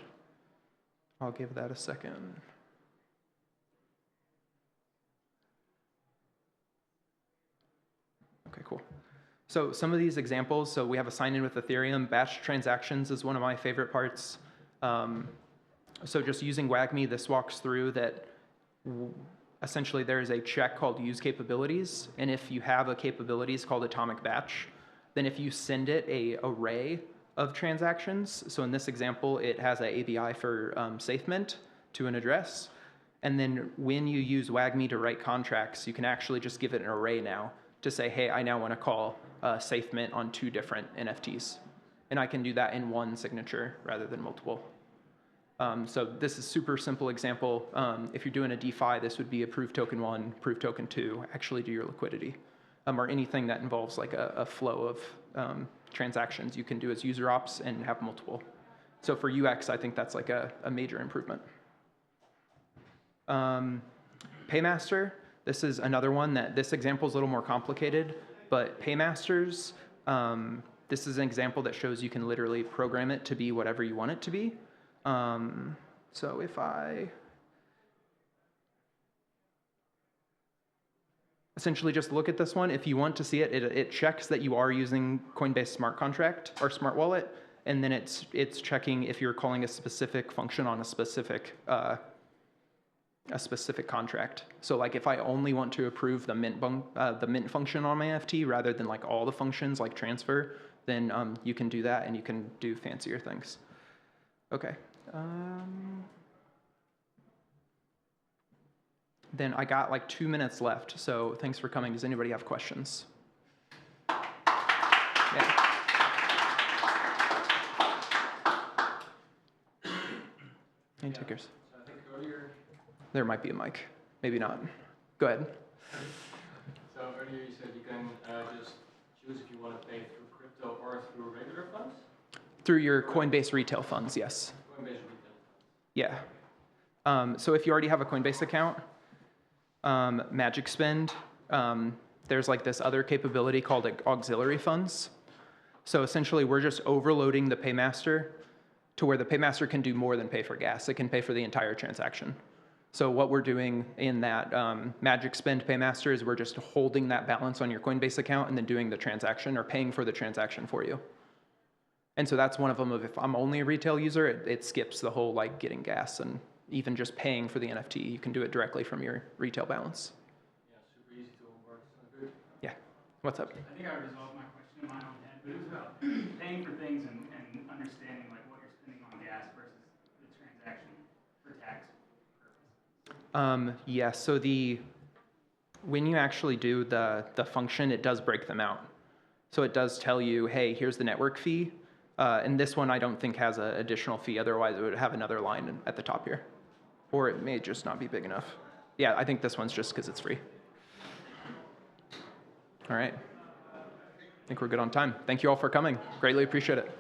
I'll give that a second. Okay, cool. So some of these examples, so we have a sign-in with Ethereum. Batch transactions is one of my favorite parts. So just using WAGMI, this walks through that essentially there is a check called use capabilities. And if you have a capabilities called atomic batch, then if you send it a array of transactions, so in this example, it has an ABI for SafeMint to an address. And then when you use WAGMI to write contracts, you can actually just give it an array now to say, hey, I now want to call SafeMint on 2 different NFTs. And I can do that in 1 signature rather than multiple. So this is super simple example. If you're doing a DeFi, this would be approve token 1, approve token 2, actually do your liquidity. Or anything that involves like a flow of transactions you can do as user ops and have multiple. So for UX, I think that's like a major improvement. Paymaster, this is another one that this example is a little more complicated, but Paymasters, this is an example that shows you can literally program it to be whatever you want it to be. So if I essentially just look at this one, if you want to see it, it checks that you are using Coinbase smart contract or smart wallet, and then it's checking if you're calling a specific function on a specific contract. So like if I only want to approve the mint function on my NFT rather than like all the functions like transfer, then you can do that and you can do fancier things. Okay. Then I got like 2 minutes left, so thanks for coming. Does anybody have questions? Yeah. Any takers? So I think earlier, There might be a mic. Maybe not. Go ahead. so earlier you said you can just choose if you want to pay through crypto or through regular funds? Through your Coinbase retail funds, yes. Coinbase retail. Yeah. So if you already have a Coinbase account, Magic Spend. There's like this other capability called auxiliary funds. So essentially, we're just overloading the paymaster to where the paymaster can do more than pay for gas. It can pay for the entire transaction. So what we're doing in that Magic Spend paymaster is we're just holding that balance on your Coinbase account and then doing the transaction or paying for the transaction for you. And so that's one of them of if I'm only a retail user, it skips the whole like getting gas and even just paying for the NFT. You can do it directly from your retail balance. Yeah, super easy to work. So good. Yeah. What's up? I think I resolved my question in my own head, but it was about paying for things and understanding like what you're spending on gas versus the transaction for tax purposes. Yeah, so when you actually do the function, it does break them out. So it does tell you, hey, here's the network fee. And this one I don't think has an additional fee. Otherwise, it would have another line at the top here. Or it may just not be big enough. Yeah, I think this one's just because it's free. All right. I think we're good on time. Thank you all for coming. Greatly appreciate it.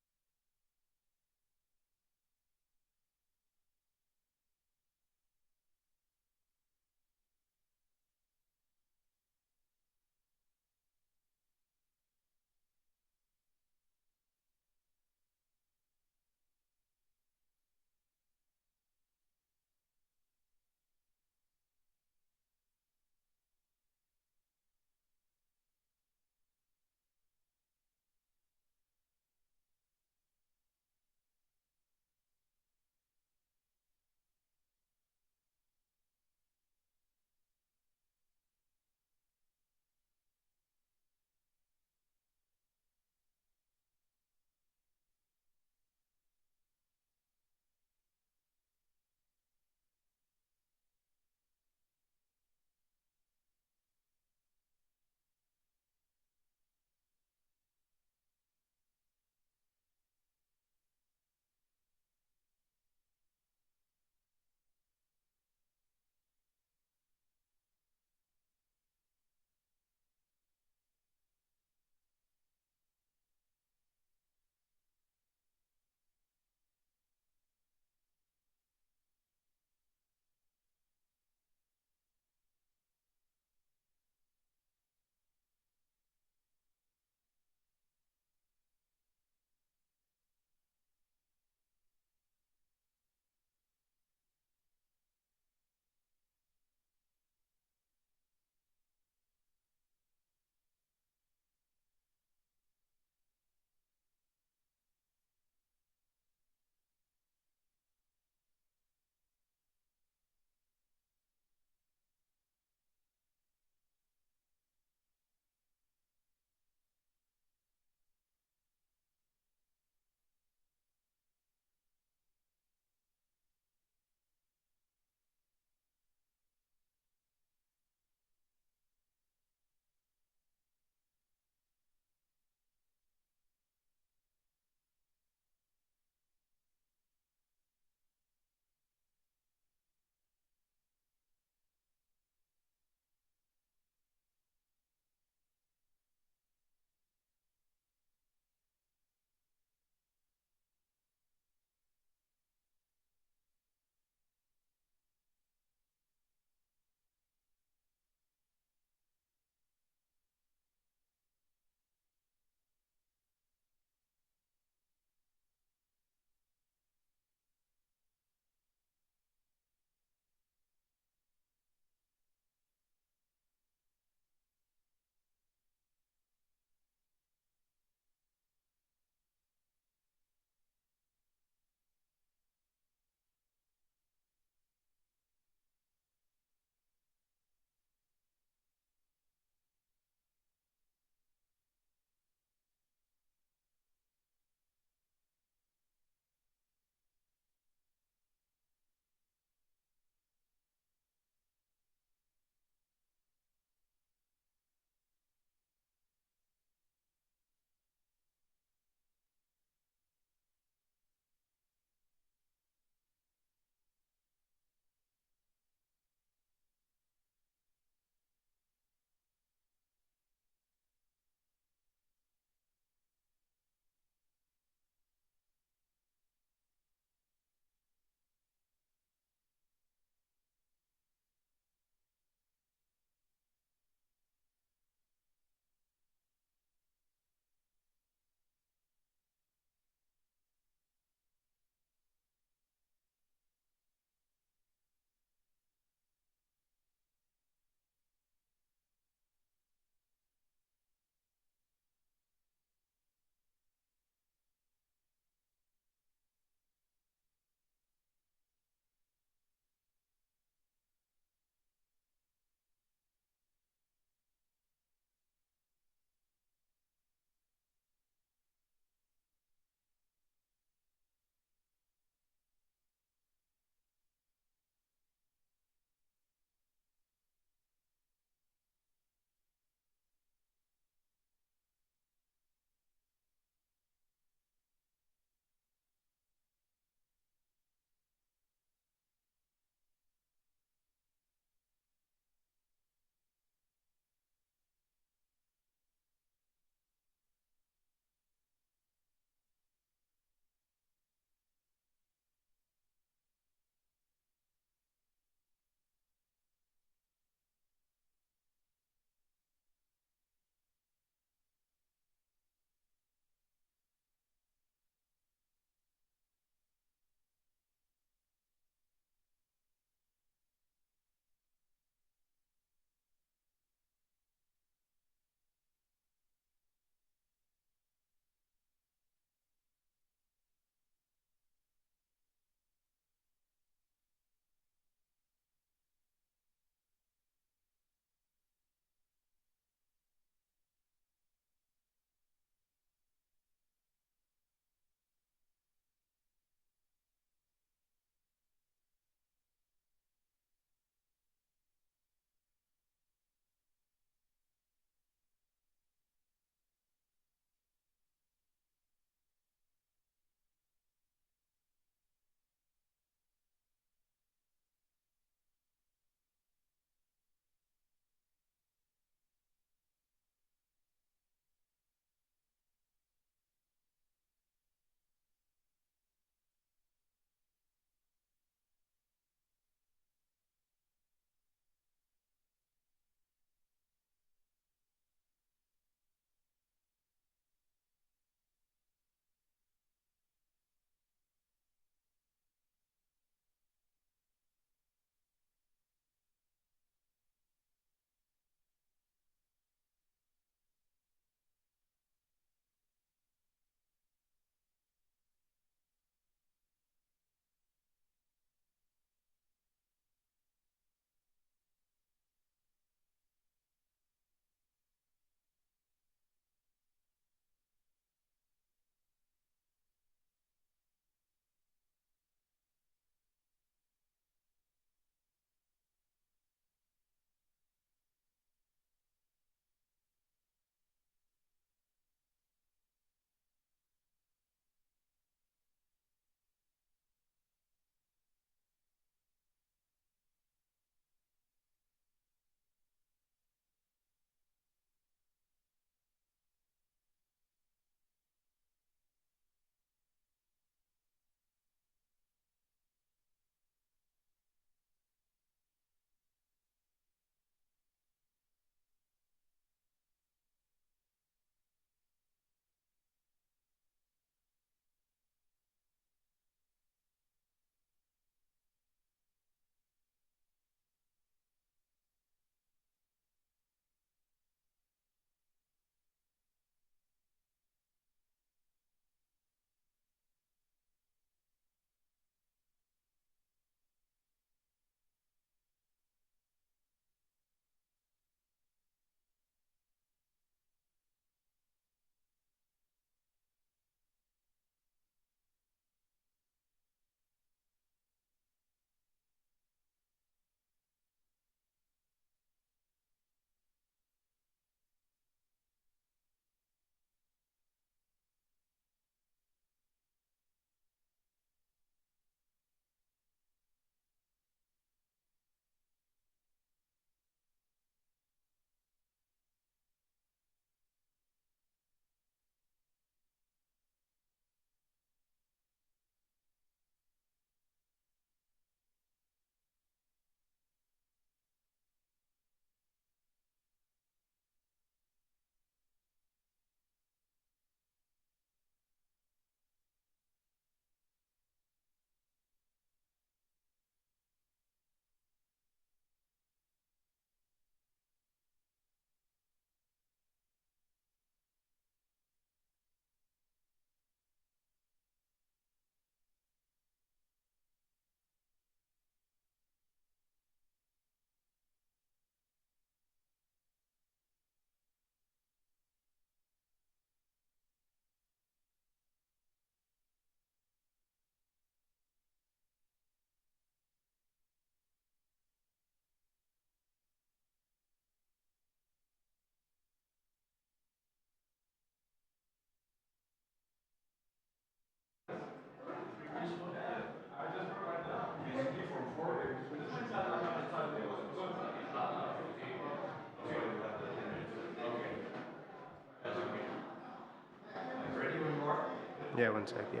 Yeah, one sec, yeah.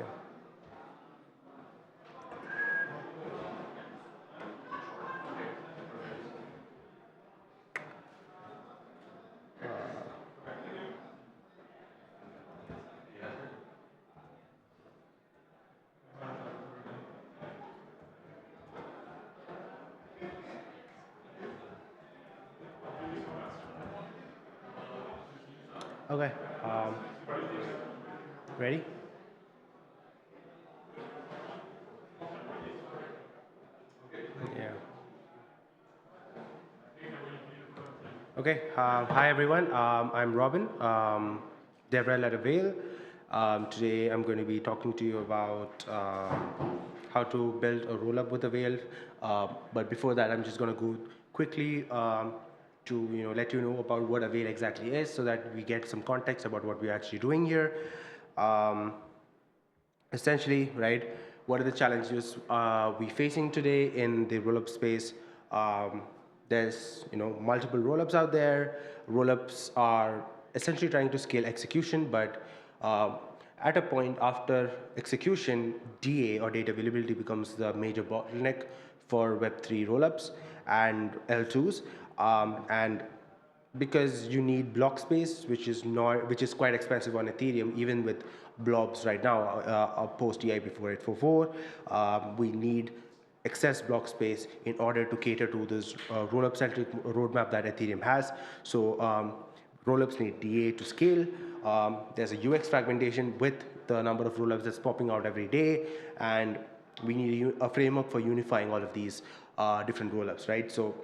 Okay. Ready? Yeah. Okay. Hi, everyone. I'm Robin, DevRel at Avail. Today, I'm going to be talking to you about how to build a rollup with Avail. But before that, I'm just going to go quickly to let you know about what Avail exactly is, so that we get some context about what we're actually doing here. Essentially, right, what are the challenges we're facing today in the rollup space? There's multiple rollups out there. Rollups are essentially trying to scale execution, but at a point after execution, DA or data availability becomes the major bottleneck for Web3 rollups and L2s. And because you need block space, which is quite expensive on Ethereum, even with blobs right now, post EIP 4844, we need excess block space in order to cater to this rollup-centric roadmap that Ethereum has. So rollups need DA to scale. There's a UX fragmentation with the number of rollups that's popping out every day, and we need a framework for unifying all of these different rollups, right? So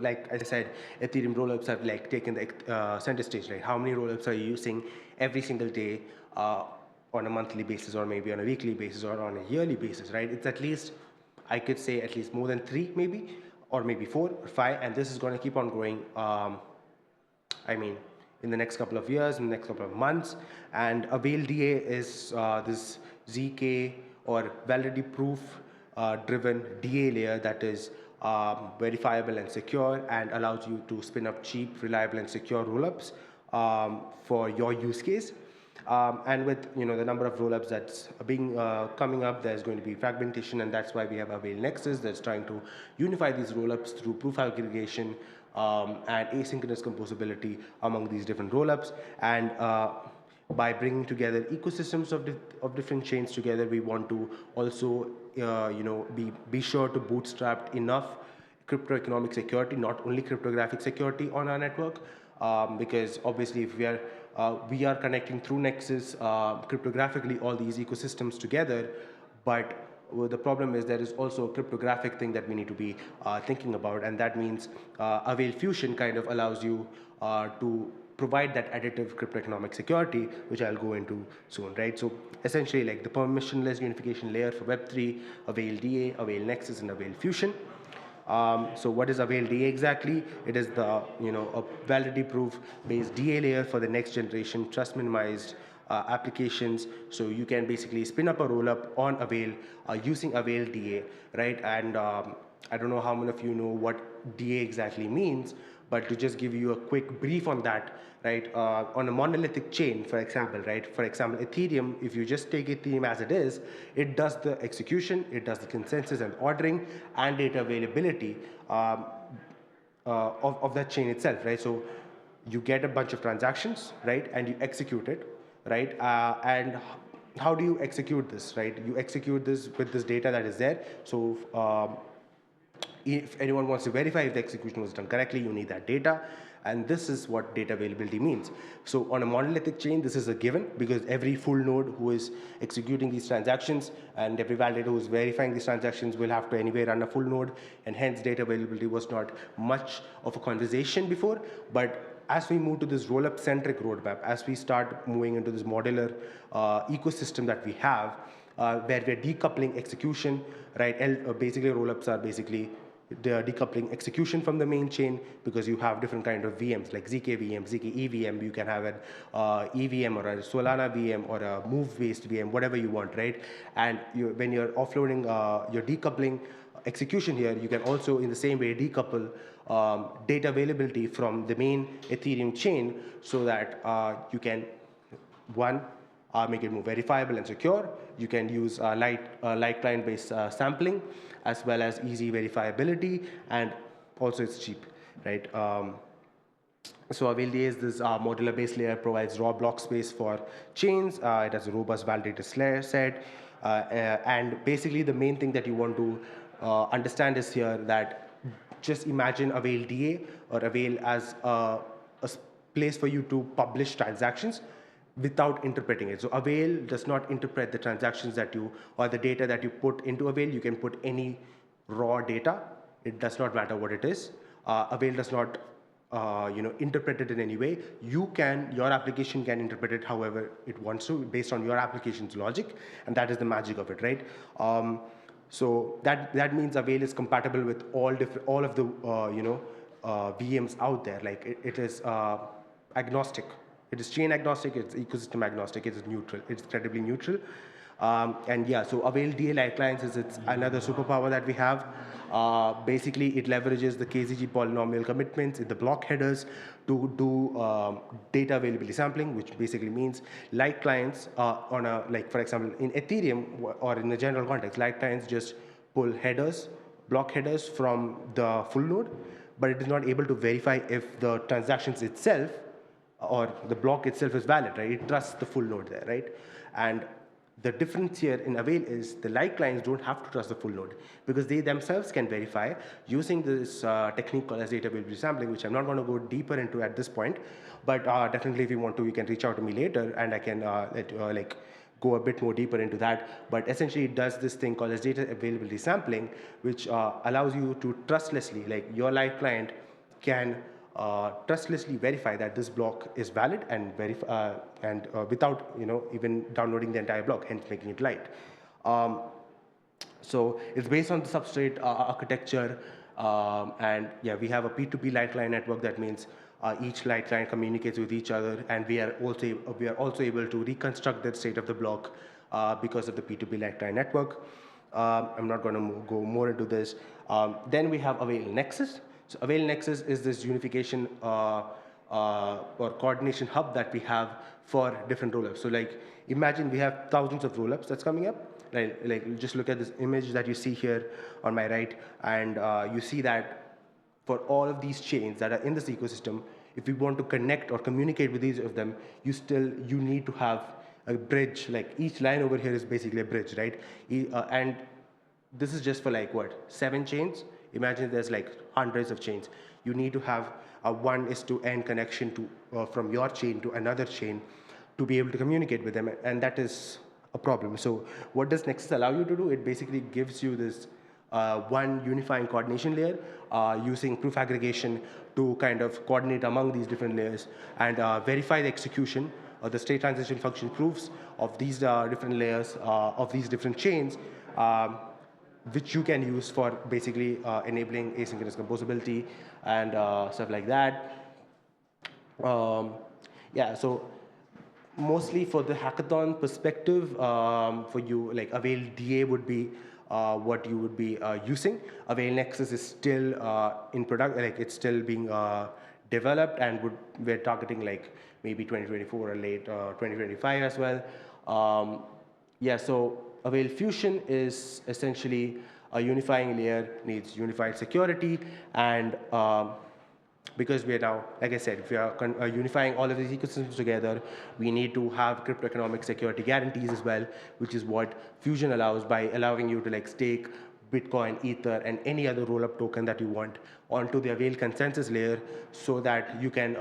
like I said, Ethereum rollups have taken the center stage. Like, how many rollups are you using every single day on a monthly basis, or maybe on a weekly basis, or on a yearly basis, right? It's at least, I could say, at least more than 3, maybe, or maybe 4 or 5, and this is going to keep on growing. I mean, in the next couple of years, in the next couple of months. And Avail DA is this ZK or validity proof driven DA layer that is verifiable and secure, and allows you to spin up cheap, reliable, and secure rollups for your use case. And with the number of rollups that's being coming up, there's going to be fragmentation, and that's why we have Avail Nexus that's trying to unify these rollups through proof aggregation and asynchronous composability among these different rollups. And by bringing together ecosystems of different chains together, we want to also be sure to bootstrap enough crypto economic security, not only cryptographic security on our network, because obviously if we are connecting through Nexus cryptographically all these ecosystems together, but the problem is there is also a cryptographic thing that we need to be thinking about, and that means Avail Fusion kind of allows you to provide that additive cryptoeconomic security, which I'll go into soon, right? So essentially, like the permissionless unification layer for Web3, Avail DA, Avail Nexus, and Avail Fusion. So what is Avail DA exactly? It is the a validity proof based DA layer for the next generation trust minimized applications. So you can basically spin up a rollup on Avail using Avail DA, right? And I don't know how many of you know what DA exactly means, but to just give you a quick brief on that, right? On a monolithic chain, for example, right? For example, Ethereum, if you just take Ethereum as it is, it does the execution, it does the consensus and ordering and data availability of that chain itself, right? So you get a bunch of transactions, right? And you execute it, right? And how do you execute this, right? You execute this with this data that is there. So if anyone wants to verify if the execution was done correctly, you need that data. And this is what data availability means. So on a monolithic chain, this is a given, because every full node who is executing these transactions and every validator who is verifying these transactions will have to anyway run a full node, and hence data availability was not much of a conversation before. But as we move to this rollup-centric roadmap, as we start moving into this modular ecosystem that we have, where we're decoupling execution, right? Basically, rollups are basically decoupling execution from the main chain, because you have different kind of VMs like ZK VM, ZK EVM. You can have an EVM or a Solana VM or a move-based VM, whatever you want, right? And when you're offloading, you're decoupling execution here, you can also in the same way decouple data availability from the main Ethereum chain, so that you can, one, make it more verifiable and secure. You can use light client-based sampling, as well as easy verifiability, and also it's cheap, right? So AvailDA is this modular-based layer, provides raw block space for chains. It has a robust validated layer set. And basically the main thing that you want to understand is here that just imagine AvailDA or Avail as a place for you to publish transactions without interpreting it. So Avail does not interpret the transactions that you, or the data that you put into Avail. You can put any raw data. It does not matter what it is. Avail does not interpret it in any way. Your application can interpret it however it wants to, based on your application's logic, and that is the magic of it, right? So that means Avail is compatible with all of the VMs out there. Like it is agnostic. It is chain agnostic. It's ecosystem agnostic. It is neutral. It's incredibly neutral. And yeah, so Avail DA Light Clients is another superpower that we have. Basically, it leverages the KZG polynomial commitments in the block headers to do data availability sampling, which basically means light clients like for example, in Ethereum or in the general context, light clients just pull headers, block headers from the full node, but it is not able to verify if the transactions itself or the block itself is valid, right? It trusts the full node there, right? And the difference here in Avail is the light clients don't have to trust the full node because they themselves can verify using this technique called as data availability sampling, which I'm not going to go deeper into at this point, but definitely if you want to, you can reach out to me later and I can go a bit more deeper into that. But essentially it does this thing called as data availability sampling, which allows you to trustlessly, like your light client can trustlessly verify that this block is valid and without even downloading the entire block, hence making it light. So it's based on the substrate architecture, and yeah, we have a P2P light client network. That means each light client communicates with each other, and we are also able to reconstruct the state of the block because of the P2P light client network. I'm not going to go more into this. Then we have Avail Nexus. So Avail Nexus is this unification or coordination hub that we have for different rollups. So like imagine we have thousands of rollups that's coming up. Like just look at this image that you see here on my right, and you see that for all of these chains that are in this ecosystem, if we want to connect or communicate with each of them, you need to have a bridge. Like each line over here is basically a bridge, right? And this is just for like what, 7 chains? Imagine there's like hundreds of chains. You need to have a 1:n connection from your chain to another chain to be able to communicate with them, and that is a problem. So what does Nexus allow you to do? It basically gives you this one unifying coordination layer using proof aggregation to kind of coordinate among these different layers and verify the execution of the state transition function proofs of these different layers of these different chains, which you can use for basically enabling asynchronous composability and stuff like that. Yeah, so mostly for the hackathon perspective, for you, like Avail DA would be what you would be using. Avail Nexus is still in product, like it's still being developed, and we're targeting like maybe 2024 or late 2025 as well. Yeah, so Avail Fusion is essentially a unifying layer, needs unified security, and because we are now, like I said, if we are unifying all of these ecosystems together, we need to have cryptoeconomic security guarantees as well, which is what Fusion allows by allowing you to like stake Bitcoin, Ether, and any other roll-up token that you want onto the Avail consensus layer, so that you can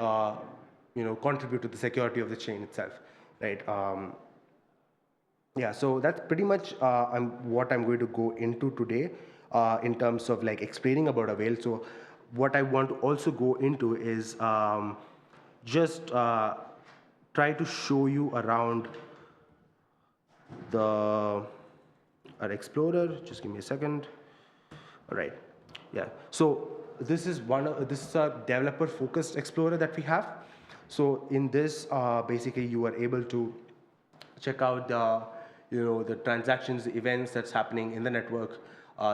contribute to the security of the chain itself, right? Yeah, so that's pretty much what I'm going to go into today in terms of like explaining about Avail. So what I want to also go into is just try to show you around our Explorer. Just give me a second. All right, yeah. So this is a developer-focused Explorer that we have. So in this, basically, you are able to check out the transactions, the events that's happening in the network.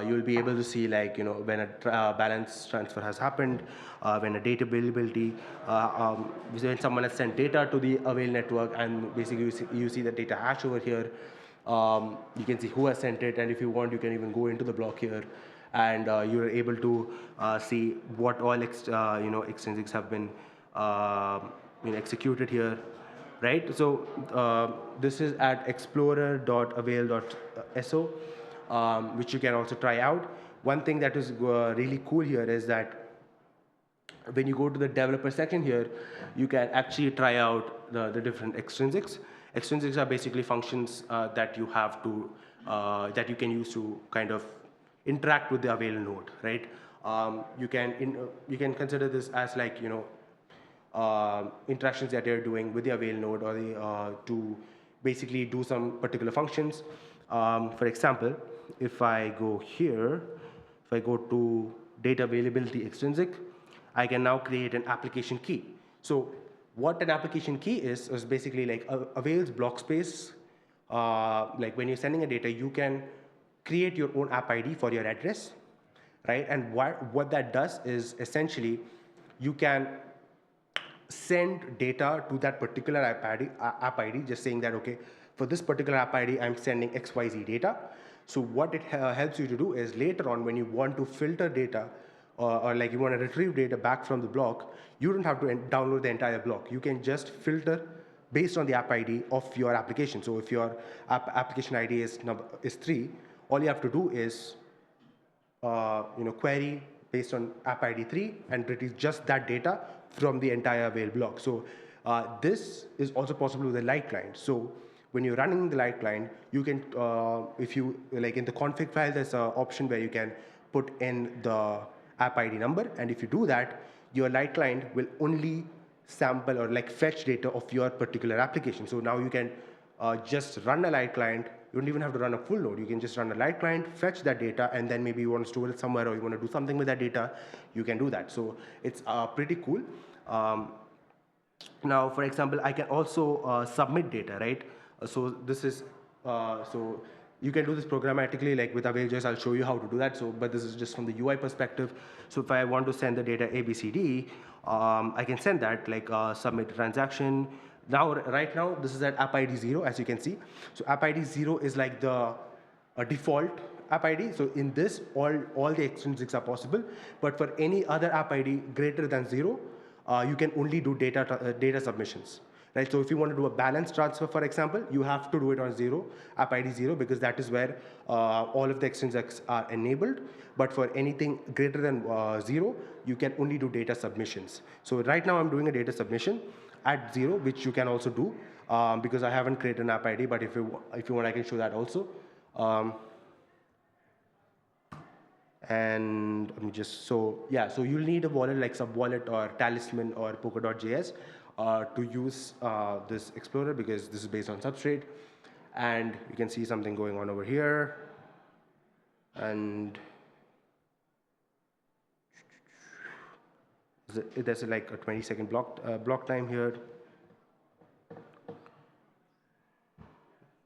you'll be able to see like, when a balance transfer has happened, when a data availability, when someone has sent data to the avail network, and basically you see the data hash over here. You can see who has sent it, and if you want, you can even go into the block here, and you're able to see what all extrinsics have been executed here, right? So this is at explorer.avail.so, which you can also try out. One thing that is really cool here is that when you go to the developer section here, you can actually try out the different extrinsics. Extrinsics are basically functions that you have to, that you can use to kind of interact with the avail node, right? You can consider this as like, interactions that you're doing with the avail node, or to basically do some particular functions. For example, if I go here, if I go to data availability extrinsic, I can now create an application key. So what an application key is basically like avail's block space. Like when you're sending a data, you can create your own app ID for your address, right? And what that does is essentially you can send data to that particular app ID, just saying that, okay, for this particular app ID, I'm sending XYZ data. So what it helps you to do is later on when you want to filter data, or like you want to retrieve data back from the block, you don't have to download the entire block. You can just filter based on the app ID of your application. So if your application ID is 3, all you have to do is query based on app ID 3 and retrieve just that data from the entire avail block. So this is also possible with the light client. So when you're running the light client, you can, if you like in the config file, there's an option where you can put in the app ID number, and if you do that, your light client will only sample or like fetch data of your particular application. So now you can just run a light client. You don't even have to run a full node. You can just run a light client, fetch that data, and then maybe you want to store it somewhere, or you want to do something with that data, you can do that. So it's pretty cool. Now, for example, I can also submit data, right? So this is, so you can do this programmatically, like with Avail.js, I'll show you how to do that. So, but this is just from the UI perspective. So if I want to send the data ABCD, I can send that, like submit transaction. Now, right now, this is at app ID 0, as you can see. So app ID 0 is like the default app ID. So in this, all the extrinsics are possible. But for any other app ID greater than 0, you can only do data submissions. Right, so if you want to do a balance transfer, for example, you have to do it on 0, app ID 0, because that is where all of the extrinsics are enabled. But for anything greater than 0, you can only do data submissions. So right now I'm doing a data submission at 0, which you can also do because I haven't created an app ID. But if you want, I can show that also. And let me just, so yeah, so you'll need a wallet like Subwallet or Talisman or Polkadot.js to use this Explorer, because this is based on Substrate. And you can see something going on over here. And there's like a 20-second block time here.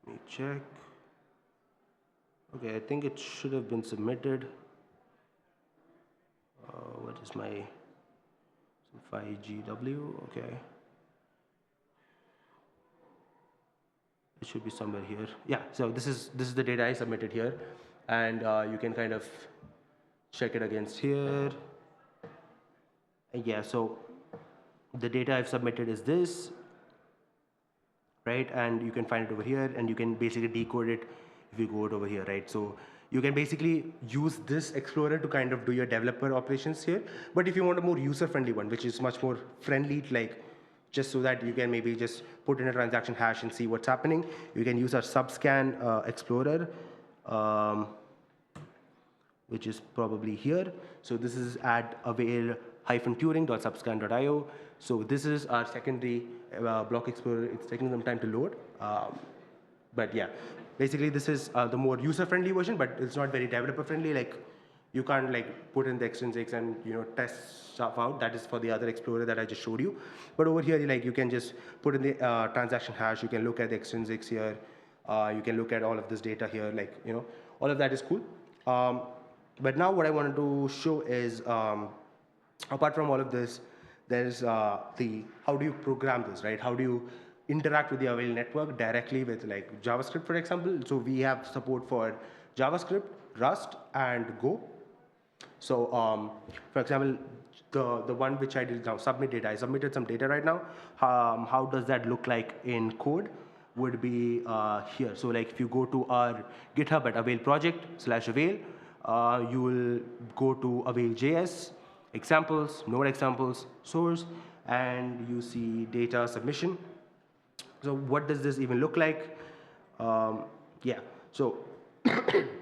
Let me check. Okay, I think it should have been submitted. What is my 5GW? Okay. It should be somewhere here. Yeah, so this is the data I submitted here, and you can kind of check it against here. And yeah, so the data I've submitted is this, right? And you can find it over here, and you can basically decode it if you go over here, right? So you can basically use this Explorer to kind of do your developer operations here. But if you want a more user-friendly one, which is much more friendly, like just so that you can maybe just put in a transaction hash and see what's happening, you can use our Subscan Explorer, which is probably here. So this is at avail-turing.subscan.io. So this is our secondary block Explorer. It's taking some time to load. But yeah, basically this is the more user-friendly version, but it's not very developer-friendly. Like you can't like put in the extrinsics and test stuff out. That is for the other Explorer that I just showed you. But over here, like you can just put in the transaction hash. You can look at the extrinsics here. You can look at all of this data here. Like all of that is cool. But now what I wanted to show is, apart from all of this, there's the how do you program this, right? How do you interact with the Avail network directly with like JavaScript, for example? So we have support for JavaScript, Rust, and Go. So for example, the one which I did now, submit data. I submitted some data right now. How does that look like in code? Would be here. So like if you go to our GitHub at Avail project/Avail, you will go to Avail.js, examples, node examples, source, and you see data submission. So what does this even look like? Yeah, so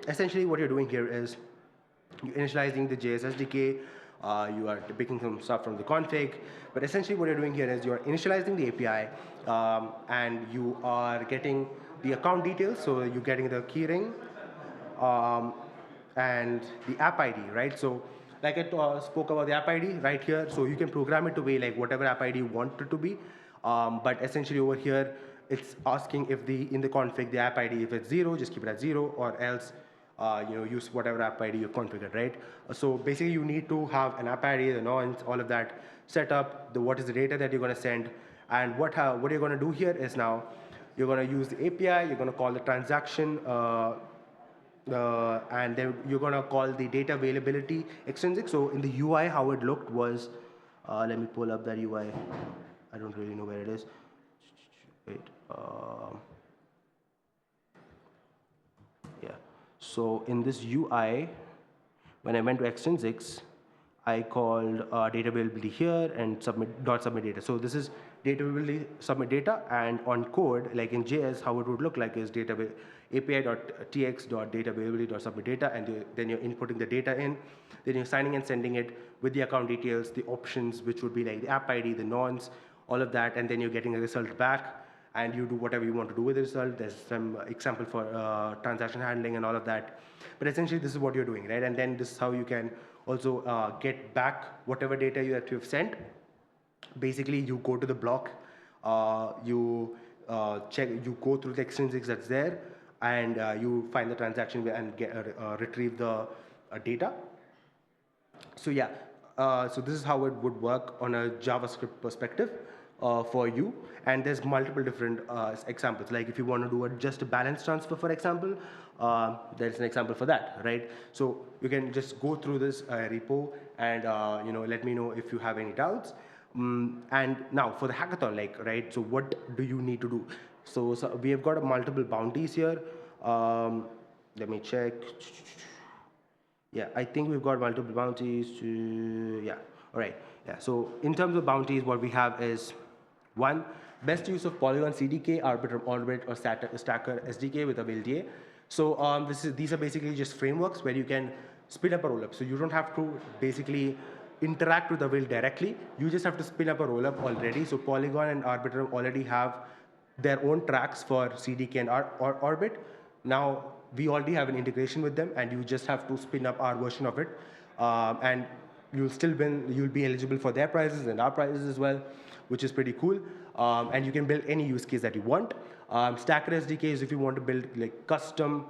essentially what you're doing here is you're initializing the JS SDK, you are picking some stuff from the config, but essentially what you're doing here is you're initializing the API and you are getting the account details, so you're getting the keyring and the app ID, right? So like I spoke about the app ID right here, so you can program it to be like whatever app ID you want it to be, but essentially over here, it's asking if in the config, the app ID, if it's 0, just keep it at 0, or else use whatever app ID you've configured, right? So basically you need to have an app ID, the nonce, all of that set up, what is the data that you're gonna send, and what you're gonna do here is now, you're gonna use the API, you're gonna call the transaction, and then you're gonna call the data availability extrinsic. So in the UI, how it looked was, let me pull up that UI. I don't really know where it is. Wait. Yeah. So in this UI, when I went to extrinsics, I called data availability here and submit data. So this is data availability submit data, and on code, like in JS, how it would look like is API.tx.data availability.submit data, and then you're inputting the data in, then you're signing and sending it with the account details, the options, which would be like the app ID, the nonce, all of that, and then you're getting a result back, and you do whatever you want to do with the result. There's some example for transaction handling and all of that. But essentially, this is what you're doing, right? And then this is how you can also get back whatever data that you've sent. Basically, you go to the block, you check, you go through the extrinsics that's there, and you find the transaction and retrieve the data. So yeah, so this is how it would work on a JavaScript perspective for you. And there's multiple different examples. Like if you want to do just a balance transfer, for example, there's an example for that, right? So you can just go through this repo and let me know if you have any doubts. And now for the hackathon, right? So what do you need to do? So we have got multiple bounties here. Let me check. Yeah, I think we've got multiple bounties. Yeah, all right. Yeah, so in terms of bounties, what we have is 1, best use of Polygon CDK, Arbiter Orbit, or Stacker SDK with Avail.da. So these are basically just frameworks where you can spin up a rollup. So you don't have to basically interact with Avail directly. You just have to spin up a rollup already. So Polygon and Arbiter already have their own tracks for CDK and Orbit. Now we already have an integration with them, and you just have to spin up our version of it, and you'll be eligible for their prizes and our prizes as well, which is pretty cool. And you can build any use case that you want. Stacker SDK is if you want to build like custom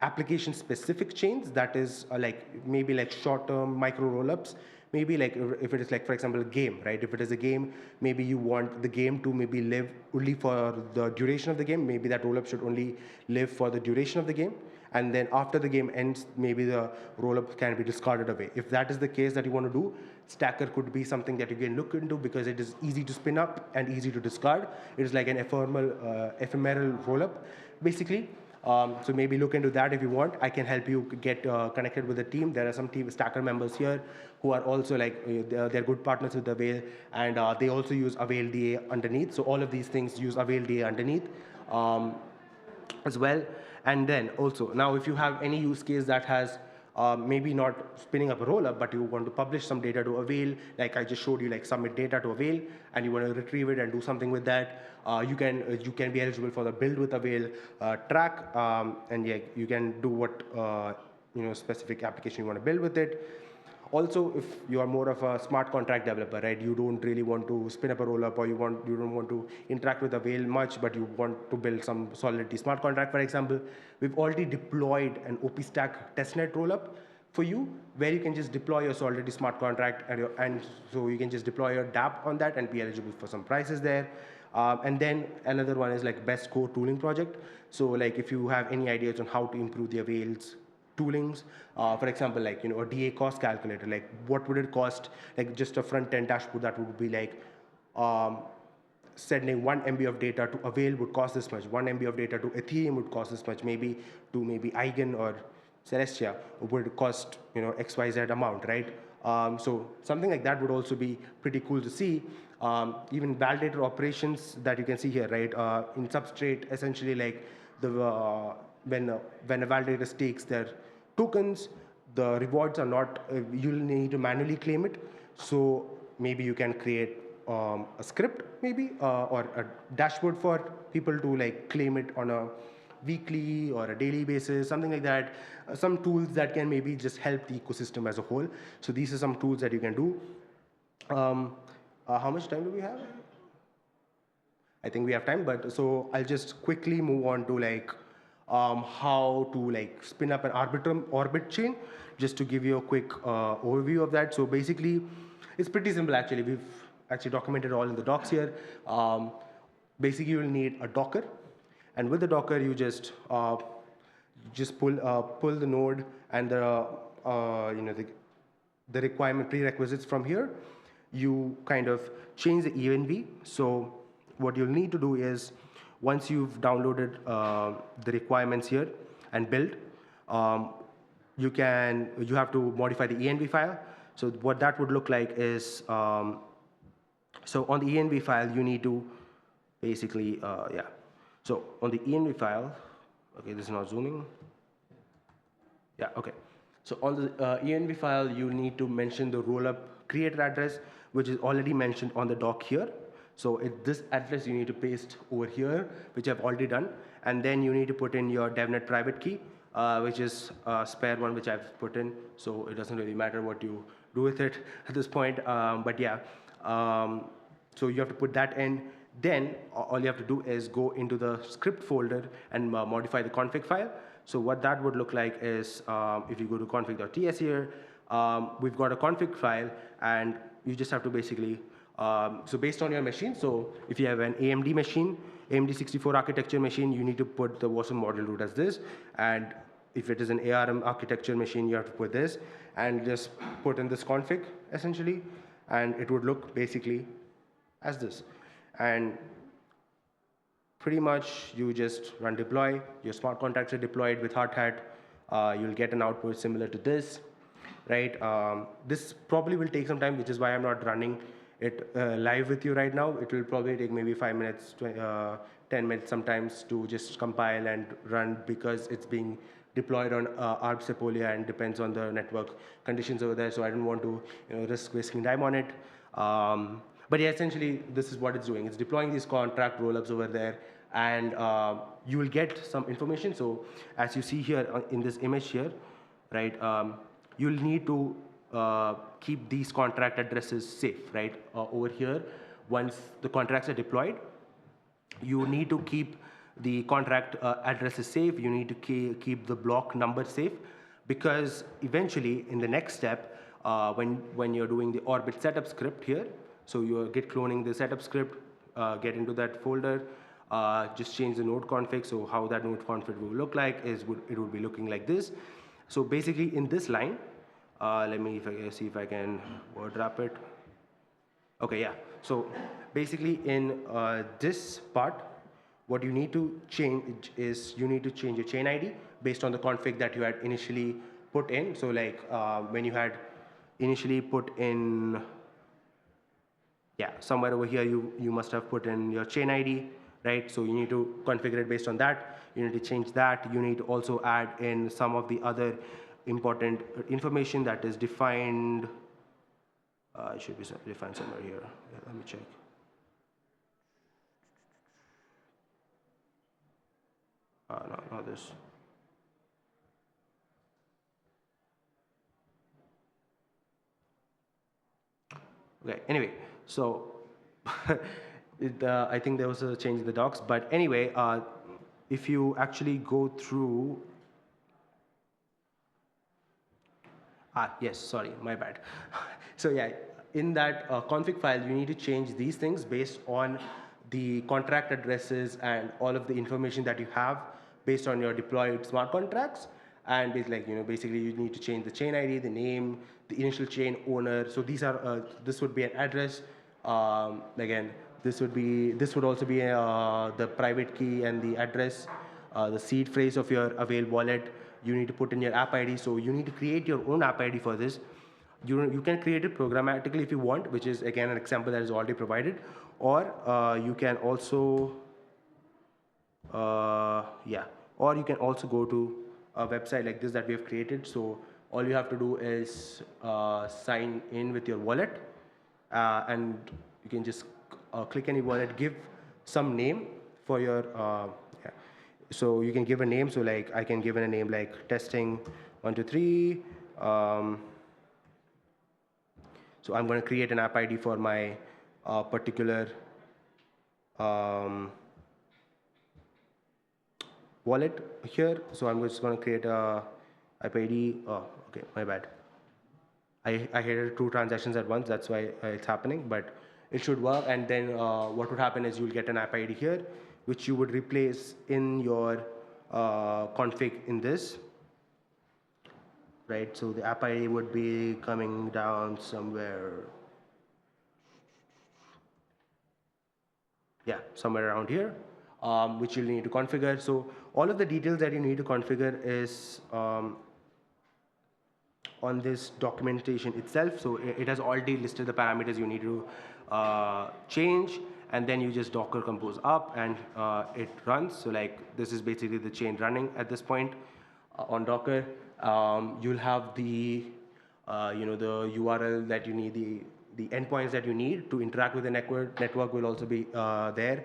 application specific chains, that is maybe like short-term micro rollups. Maybe like if it is like, for example, a game, right? If it is a game, maybe you want the game to maybe live only for the duration of the game. Maybe that rollup should only live for the duration of the game. And then after the game ends, maybe the rollup can be discarded away. If that is the case that you want to do, Stacker could be something that you can look into because it is easy to spin up and easy to discard. It is like an ephemeral rollup, basically. So maybe look into that if you want. I can help you get connected with the team. There are some team Stacker members here who are also they're good partners with Avail, and they also use Avail.da underneath. So all of these things use Avail.da underneath as well. And then also, now if you have any use case that has maybe not spinning up a rollup, but you want to publish some data to Avail, like I just showed you, like submit data to Avail, and you want to retrieve it and do something with that, you can be eligible for the build with Avail track, and yeah, you can do what specific application you want to build with it. Also, if you are more of a smart contract developer, right, you don't really want to spin up a rollup, or you don't want to interact with the whale much, but you want to build some Solidity smart contract, for example, we've already deployed an OpenStack testnet rollup for you, where you can just deploy your Solidity smart contract, and so you can just deploy your dApp on that and be eligible for some prices there. And then another one is like best core tooling project. So like if you have any ideas on how to improve the Avails toolings, for example, like, a DA cost calculator, like what would it cost, like just a front-end dashboard that would be like, sending 1 MB of data to Avail would cost this much, 1 MB of data to Ethereum would cost this much, maybe to Eigen or Celestia would cost, XYZ amount, right? So something like that would also be pretty cool to see. Even validator operations that you can see here, right? In Substrate, essentially like when a validator stakes their tokens, the rewards are not, you'll need to manually claim it. So maybe you can create a script maybe, or a dashboard for people to like claim it on a weekly or a daily basis, something like that. Some tools that can maybe just help the ecosystem as a whole. So these are some tools that you can do. How much time do we have? I think we have time, but so I'll just quickly move on to like how to like spin up an orbit chain, just to give you a quick overview of that. So basically, it's pretty simple actually. We've actually documented all in the docs here. Basically, you will need a Docker, and with the Docker, you just pull the node and the requirement prerequisites from here. You kind of change the env. So what you'll need to do is, once you've downloaded the requirements here and build, you have to modify the env file. So what that would look like is, so on the env file, you need to basically, So on the env file, okay, this is not zooming. Yeah, okay. So on the env file, you need to mention the rollup creator address, which is already mentioned on the doc here. So this address you need to paste over here, which I've already done. And then you need to put in your DevNet private key, which is a spare one, which I've put in. So it doesn't really matter what you do with it at this point. But yeah, so you have to put that in. Then all you have to do is go into the script folder and modify the config file. So what that would look like is, if you go to config.ts here, we've got a config file, and you just have to basically, so based on your machine, so if you have an AMD machine, AMD 64 architecture machine, you need to put the Wasm module root as this. And if it is an ARM architecture machine, you have to put this, and just put in this config, essentially. And it would look basically as this. And pretty much you just run deploy, your smart contracts are deployed with Hardhat, you'll get an output similar to this, right? This probably will take some time, which is why I'm not running it live with you right now. It will probably take maybe 5 minutes, 10 minutes sometimes to just compile and run, because it's being deployed on ARP Sepolia and depends on the network conditions over there. So I don't want to risk wasting time on it. But yeah, essentially, this is what it's doing. It's deploying these contract rollups over there, and you will get some information. So as you see here in this image here, right, you'll need to keep these contract addresses safe, right? Over here, once the contracts are deployed, you need to keep the contract addresses safe. You need to keep the block number safe, because eventually, in the next step, when you're doing the Orbit setup script here, so you git cloning the setup script, get into that folder, just change the node config. So how that node config will look like is, it would be looking like this. So basically in this line, let me see if I can word wrap it. Okay, yeah. So basically in this part, what you need to change is, you need to change your chain ID based on the config that you had initially put in. So like when you had initially put in, yeah, somewhere over here, you must have put in your chain ID, right? So you need to configure it based on that. You need to change that. You need to also add in some of the other important information that is defined. It should be defined somewhere here. Yeah, let me check. No, not this. Okay, anyway, so I think there was a change in the docs, but anyway, if you actually go through, yes, sorry, my bad. So yeah, in that config file, you need to change these things based on the contract addresses and all of the information that you have based on your deployed smart contracts. And it's like, basically you need to change the chain ID, the name, the initial chain owner. So these are, this would be an address. Again, this would also be the private key and the address, the seed phrase of your Avail wallet. You need to put in your app ID. So you need to create your own app ID for this. You can create it programmatically if you want, which is again an example that is already provided, or you can also, or you can also go to a website like this that we have created. So all you have to do is sign in with your wallet, and you can just click any wallet, give some name for your, yeah. So you can give a name. So like I can give it a name like testing 1 2 3. So I'm going to create an app ID for my particular wallet here. So I'm just going to create a app ID. Oh, okay, my bad. I had 2 transactions at once. That's why it's happening, but it should work. And then what would happen is you'll get an app ID here, which you would replace in your config in this. Right, so the app ID would be coming down somewhere. Yeah, somewhere around here, which you'll need to configure. So all of the details that you need to configure is on this documentation itself. So it has already listed the parameters you need to change, and then you just Docker compose up and it runs. So like this is basically the chain running at this point on Docker. You'll have the the URL that you need, the endpoints that you need to interact with the network will also be there,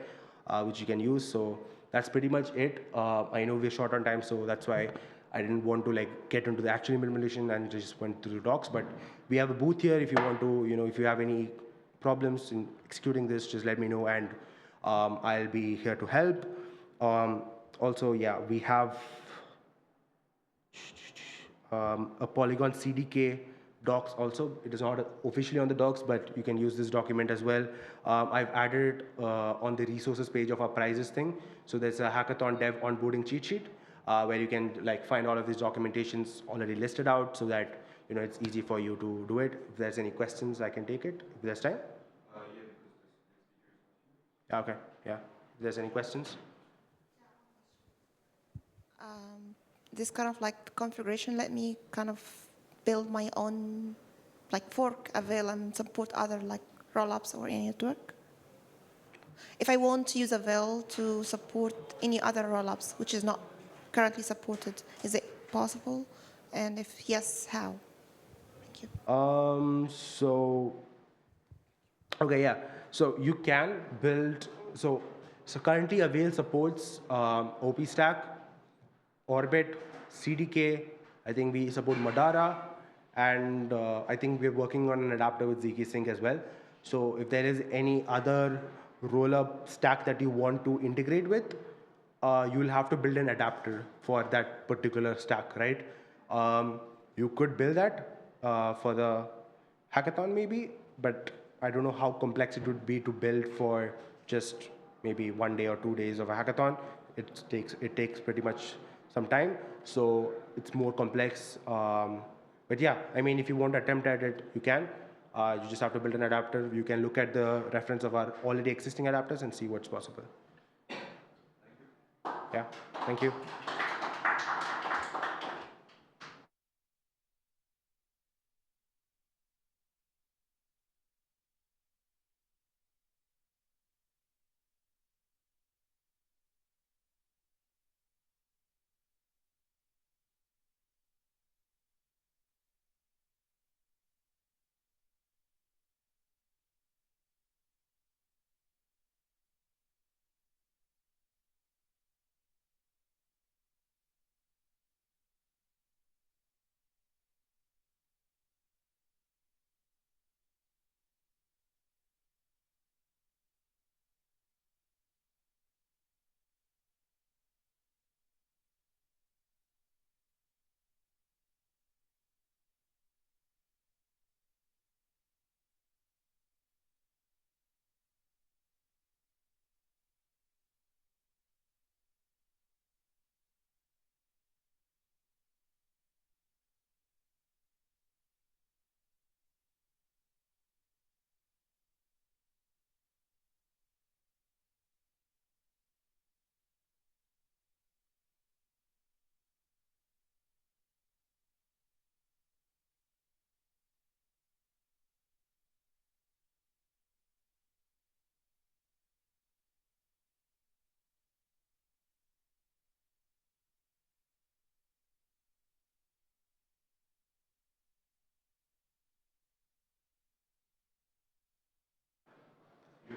which you can use. So that's pretty much it. I know we're short on time, so that's why I didn't want to like get into the actual implementation and just went through the docs. But we have a booth here. If you want to, if you have any problems in executing this, just let me know, and I'll be here to help. Also, yeah, we have a Polygon CDK docs also. It is not officially on the docs, but you can use this document as well. I've added it on the resources page of our prizes thing. So there's a hackathon dev onboarding cheat sheet where you can like find all of these documentations already listed out, so that it's easy for you to do it. If there's any questions, I can take it if there's time. Okay, yeah. If there's any questions. This kind of like configuration let me kind of build my own like fork Avail and support other like rollups or any network. If I want to use Avail to support any other rollups which is not currently supported, is it possible? And if yes, how? Thank you. Okay, yeah. So you can build. So currently Avail supports OpenStack, Orbit, CDK. I think we support Madara, and I think we're working on an adapter with ZK Sync as well. So if there is any other roll-up stack that you want to integrate with, you will have to build an adapter for that particular stack, right? You could build that for the hackathon maybe, but I don't know how complex it would be to build for just maybe 1 day or 2 days of a hackathon. It takes pretty much some time, so it's more complex. But yeah, I mean, if you want to attempt at it, you can. You just have to build an adapter. You can look at the reference of our already existing adapters and see what's possible. Yeah, thank you.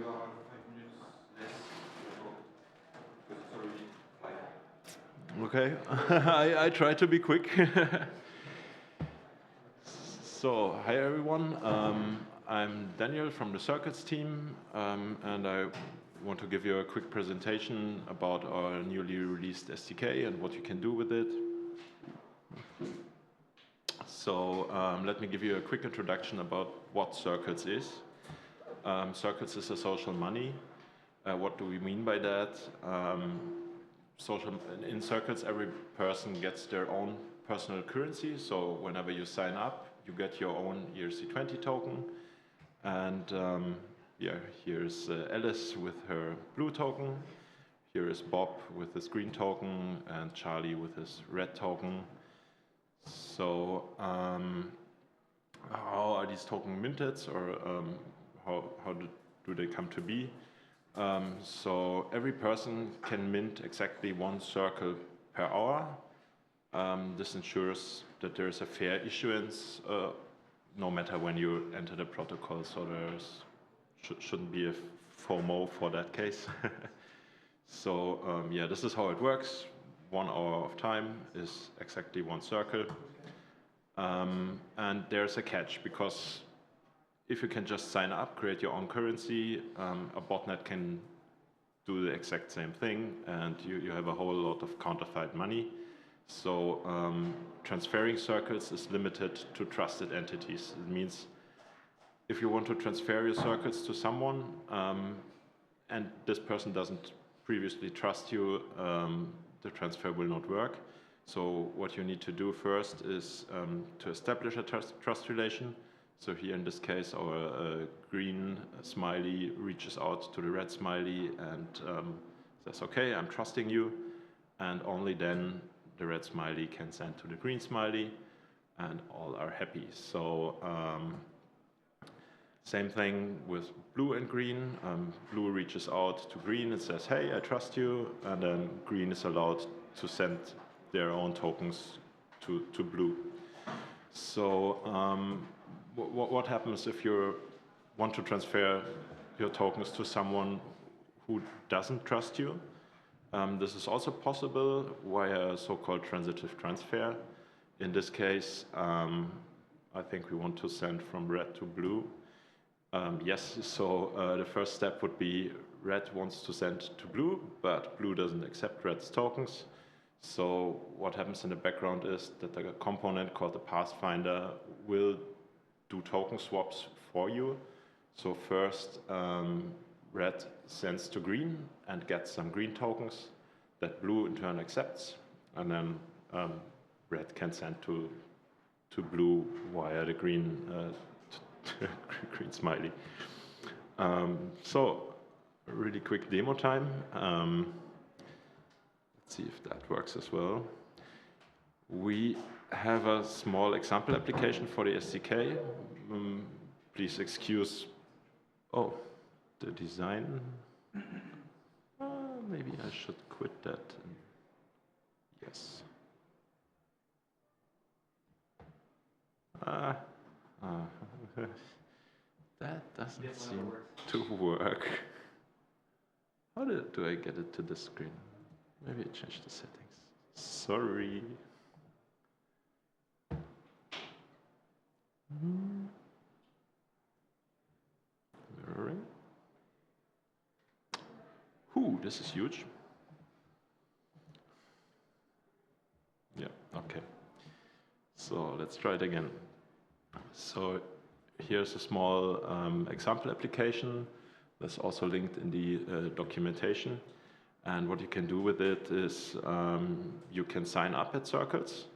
are 5 minutes less because it's already 5. Okay, I try to be quick. So, hi everyone. I'm Daniel from the circuits team, and I want to give you a quick presentation about our newly released SDK and what you can do with it. So let me give you a quick introduction about what Circuits is. Circuits is a social money. What do we mean by that? In Circuits, every person gets their own personal currency. So whenever you sign up, you get your own ERC20 token. And yeah, here's Alice with her blue token. Here is Bob with his green token, and Charlie with his red token. So how are these tokens minted, or how do they come to be? So every person can mint exactly 1 circle per hour. This ensures that there is a fair issuance no matter when you enter the protocol, so there shouldn't be a FOMO for that case. So yeah, this is how it works. 1 hour of time is exactly 1 circle. And there's a catch, because if you can just sign up, create your own currency, a botnet can do the exact same thing, and you have a whole lot of counterfeit money. So transferring circles is limited to trusted entities. It means if you want to transfer your circuits to someone, and this person doesn't previously trust you, the transfer will not work. So what you need to do first is to establish a trust relation. So here in this case, our green smiley reaches out to the red smiley and says, okay, I'm trusting you. And only then the red smiley can send to the green smiley, and all are happy. So same thing with blue and green. Blue reaches out to green and says, hey, I trust you. And then green is allowed to send their own tokens to blue. So what happens if you want to transfer your tokens to someone who doesn't trust you? This is also possible via a so-called transitive transfer. In this case, I think we want to send from red to blue. Yes, so the first step would be red wants to send to blue, but blue doesn't accept red's tokens. So what happens in the background is that a component called the Pathfinder will do token swaps for you. So first, red sends to green and gets some green tokens that blue in turn accepts, and then red can send to blue via the green green smiley. So a really quick demo time. Let's see if that works as well. We have a small example application for the SDK. Please excuse, the design. Maybe I should quit that. Yes. That doesn't seem to work. How do I get it to the screen? Maybe I change the settings. Sorry. Mirroring. Ooh, this is huge. Yeah, okay. So let's try it again. So here's a small example application that's also linked in the documentation. And what you can do with it is you can sign up at Circuits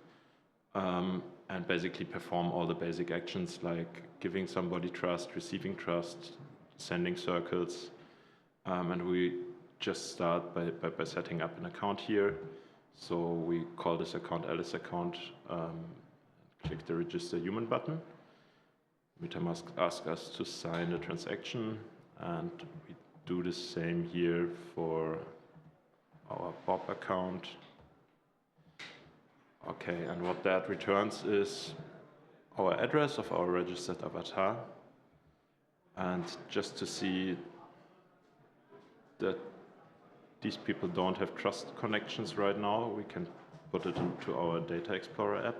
and basically perform all the basic actions like giving somebody trust, receiving trust, sending circuits. And we just start by setting up an account here. So we call this account Alice account, click the register human button. MetaMask asks us to sign the transaction, and we do the same here for our Bob account. Okay, and what that returns is our address of our registered avatar. And just to see that these people don't have trust connections right now, we can put it into our Data Explorer app.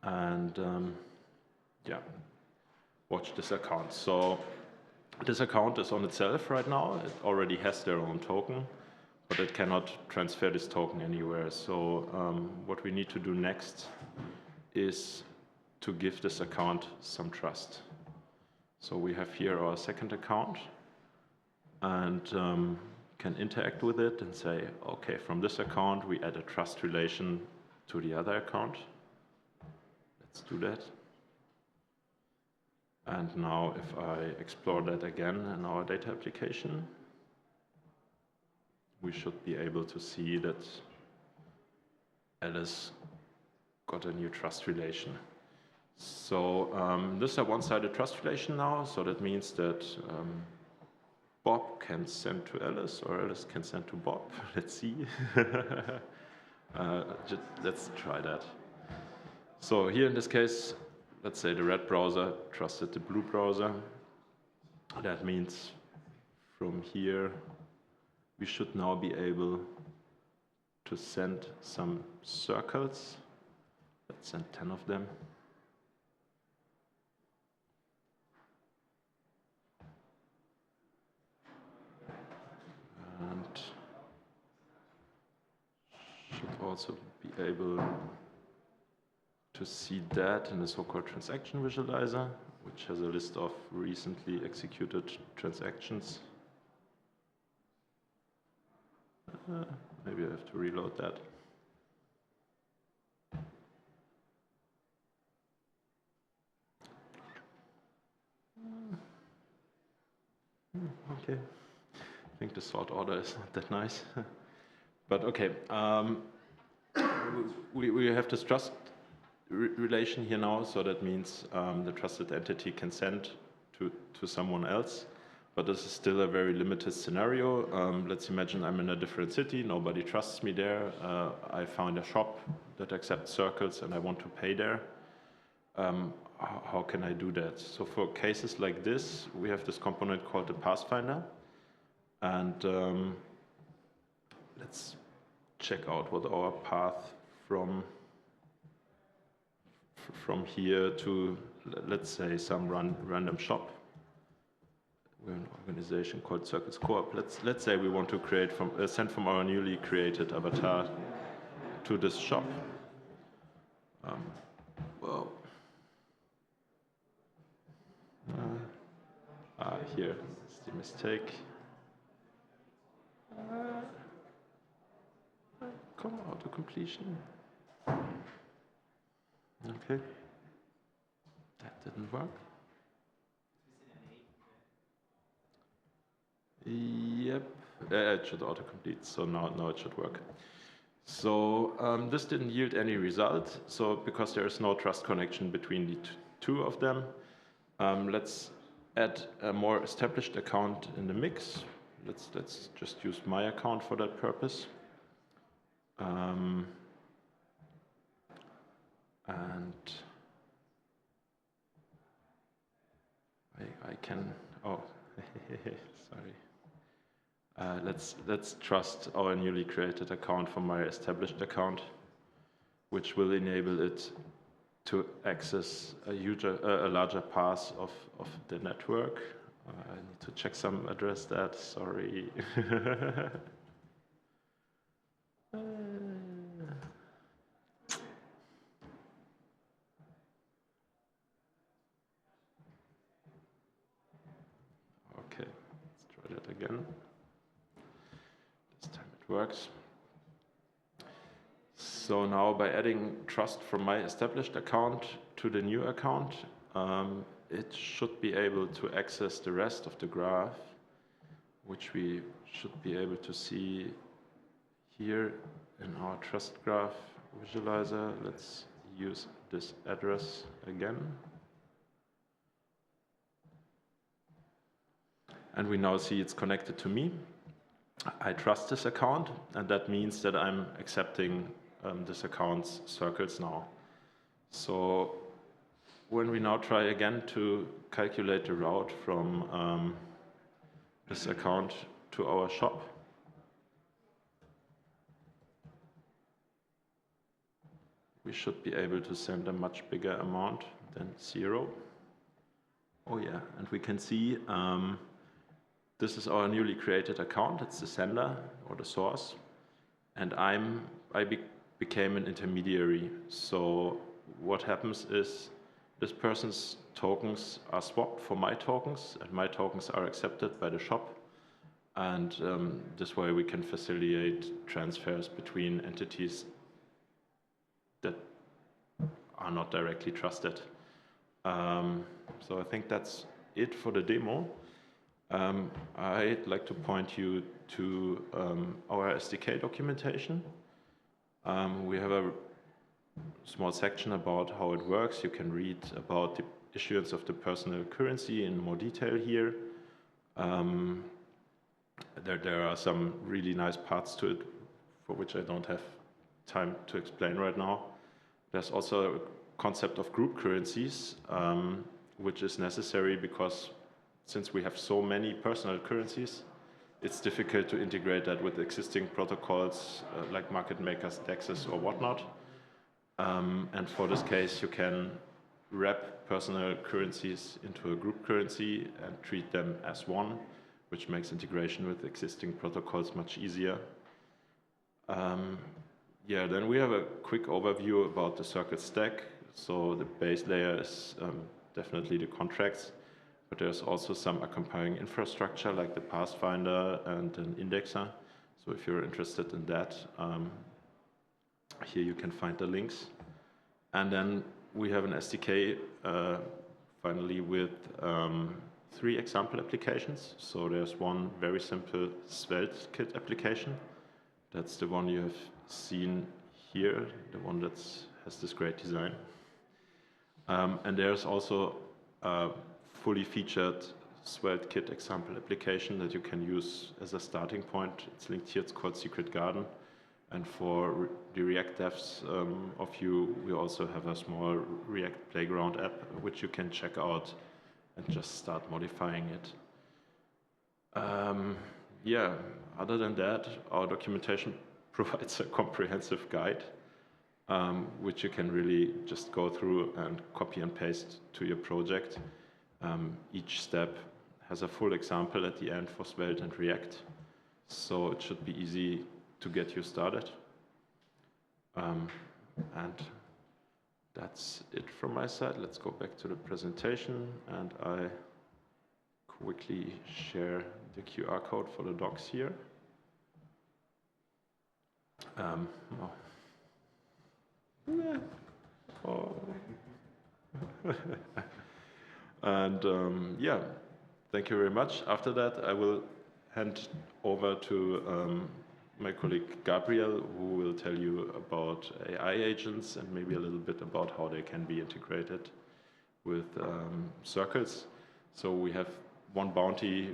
And yeah, watch this account. So this account is on itself right now. It already has their own token, but it cannot transfer this token anywhere. So what we need to do next is to give this account some trust. So we have here our second account, and can interact with it and say, okay, from this account we add a trust relation to the other account. Let's do that. And now if I explore that again in our data application, we should be able to see that Alice got a new trust relation. So this is a one-sided trust relation now, so that means that Bob can send to Alice, or Alice can send to Bob. Let's see. Let's try that. So here in this case, let's say the red browser trusted the blue browser. That means from here, we should now be able to send some circles. Let's send 10 of them. And should also be able to see that in the so-called transaction visualizer, which has a list of recently executed transactions. Maybe I have to reload that. Okay. I think the sort order is not that nice. But okay. We have this trust relation here now, so that means the trusted entity can send to someone else. But this is still a very limited scenario. Let's imagine I'm in a different city, nobody trusts me there. I found a shop that accepts circles and I want to pay there. How can I do that? So for cases like this, we have this component called the pathfinder. And let's check out what our path from here to, let's say, some random shop. We're an organization called Circles Coop. Let's say we want to create send from our newly created avatar to this shop. Well, here is the mistake. Come out to completion. Okay. That didn't work. Yep, it should autocomplete, so now it should work. So this didn't yield any result, so because there is no trust connection between the two of them, let's add a more established account in the mix. Let's just use my account for that purpose. And I can, oh, sorry. Let's trust our newly created account from my established account, which will enable it to access a larger path of the network. I need to check some address that, sorry. Okay, let's try that again. This time it works. So now by adding trust from my established account to the new account, it should be able to access the rest of the graph, which we should be able to see here in our trust graph visualizer. Let's use this address again. And we now see it's connected to me. I trust this account, and that means that I'm accepting this account's circles now. So when we now try again to calculate the route from this account to our shop. We should be able to send a much bigger amount than 0. Oh yeah, and we can see this is our newly created account. It's the sender or the source, and I became an intermediary. So what happens is this person's tokens are swapped for my tokens, and my tokens are accepted by the shop. And this way we can facilitate transfers between entities that are not directly trusted. So I think that's it for the demo. I'd like to point you to our SDK documentation. We have a small section about how it works. You can read about the issuance of the personal currency in more detail here. There are some really nice parts to it for which I don't have time to explain right now. There's also a concept of group currencies, which is necessary because since we have so many personal currencies, it's difficult to integrate that with existing protocols like market makers, DEXs, or whatnot. And for this case, you can wrap personal currencies into a group currency and treat them as one, which makes integration with existing protocols much easier. Yeah, then we have a quick overview about the circuit stack. So the base layer is definitely the contracts, but there's also some accompanying infrastructure like the Pathfinder and an indexer. So if you're interested in that, here you can find the links. And then we have an SDK finally with 3 example applications. So there's one very simple Svelte kit application. That's the one you have seen here, the one that has this great design. And there's also a fully featured Svelte kit example application that you can use as a starting point. It's linked here, it's called Secret Garden. And for the React devs of you, we also have a small React Playground app, which you can check out and just start modifying it. Yeah, other than that, our documentation provides a comprehensive guide, which you can really just go through and copy and paste to your project. Each step has a full example at the end for Svelte and React, so it should be easy to get you started. And that's it from my side. Let's go back to the presentation, and I quickly share the QR code for the docs here. And yeah, thank you very much. After that, I will hand over to my colleague Gabriel, who will tell you about AI agents and maybe a little bit about how they can be integrated with Circles. So we have one bounty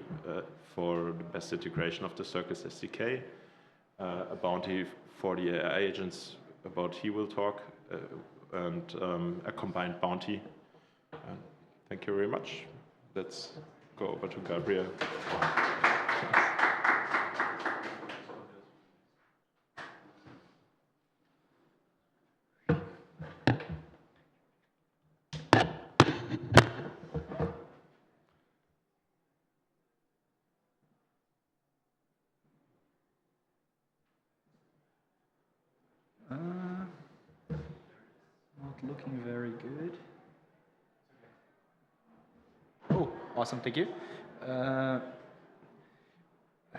for the best integration of the Circles SDK, a bounty for the AI agents about he will talk, and a combined bounty. Thank you very much. Let's go over to Gabriel. Not looking very good. Oh, awesome, thank you.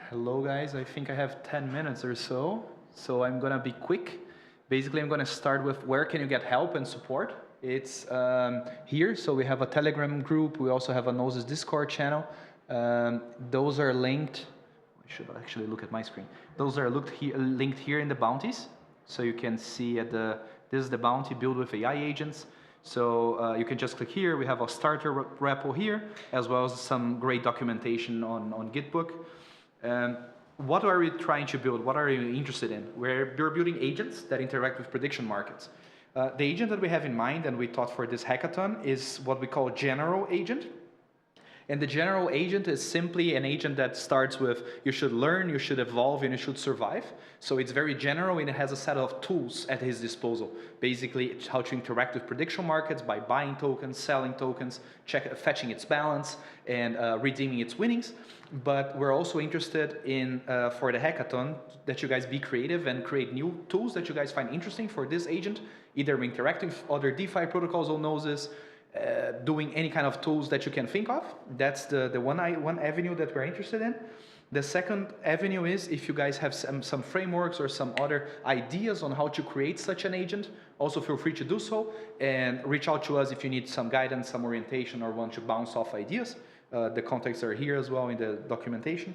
Hello guys, I think I have 10 minutes or so I'm gonna be quick. Basically, I'm gonna start with where can you get help and support. It's here, so we have a Telegram group, we also have a Gnosis Discord channel. Those are linked, I should actually look at my screen. Those are linked here in the bounties. So you can see at this is the bounty build with AI agents. So you can just click here. We have a starter repo here, as well as some great documentation on Gitbook. What are we trying to build? What are you interested in? We're building agents that interact with prediction markets. The agent that we have in mind and we thought for this hackathon is what we call general agent. And the general agent is simply an agent that starts with you should learn, you should evolve, and you should survive. So it's very general, and it has a set of tools at his disposal. Basically, it's how to interact with prediction markets by buying tokens, selling tokens, fetching its balance, and redeeming its winnings. But we're also interested in, for the hackathon, that you guys be creative and create new tools that you guys find interesting for this agent, either interacting with other DeFi protocols or noses, doing any kind of tools that you can think of. That's the one avenue that we're interested in. The second avenue is if you guys have some frameworks or some other ideas on how to create such an agent, also feel free to do so, and reach out to us if you need some guidance, some orientation, or want to bounce off ideas. The contacts are here as well in the documentation.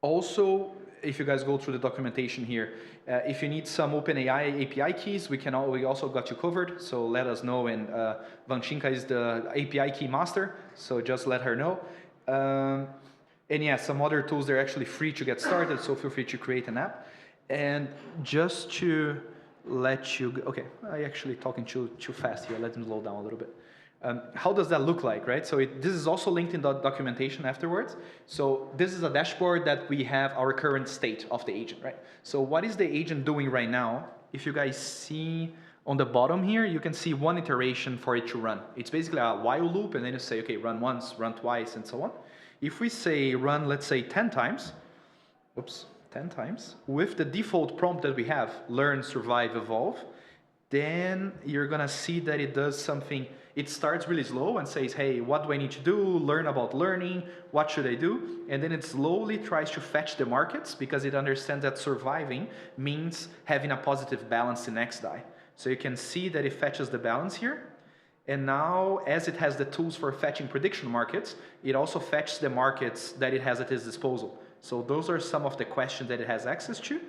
Also, if you guys go through the documentation here, if you need some OpenAI API keys, we also got you covered, so let us know, and Vanchinka is the API key master, so just let her know. And yeah, some other tools, they're actually free to get started, so feel free to create an app. And just to let you go, okay, I'm actually talking too fast here, let me slow down a little bit. How does that look like, right? So this is also linked in the documentation afterwards. So this is a dashboard that we have our current state of the agent, right? So what is the agent doing right now? If you guys see on the bottom here, you can see one iteration for it to run. It's basically a while loop, and then you say, okay, run once, run twice, and so on. If we say run, let's say 10 times, oops, 10 times, with the default prompt that we have, learn, survive, evolve, then you're gonna see that it does something. It starts really slow and says, hey, what do I need to do? Learn about learning, what should I do? And then it slowly tries to fetch the markets because it understands that surviving means having a positive balance in XDAI. So you can see that it fetches the balance here. And now, as it has the tools for fetching prediction markets, it also fetches the markets that it has at its disposal. So those are some of the questions that it has access to.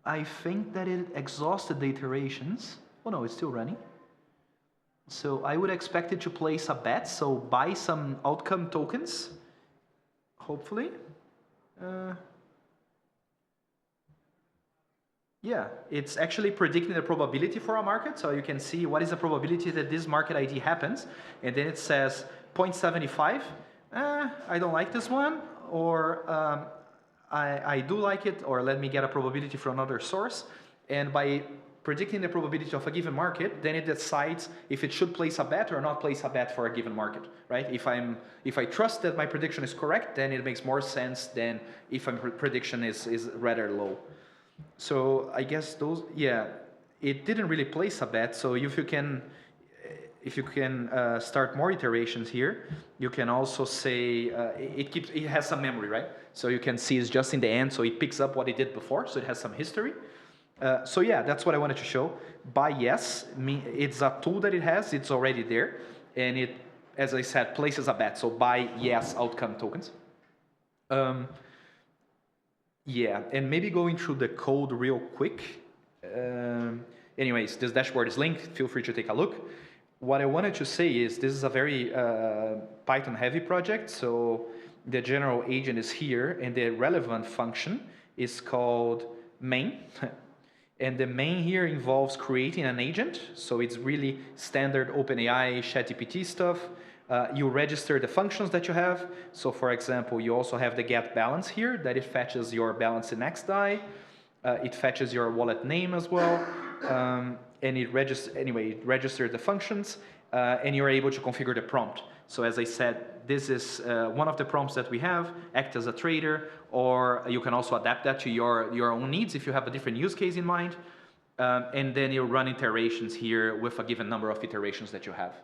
I think that it exhausted the iterations. Oh no, it's still running. So I would expect it to place a bet, so buy some outcome tokens, hopefully. Yeah, it's actually predicting the probability for a market, so you can see what is the probability that this market ID happens, and then it says 0.75, I don't like this one, or I do like it, or let me get a probability from another source, and by predicting the probability of a given market, then it decides if it should place a bet or not place a bet for a given market, right? If I trust that my prediction is correct, then it makes more sense than if my prediction is rather low. So I guess those, yeah, it didn't really place a bet. So if you can start more iterations here, you can also say it has some memory, right? So you can see it's just in the end, so it picks up what it did before, so it has some history. So yeah, that's what I wanted to show. Buy yes, it's a tool that it has, it's already there, and it, as I said, places a bet. So buy yes outcome tokens. Yeah, and maybe going through the code real quick. Anyways, this dashboard is linked, feel free to take a look. What I wanted to say is this is a very Python heavy project, so the general agent is here, and the relevant function is called main. And the main here involves creating an agent, so it's really standard OpenAI, ChatGPT stuff. You register the functions that you have. So for example, you also have the get balance here, that it fetches your balance in XDAI. It fetches your wallet name as well. And it registers the functions, and you're able to configure the prompt. So as I said, this is one of the prompts that we have, act as a trader, or you can also adapt that to your own needs if you have a different use case in mind. And then you run iterations here with a given number of iterations that you have.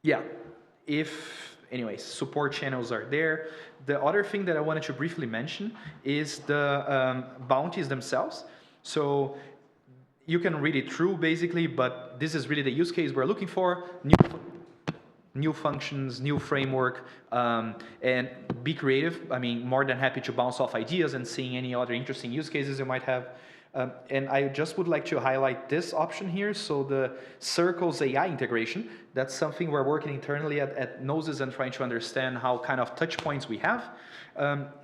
Yeah, anyways, support channels are there. The other thing that I wanted to briefly mention is the bounties themselves. So you can read it through basically, but this is really the use case we're looking for. New functions, new framework, and be creative. I mean, more than happy to bounce off ideas and seeing any other interesting use cases you might have. And I just would like to highlight this option here. So the Circles AI integration, that's something we're working internally at Gnosis and trying to understand how kind of touch points we have.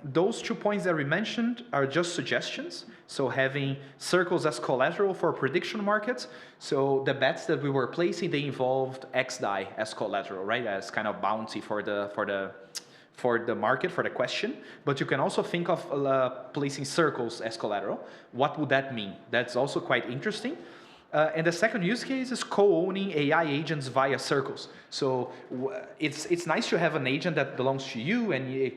Those 2 points that we mentioned are just suggestions. So having circles as collateral for prediction markets. So the bets that we were placing, they involved XDAI as collateral, right? As kind of bounty for the market, for the question. But you can also think of placing circles as collateral. What would that mean? That's also quite interesting. And the second use case is co-owning AI agents via circles. So it's nice to have an agent that belongs to you and it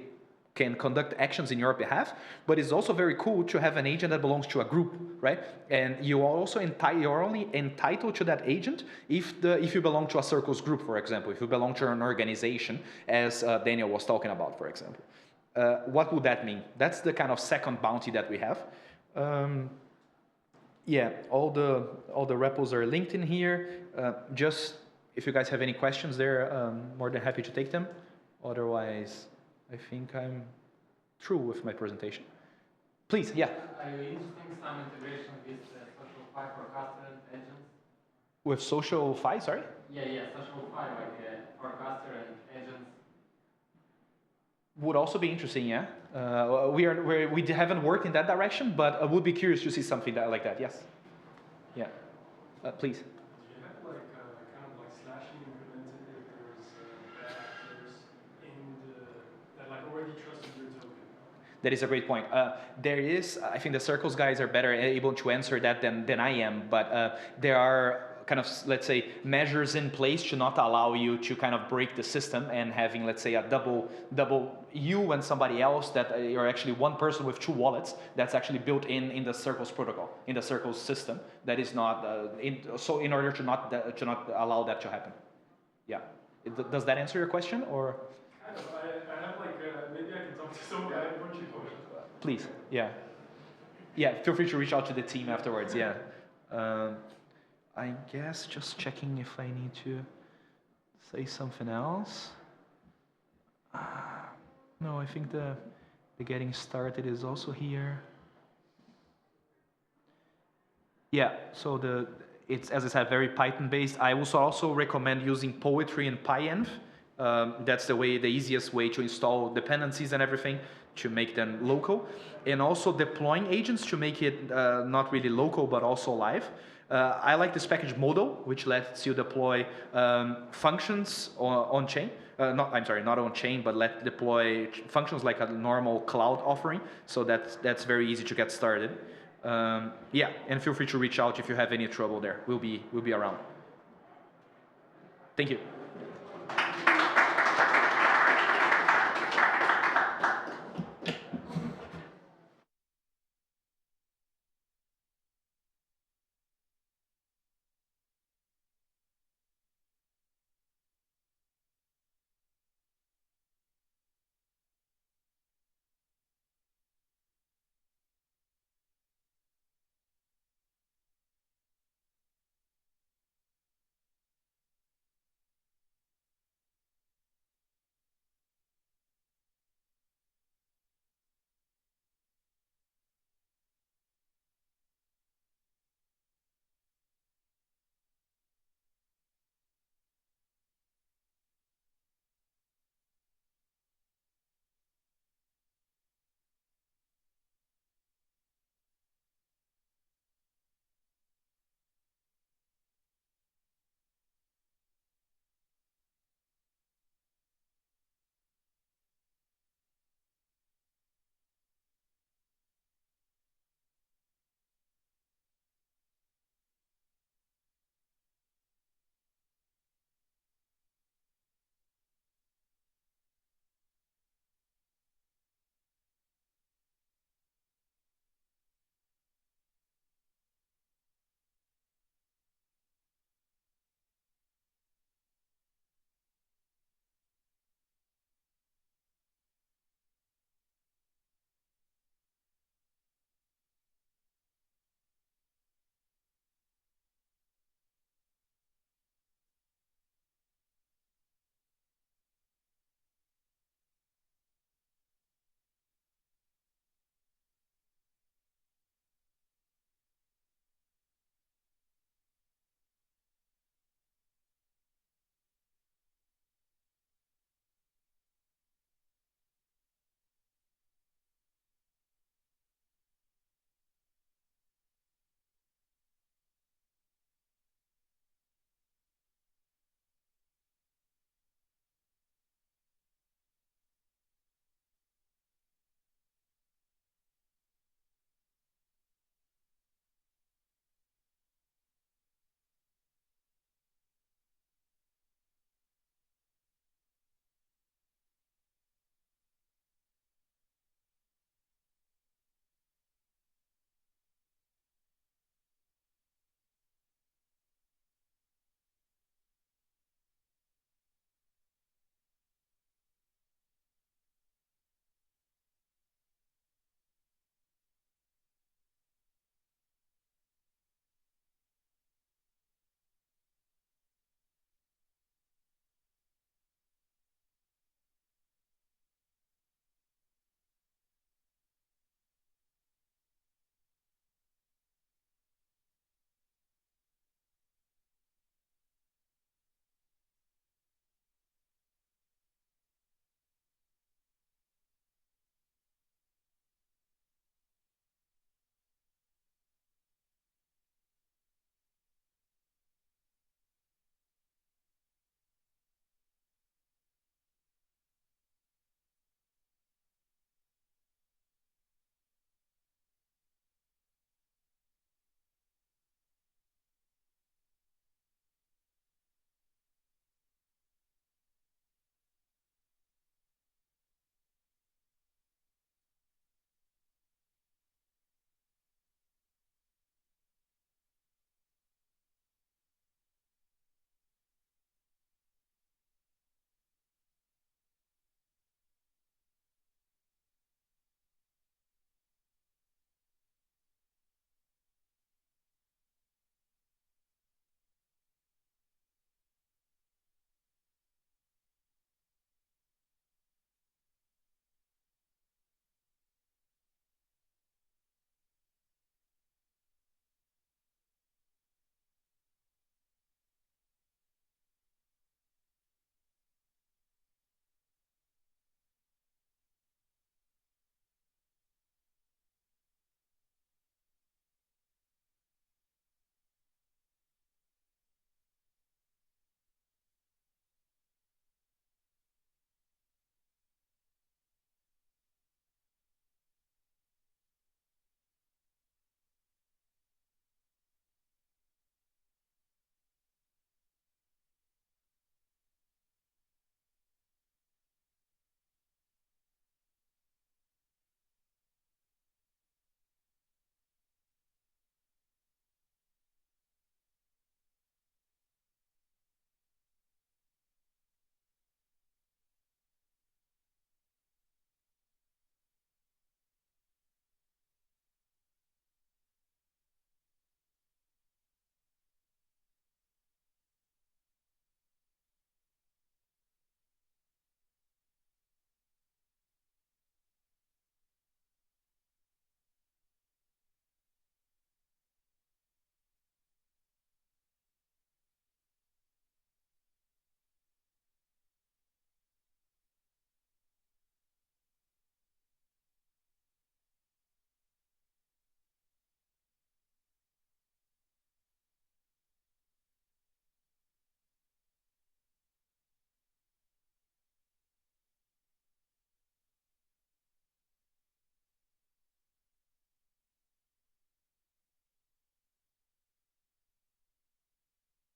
can conduct actions in your behalf, but it's also very cool to have an agent that belongs to a group, right? And you are also you're only entitled to that agent if you belong to a circles group, for example, if you belong to an organization, as Daniel was talking about, for example. What would that mean? That's the kind of second bounty that we have. Yeah, all the repos are linked in here. Just if you guys have any questions there, more than happy to take them. Otherwise, I think I'm through with my presentation. Please, yeah. Are you interesting some integration with social fi forecaster agents? With social fi, sorry? Yeah, social fi, like forecaster and agents. Would also be interesting, yeah. We haven't worked in that direction, but I would be curious to see something like that, yes. Yeah, please. Do you have like kind of like slashing implemented if there's bad actors that like already trusted your token? That is a great point. There is, I think the Circles guys are better able to answer that than I am, but there are kind of, let's say, measures in place to not allow you to kind of break the system and having, let's say, a double you and somebody else that you're actually one person with 2 wallets. That's actually built in the Circles protocol, in the Circles system. That is not, so in order to not allow that to happen. Yeah. Does that answer your question, or? Kind of. I have like, maybe I can talk to someone. I want you to. Please, yeah. Yeah, feel free to reach out to the team afterwards, yeah. I guess just checking if I need to say something else. No, I think the getting started is also here. Yeah, so it's, as I said, very Python based. I also recommend using Poetry and PyEnv. That's the easiest way to install dependencies and everything to make them local. And also deploying agents to make it not really local, but also live. I like this package Modal, which lets you deploy functions on chain. Not on chain, but deploy functions like a normal cloud offering. So that's very easy to get started. Yeah, and feel free to reach out if you have any trouble there. We'll be around. Thank you.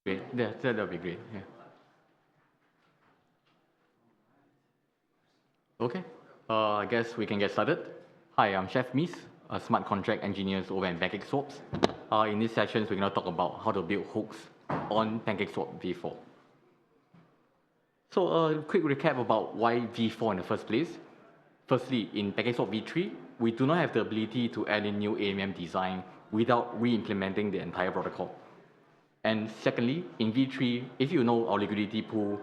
Great. Yeah, that'll be great. Yeah. Okay. I guess we can get started. Hi, I'm Chef Mies, a smart contract engineer over at PancakeSwaps. In this session, we're going to talk about how to build hooks on PancakeSwap v4. So a quick recap about why v4 in the first place. Firstly, in PancakeSwap v3, we do not have the ability to add in new AMM design without re-implementing the entire protocol. And secondly, in v3, if you know our liquidity pool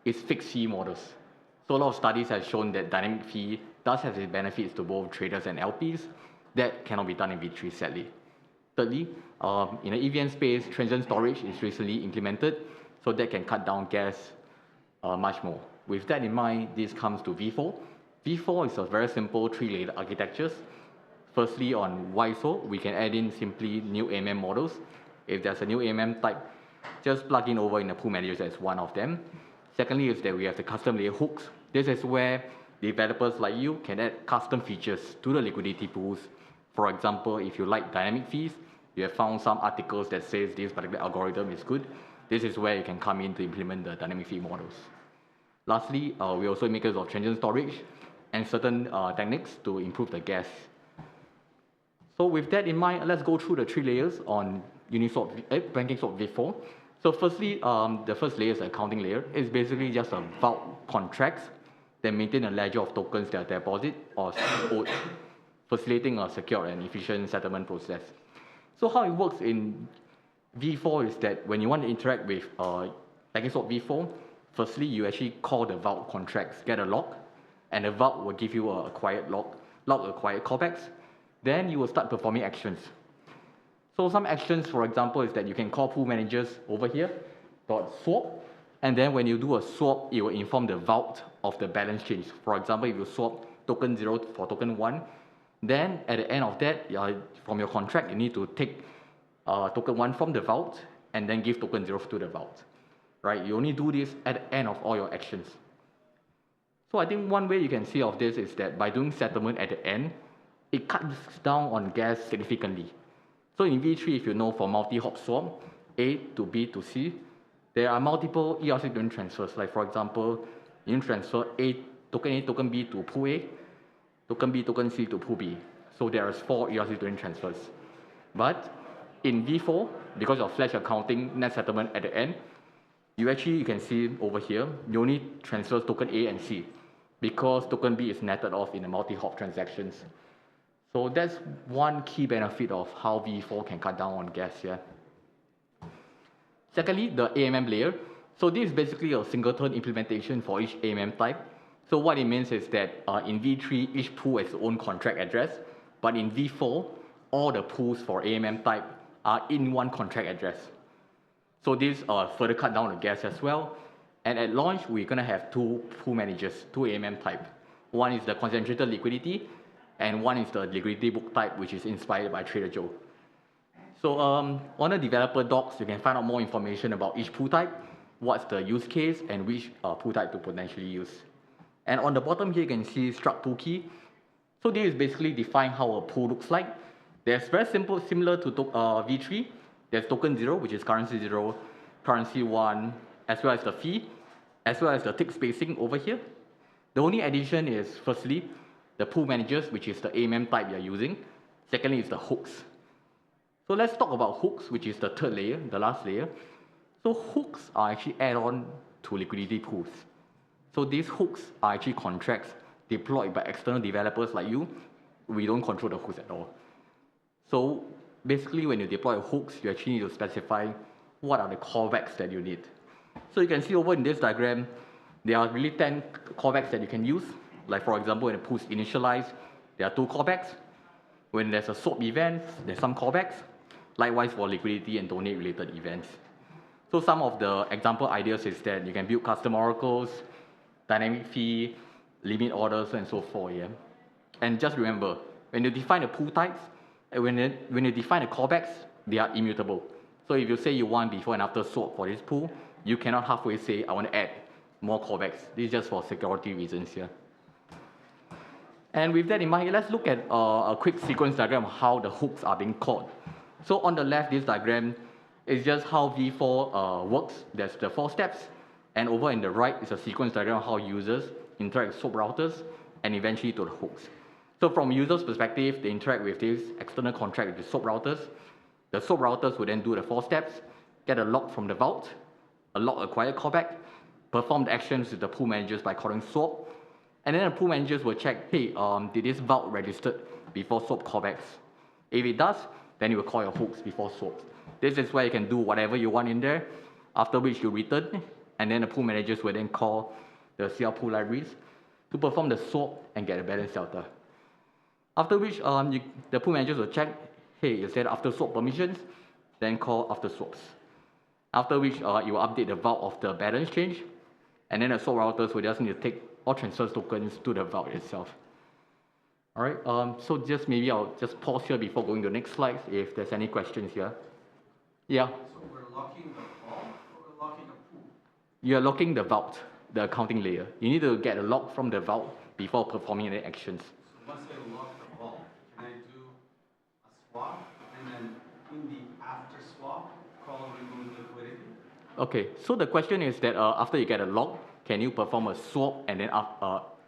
is fixed fee models. So a lot of studies have shown that dynamic fee does have its benefits to both traders and LPs. That cannot be done in v3, sadly. Thirdly, in the EVM space, transient storage is recently implemented, so that can cut down gas much more. With that in mind, this comes to v4. v4 is a very simple three-layered architecture. Firstly, on why so, we can add in simply new AMM models. If there's a new AMM type, just plug in over in the pool managers as one of them. Secondly is that we have the custom layer hooks. This is where developers like you can add custom features to the liquidity pools. For example, if you like dynamic fees, you have found some articles that says this particular algorithm is good. This is where you can come in to implement the dynamic fee models. Lastly, we also make use of transient storage and certain techniques to improve the gas. So with that in mind, let's go through the three layers on PancakeSwap v4. So firstly, the first layer is the accounting layer. It's basically just a vault contracts that maintain a ledger of tokens that are deposited or owed, facilitating a secure and efficient settlement process. So how it works in v4 is that when you want to interact with PancakeSwap v4, firstly, you actually call the vault contracts, get a lock, and the vault will give you a acquired lock acquired callbacks. Then you will start performing actions. So some actions, for example, is that you can call pool managers over here, .swap, and then when you do a swap, it will inform the vault of the balance change. For example, if you swap token 0 for token 1, then at the end of that, from your contract, you need to take token 1 from the vault and then give token 0 to the vault. Right? You only do this at the end of all your actions. So I think one way you can see of this is that by doing settlement at the end, it cuts down on gas significantly. So in v3, if you know for multi-hop swap, A to B to C, there are multiple ERC20 transfers. Like for example, you transfer A, token B to pool A, token B, token C to pool B. So there are 4 ERC20 transfers. But in v4, because of flash accounting, net settlement at the end, you can see over here, you only transfer token A and C because token B is netted off in the multi-hop transactions. So that's one key benefit of how v4 can cut down on gas here. Secondly, the AMM layer. So this is basically a singleton implementation for each AMM type. So what it means is that in v3, each pool has its own contract address, but in v4, all the pools for AMM type are in one contract address. So this further cut down the gas as well. And at launch, we're going to have 2 pool managers, 2 AMM type. One is the concentrated liquidity, and one is the liquidity book type, which is inspired by Trader Joe. So on the developer docs, you can find out more information about each pool type, what's the use case, and which pool type to potentially use. And on the bottom here, you can see struct pool key. So this is basically define how a pool looks like. There's very simple, similar to v3. There's token 0, which is currency 0, currency 1, as well as the fee, as well as the tick spacing over here. The only addition is, firstly, the pool managers, which is the AMM type you're using. Secondly, is the hooks. So let's talk about hooks, which is the third layer, the last layer. So hooks are actually add-on to liquidity pools. So these hooks are actually contracts deployed by external developers like you. We don't control the hooks at all. So basically, when you deploy hooks, you actually need to specify what are the callbacks that you need. So you can see over in this diagram, there are really 10 callbacks that you can use. Like for example, when the pool is initialized, there are 2 callbacks. When there's a swap event, there's some callbacks. Likewise for liquidity and donate related events. So some of the example ideas is that you can build custom oracles, dynamic fee, limit orders, and so forth. Yeah? And just remember, when you define the pool types, when you define the callbacks, they are immutable. So if you say you want before and after swap for this pool, you cannot halfway say, I want to add more callbacks. This is just for security reasons here. And with that in mind, let's look at a quick sequence diagram of how the hooks are being called. So on the left, this diagram, It's just how V4 works. There's the 4 steps. And over in the right is a sequence diagram of how users interact with SOAP routers and eventually to the hooks. So from users' perspective, they interact with this external contract with the SOAP routers. The SOAP routers will then do the 4 steps, get a log from the vault, a log acquired callback, perform the actions with the pool managers by calling SOAP, and then the pool managers will check, hey, did this vault registered before SOAP callbacks? If it does, then you will call your hooks before SOAP. This is where you can do whatever you want in there, after which you return, and then the pool managers will then call the CL pool libraries to perform the SOAP and get a balance delta. After which the pool managers will check, hey, is there after SOAP permissions? Then call after SOAPs. After which you will update the vault of the balance change, and then the SOAP routers will just need to take all transfer tokens to the vault itself. All right, so just maybe I'll just pause here before going to the next slide if there's any questions here. Yeah? So we're locking the vault or we're locking a pool? You're locking the vault, the accounting layer. You need to get a lock from the vault before performing any actions. So once I lock the vault, can I do a swap and then in the after swap, call remove liquidity? Okay, so the question is that after you get a lock, can you perform a swap and then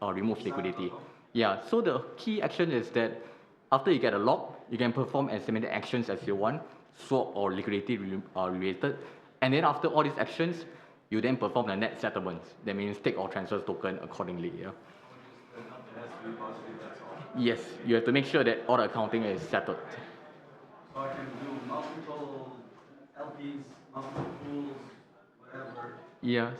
remove liquidity? Yeah, so the key action is that after you get a lock, you can perform as many actions as you want, swap or liquidity related, and then after all these actions, you then perform the net settlements. That means take or transfer token accordingly. Yeah? Yes, you have to make sure that all the accounting is settled. So I can do multiple LPs, multiple pools, whatever. Yeah,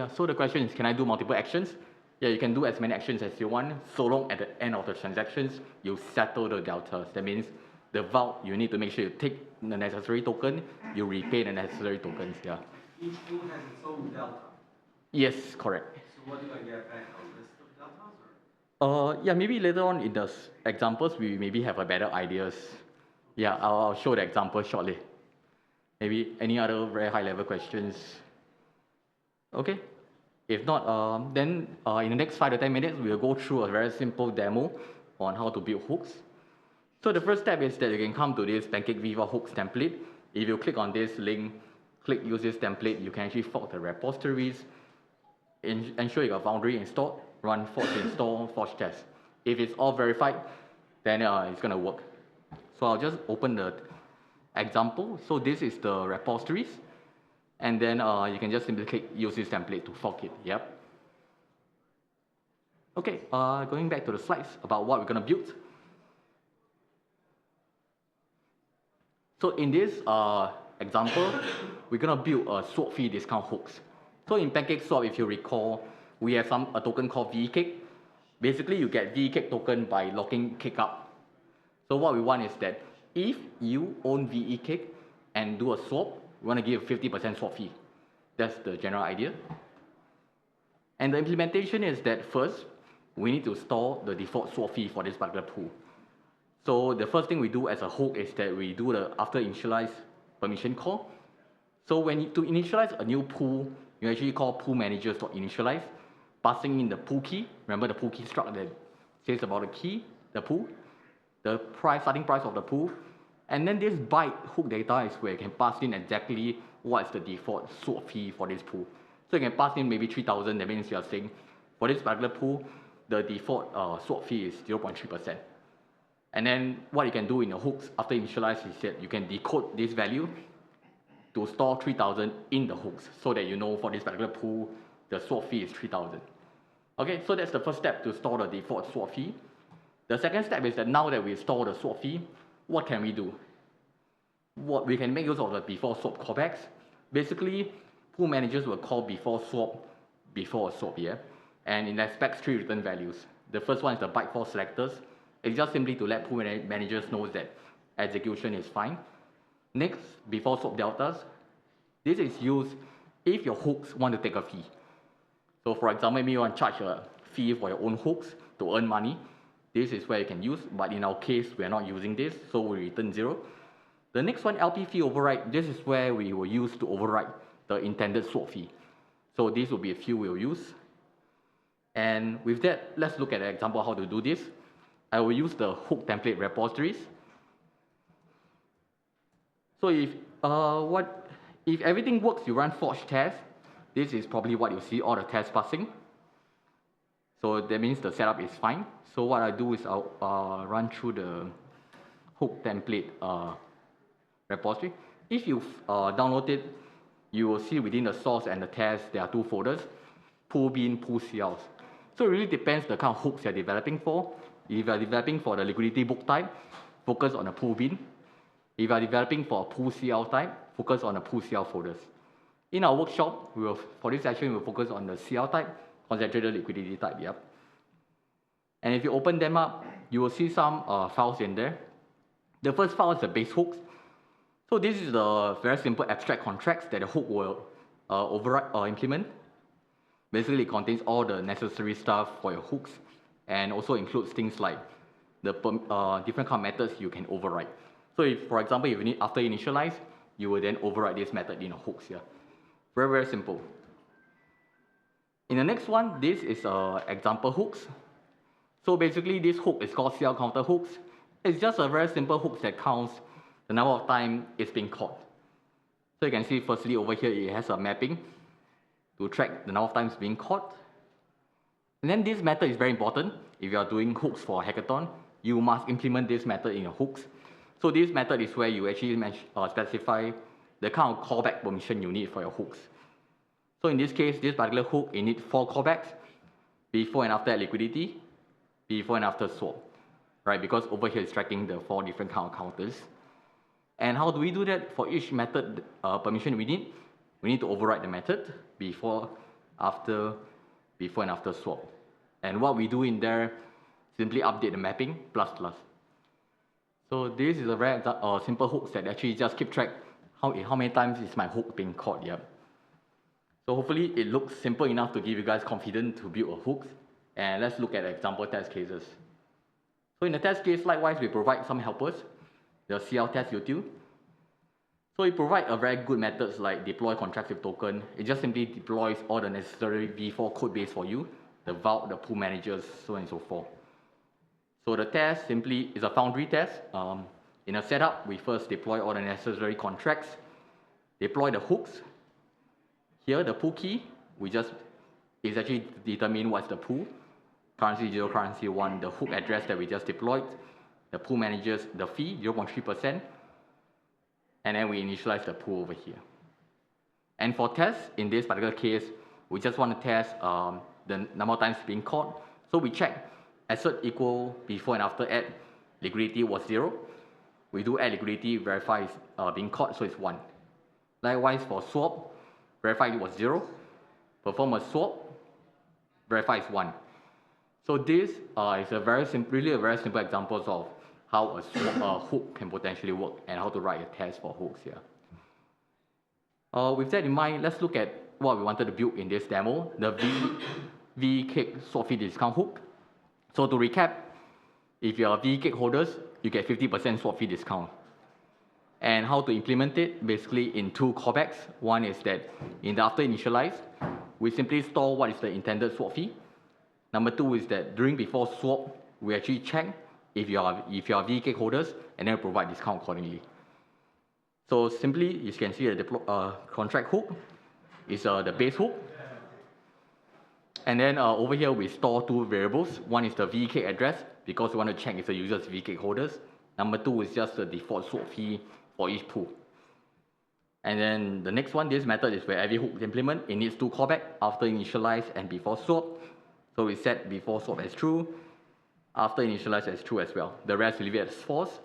so the question is, can I do multiple actions? Yeah, you can do as many actions as you want, so long at the end of the transactions, you settle the deltas. That means the vault, you need to make sure you take the necessary token, you repay the necessary tokens, yeah. Each pool has its own delta. Yes, correct. So what do I get back? A list of deltas? Or? Yeah, maybe later on in the examples, we maybe have a better ideas. Yeah, I'll show the example shortly. Maybe any other very high level questions? Okay. If not, then in the next 5 to 10 minutes, we'll go through a very simple demo on how to build hooks. So the first step is that you can come to this Pancake Viva hooks template. If you click on this link, click use this template, you can actually fork the repositories, ensure you got Foundry installed, run forge install, forge test. If it's all verified, then it's going to work. So I'll just open the example. So this is the repositories. And then you can just simply click use this template to fork it. Yep. Okay, going back to the slides about what we're going to build. So in this example, we're going to build a swap fee discount hooks. So in Pancake Swap, if you recall, we have a token called VE-Cake. Basically, you get VE-Cake token by locking Cake up. So what we want is that if you own VE-Cake and do a swap, we want to give a 50% swap fee. That's the general idea. And the implementation is that first, we need to store the default swap fee for this particular pool. So the first thing we do as a hook is that we do the after initialize permission call. So to initialize a new pool, you actually call pool managers.initialize, passing in the pool key. Remember the pool key struct that says about the key, the pool, the starting price of the pool. And then this byte hook data is where you can pass in exactly what is the default swap fee for this pool. So you can pass in maybe 3,000. That means you are saying for this particular pool, the default swap fee is 0.3%. And then what you can do in your hooks after initialize is that you can decode this value to store 3,000 in the hooks so that you know for this particular pool, the swap fee is 3,000. Okay, so that's the first step to store the default swap fee. The second step is that now that we store the swap fee, what can we do? We can make use of the before swap callbacks. Basically, pool managers will call before a swap, yeah? And it expects 3 return values. The first one is the byte for selectors. It's just simply to let pool managers know that execution is fine. Next, before swap deltas. This is used if your hooks want to take a fee. So for example, maybe you want to charge a fee for your own hooks to earn money. This is where you can use, but in our case, we are not using this, so we return 0. The next one, LP fee override. This is where we will use to override the intended swap fee. So this will be a fee we'll use. And with that, let's look at an example of how to do this. I will use the hook template repositories. So if if everything works, you run forge tests. This is probably what you see, all the tests passing. So that means the setup is fine. So what I do is I'll run through the hook template repository. If you download it, you will see within the source and the test, there are two folders, pool bin, pool CLs. So it really depends the kind of hooks you're developing for. If you're developing for the liquidity book type, focus on the pool bin. If you're developing for a pool CL type, focus on the pool CL folders. In our workshop, for this session, we'll focus on the CL type, concentrated liquidity type, yep. And if you open them up, you will see some files in there. The first file is the base hooks. So this is the very simple abstract contracts that the hook will override or implement. Basically, it contains all the necessary stuff for your hooks, and also includes things like the different kind of methods you can override. So if, for example, if you need after initialize, you will then override this method in your hooks here. Very, very simple. In the next one, this is example hooks. So basically, this hook is called CL counter hooks. It's just a very simple hook that counts the number of times it's being caught. So you can see firstly over here, it has a mapping to track the number of times being caught. And then this method is very important. If you are doing hooks for a hackathon, you must implement this method in your hooks. So this method is where you actually specify the kind of callback permission you need for your hooks. So in this case, this particular hook, it needs 4 callbacks, before and after liquidity, before and after swap, right? Because over here it's tracking the 4 different kind of counters. And how do we do that? For each method permission we need to override the method before, after, before and after swap. And what we do in there, simply update the mapping, ++. So this is a very simple hook that actually just keep track how many times is my hook being caught, yeah. So hopefully it looks simple enough to give you guys confidence to build a hook. And let's look at example test cases. So in the test case, likewise, we provide some helpers, the CL test util. So we provide a very good methods like deploy contracts with token. It just simply deploys all the necessary V4 code base for you, the vault, the pool managers, so on and so forth. So the test simply is a foundry test. In a setup, we first deploy all the necessary contracts, deploy the hooks. Here, the pool key, is actually determine what's the pool. Currency 0, currency 1, the hook address that we just deployed, the pool managers, the fee, 0.3%, and then we initialize the pool over here. And for tests, in this particular case, we just want to test the number of times being caught. So we check assert equal before and after add liquidity was 0. We do add liquidity, verify is being caught, so it's 1. Likewise for swap, verify it was 0. Perform a swap, verify is 1. So this is really a very simple example of how a hook can potentially work and how to write a test for hooks here. With that in mind, let's look at what we wanted to build in this demo, the VCake swap fee discount hook. So to recap, if you are VCake holders, you get 50% swap fee discount. And how to implement it, basically in 2 callbacks. One is that in the after initialize, we simply store what is the intended swap fee. Number 2 is that during before swap, we actually check if you are VCake holders and then provide discount accordingly. So simply, you can see the contract hook is the base hook. And then over here, we store 2 variables. One is the VCake address, because we want to check if the user is VCake holders. Number 2 is just the default swap fee for each pool. And then the next one, this method is where every hook implement, it needs 2 callback after initialize and before swap. So we set before swap as true, after initialize as true as well. The rest we leave it as false.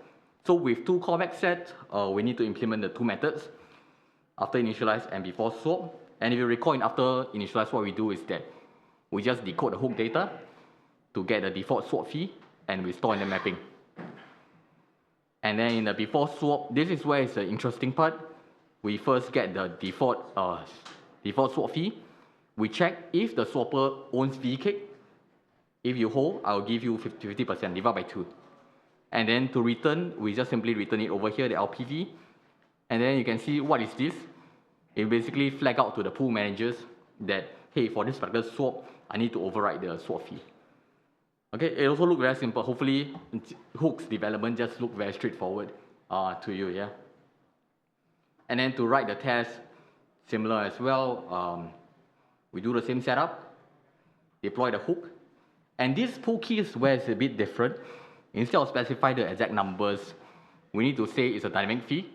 So with 2 callback set, we need to implement the 2 methods, after initialize and before swap. And if you recall in after initialize, what we do is that we just decode the hook data to get the default swap fee, and we store in the mapping. And then in the before swap, this is where it's the interesting part. We first get the default swap fee. We check if the swapper owns VCake. If you hold, I'll give you 50%, divide by 2. And then to return, we just simply return it over here, the LPV. And then you can see what is this. It basically flag out to the pool managers that, hey, for this particular swap, I need to override the swap fee. Okay, it also looks very simple. Hopefully, hooks development just look very straightforward to you, yeah. And then to write the test, similar as well. We do the same setup, deploy the hook. And this pool key is where it's a bit different. Instead of specify the exact numbers, we need to say it's a dynamic fee.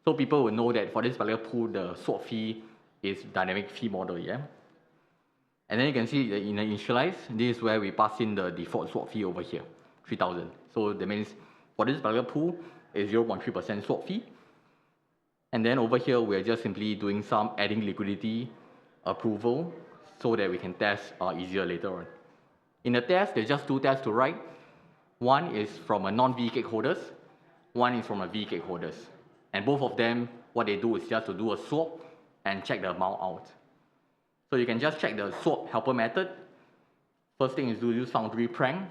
So people will know that for this particular pool, the swap fee is dynamic fee model, yeah? And then you can see in the initialize, this is where we pass in the default swap fee over here, 3,000. So that means for this particular pool, it's 0.3% swap fee. And then over here, we're just simply doing some adding liquidity approval so that we can test easier later on. In the test, there's just two tests to write. One is from a non-V cake holders, one is from a V cake holders. And both of them, what they do is just to do a swap and check the amount out. So you can just check the swap helper method. First thing is to use Foundry prank.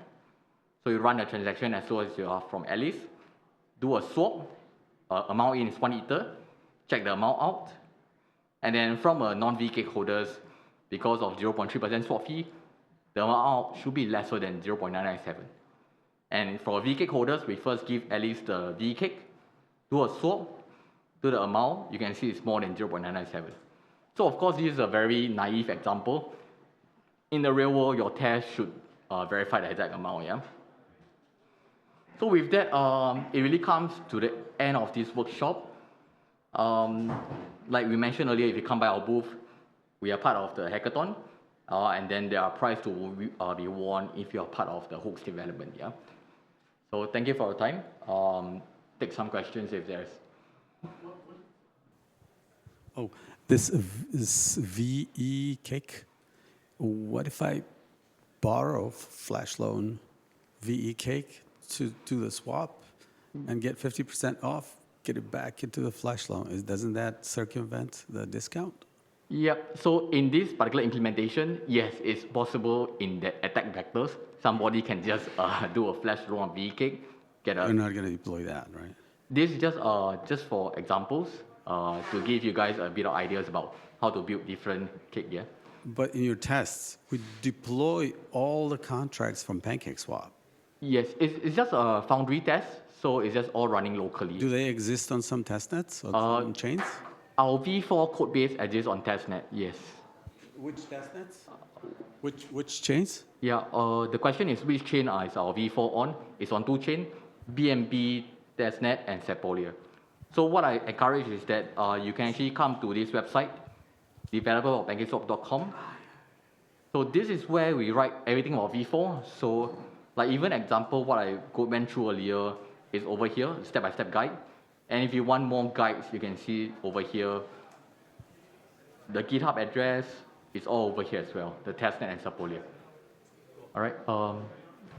So you run the transaction as well as you are from Alice. Do a swap, amount in is 1 Ether, check the amount out. And then from a non-V cake holders, because of 0.3% swap fee, the amount out should be lesser than 0.997. And for V cake holders, we first give Alice the V cake, do a swap, do the amount, you can see it's more than 0.997. So of course, this is a very naive example. In the real world, your test should verify the exact amount, yeah? So with that, it really comes to the end of this workshop. Like we mentioned earlier, if you come by our booth, we are part of the hackathon, and then there are prizes to be won if you are part of the hooks development, yeah? So thank you for your time. Take some questions if there's. Oh, this VE cake, what if I borrow Flash Loan VE cake to do the swap and get 50% off, get it back into the Flash Loan? Doesn't that circumvent the discount? Yep, so in this particular implementation, yes, it's possible in the attack vectors. Somebody can just do a Flash loan on VE-cake, get a... You're not going to deploy that, right? This is just for examples, to give you guys a bit of ideas about how to build different cake, yeah? But in your tests, we deploy all the contracts from PancakeSwap. Yes, it's just a Foundry test, so it's just all running locally. Do they exist on some testnets or some chains? Our V4 code base exists on testnet, yes. Which testnets? Which chains? Yeah, the question is which chain is our V4 on? It's on two chains, BNB, testnet, and Sepolia. So what I encourage is that you can actually come to this website, developer.pancakeswap.com. So this is where we write everything about V4. So like even example, what I went through earlier is over here, step-by-step guide. And if you want more guides, you can see over here. The GitHub address is all over here as well, the testnet and Sepolia. All right,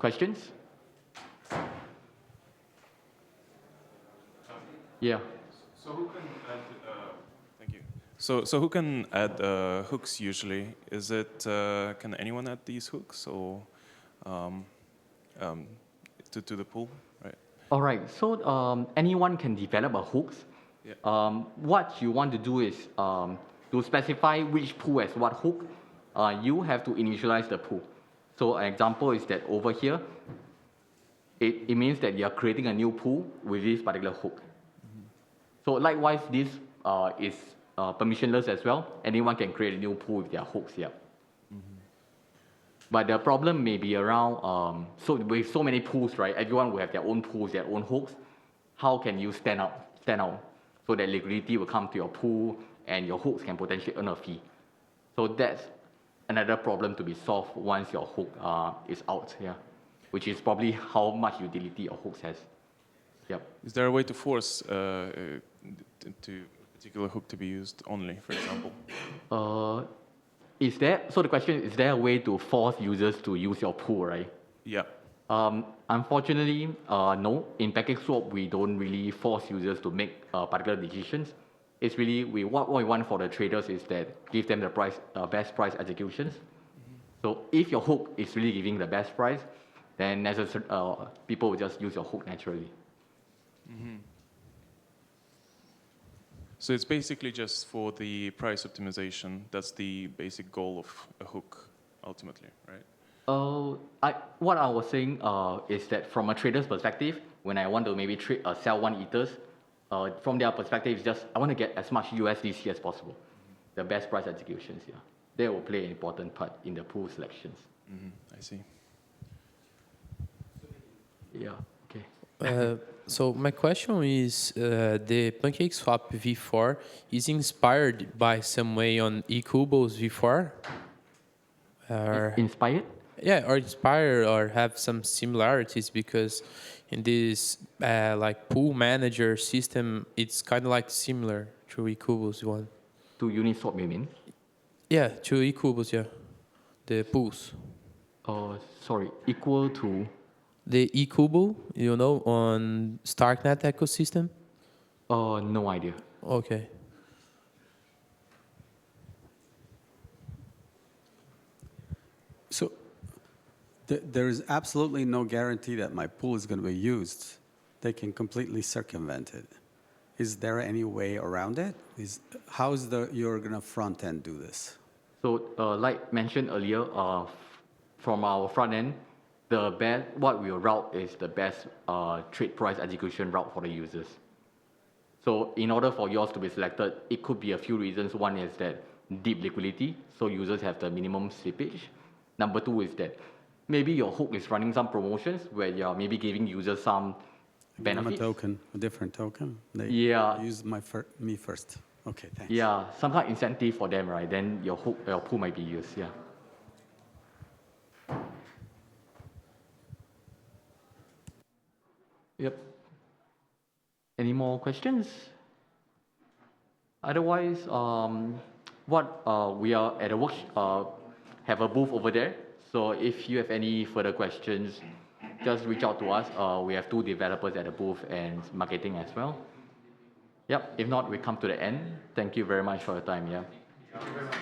questions? Yeah. So who can add, thank you. So who can add hooks usually? Is it, can anyone add these hooks or to the pool, right? All right, so anyone can develop a hooks. Yeah. What you want to do is to specify which pool has what hook, you have to initialize the pool. So an example is that over here, it means that you're creating a new pool with this particular hook. So likewise, this is permissionless as well. Anyone can create a new pool with their hooks here. But the problem may be around, so with so many pools, right? Everyone will have their own pools, their own hooks. How can you stand out so that liquidity will come to your pool and your hooks can potentially earn a fee? So that's another problem to be solved once your hook is out, yeah. Which is probably how much utility your hooks has. Yep. Is there a way to force to a particular hook to be used only, for example? So the question is there a way to force users to use your pool, right? Yeah. Unfortunately, no. In PancakeSwap, we don't really force users to make particular decisions. It's really, what we want for the traders is that give them the best price executions. So if your hook is really giving the best price, then people will just use your hook naturally. So it's basically just for the price optimization. That's the basic goal of a hook, ultimately, right? What I was saying is that from a trader's perspective, when I want to maybe sell 1 Ethers, from their perspective, it's just, I want to get as much USDC as possible. The best price executions, yeah. They will play an important part in the pool selections. I see. Yeah, okay. So my question is, the PancakeSwap v4 is inspired by some way on ETHGlobal's v4? Inspired? Yeah, or inspired or have some similarities, because in this like pool manager system, it's kind of like similar to ETHGlobal's one. To Uniswap, you mean? Yeah, to ETHGlobal's, yeah. The pools. Sorry, equal to? The ETHGlobal, you know, on StarkNet ecosystem? No idea. Okay. So there is absolutely no guarantee that my pool is going to be used. They can completely circumvent it. Is there any way around it? How is you're going to front end do this? So like mentioned earlier, from our front end, what we route is the best trade price execution route for the users. So in order for yours to be selected, it could be a few reasons. One is that deep liquidity, so users have the minimum slippage. Number two is that maybe your hook is running some promotions where you're maybe giving users some benefits. A different token. They use me first. Okay, thanks. Yeah, some kind of incentive for them, right? Then your pool might be used, yeah. Yep. Any more questions? Otherwise, we are at a have a booth over there. So if you have any further questions, just reach out to us. We have 2 developers at the booth and marketing as well. Yep. If not, we come to the end. Thank you very much for your time. Yeah. Thank you very much.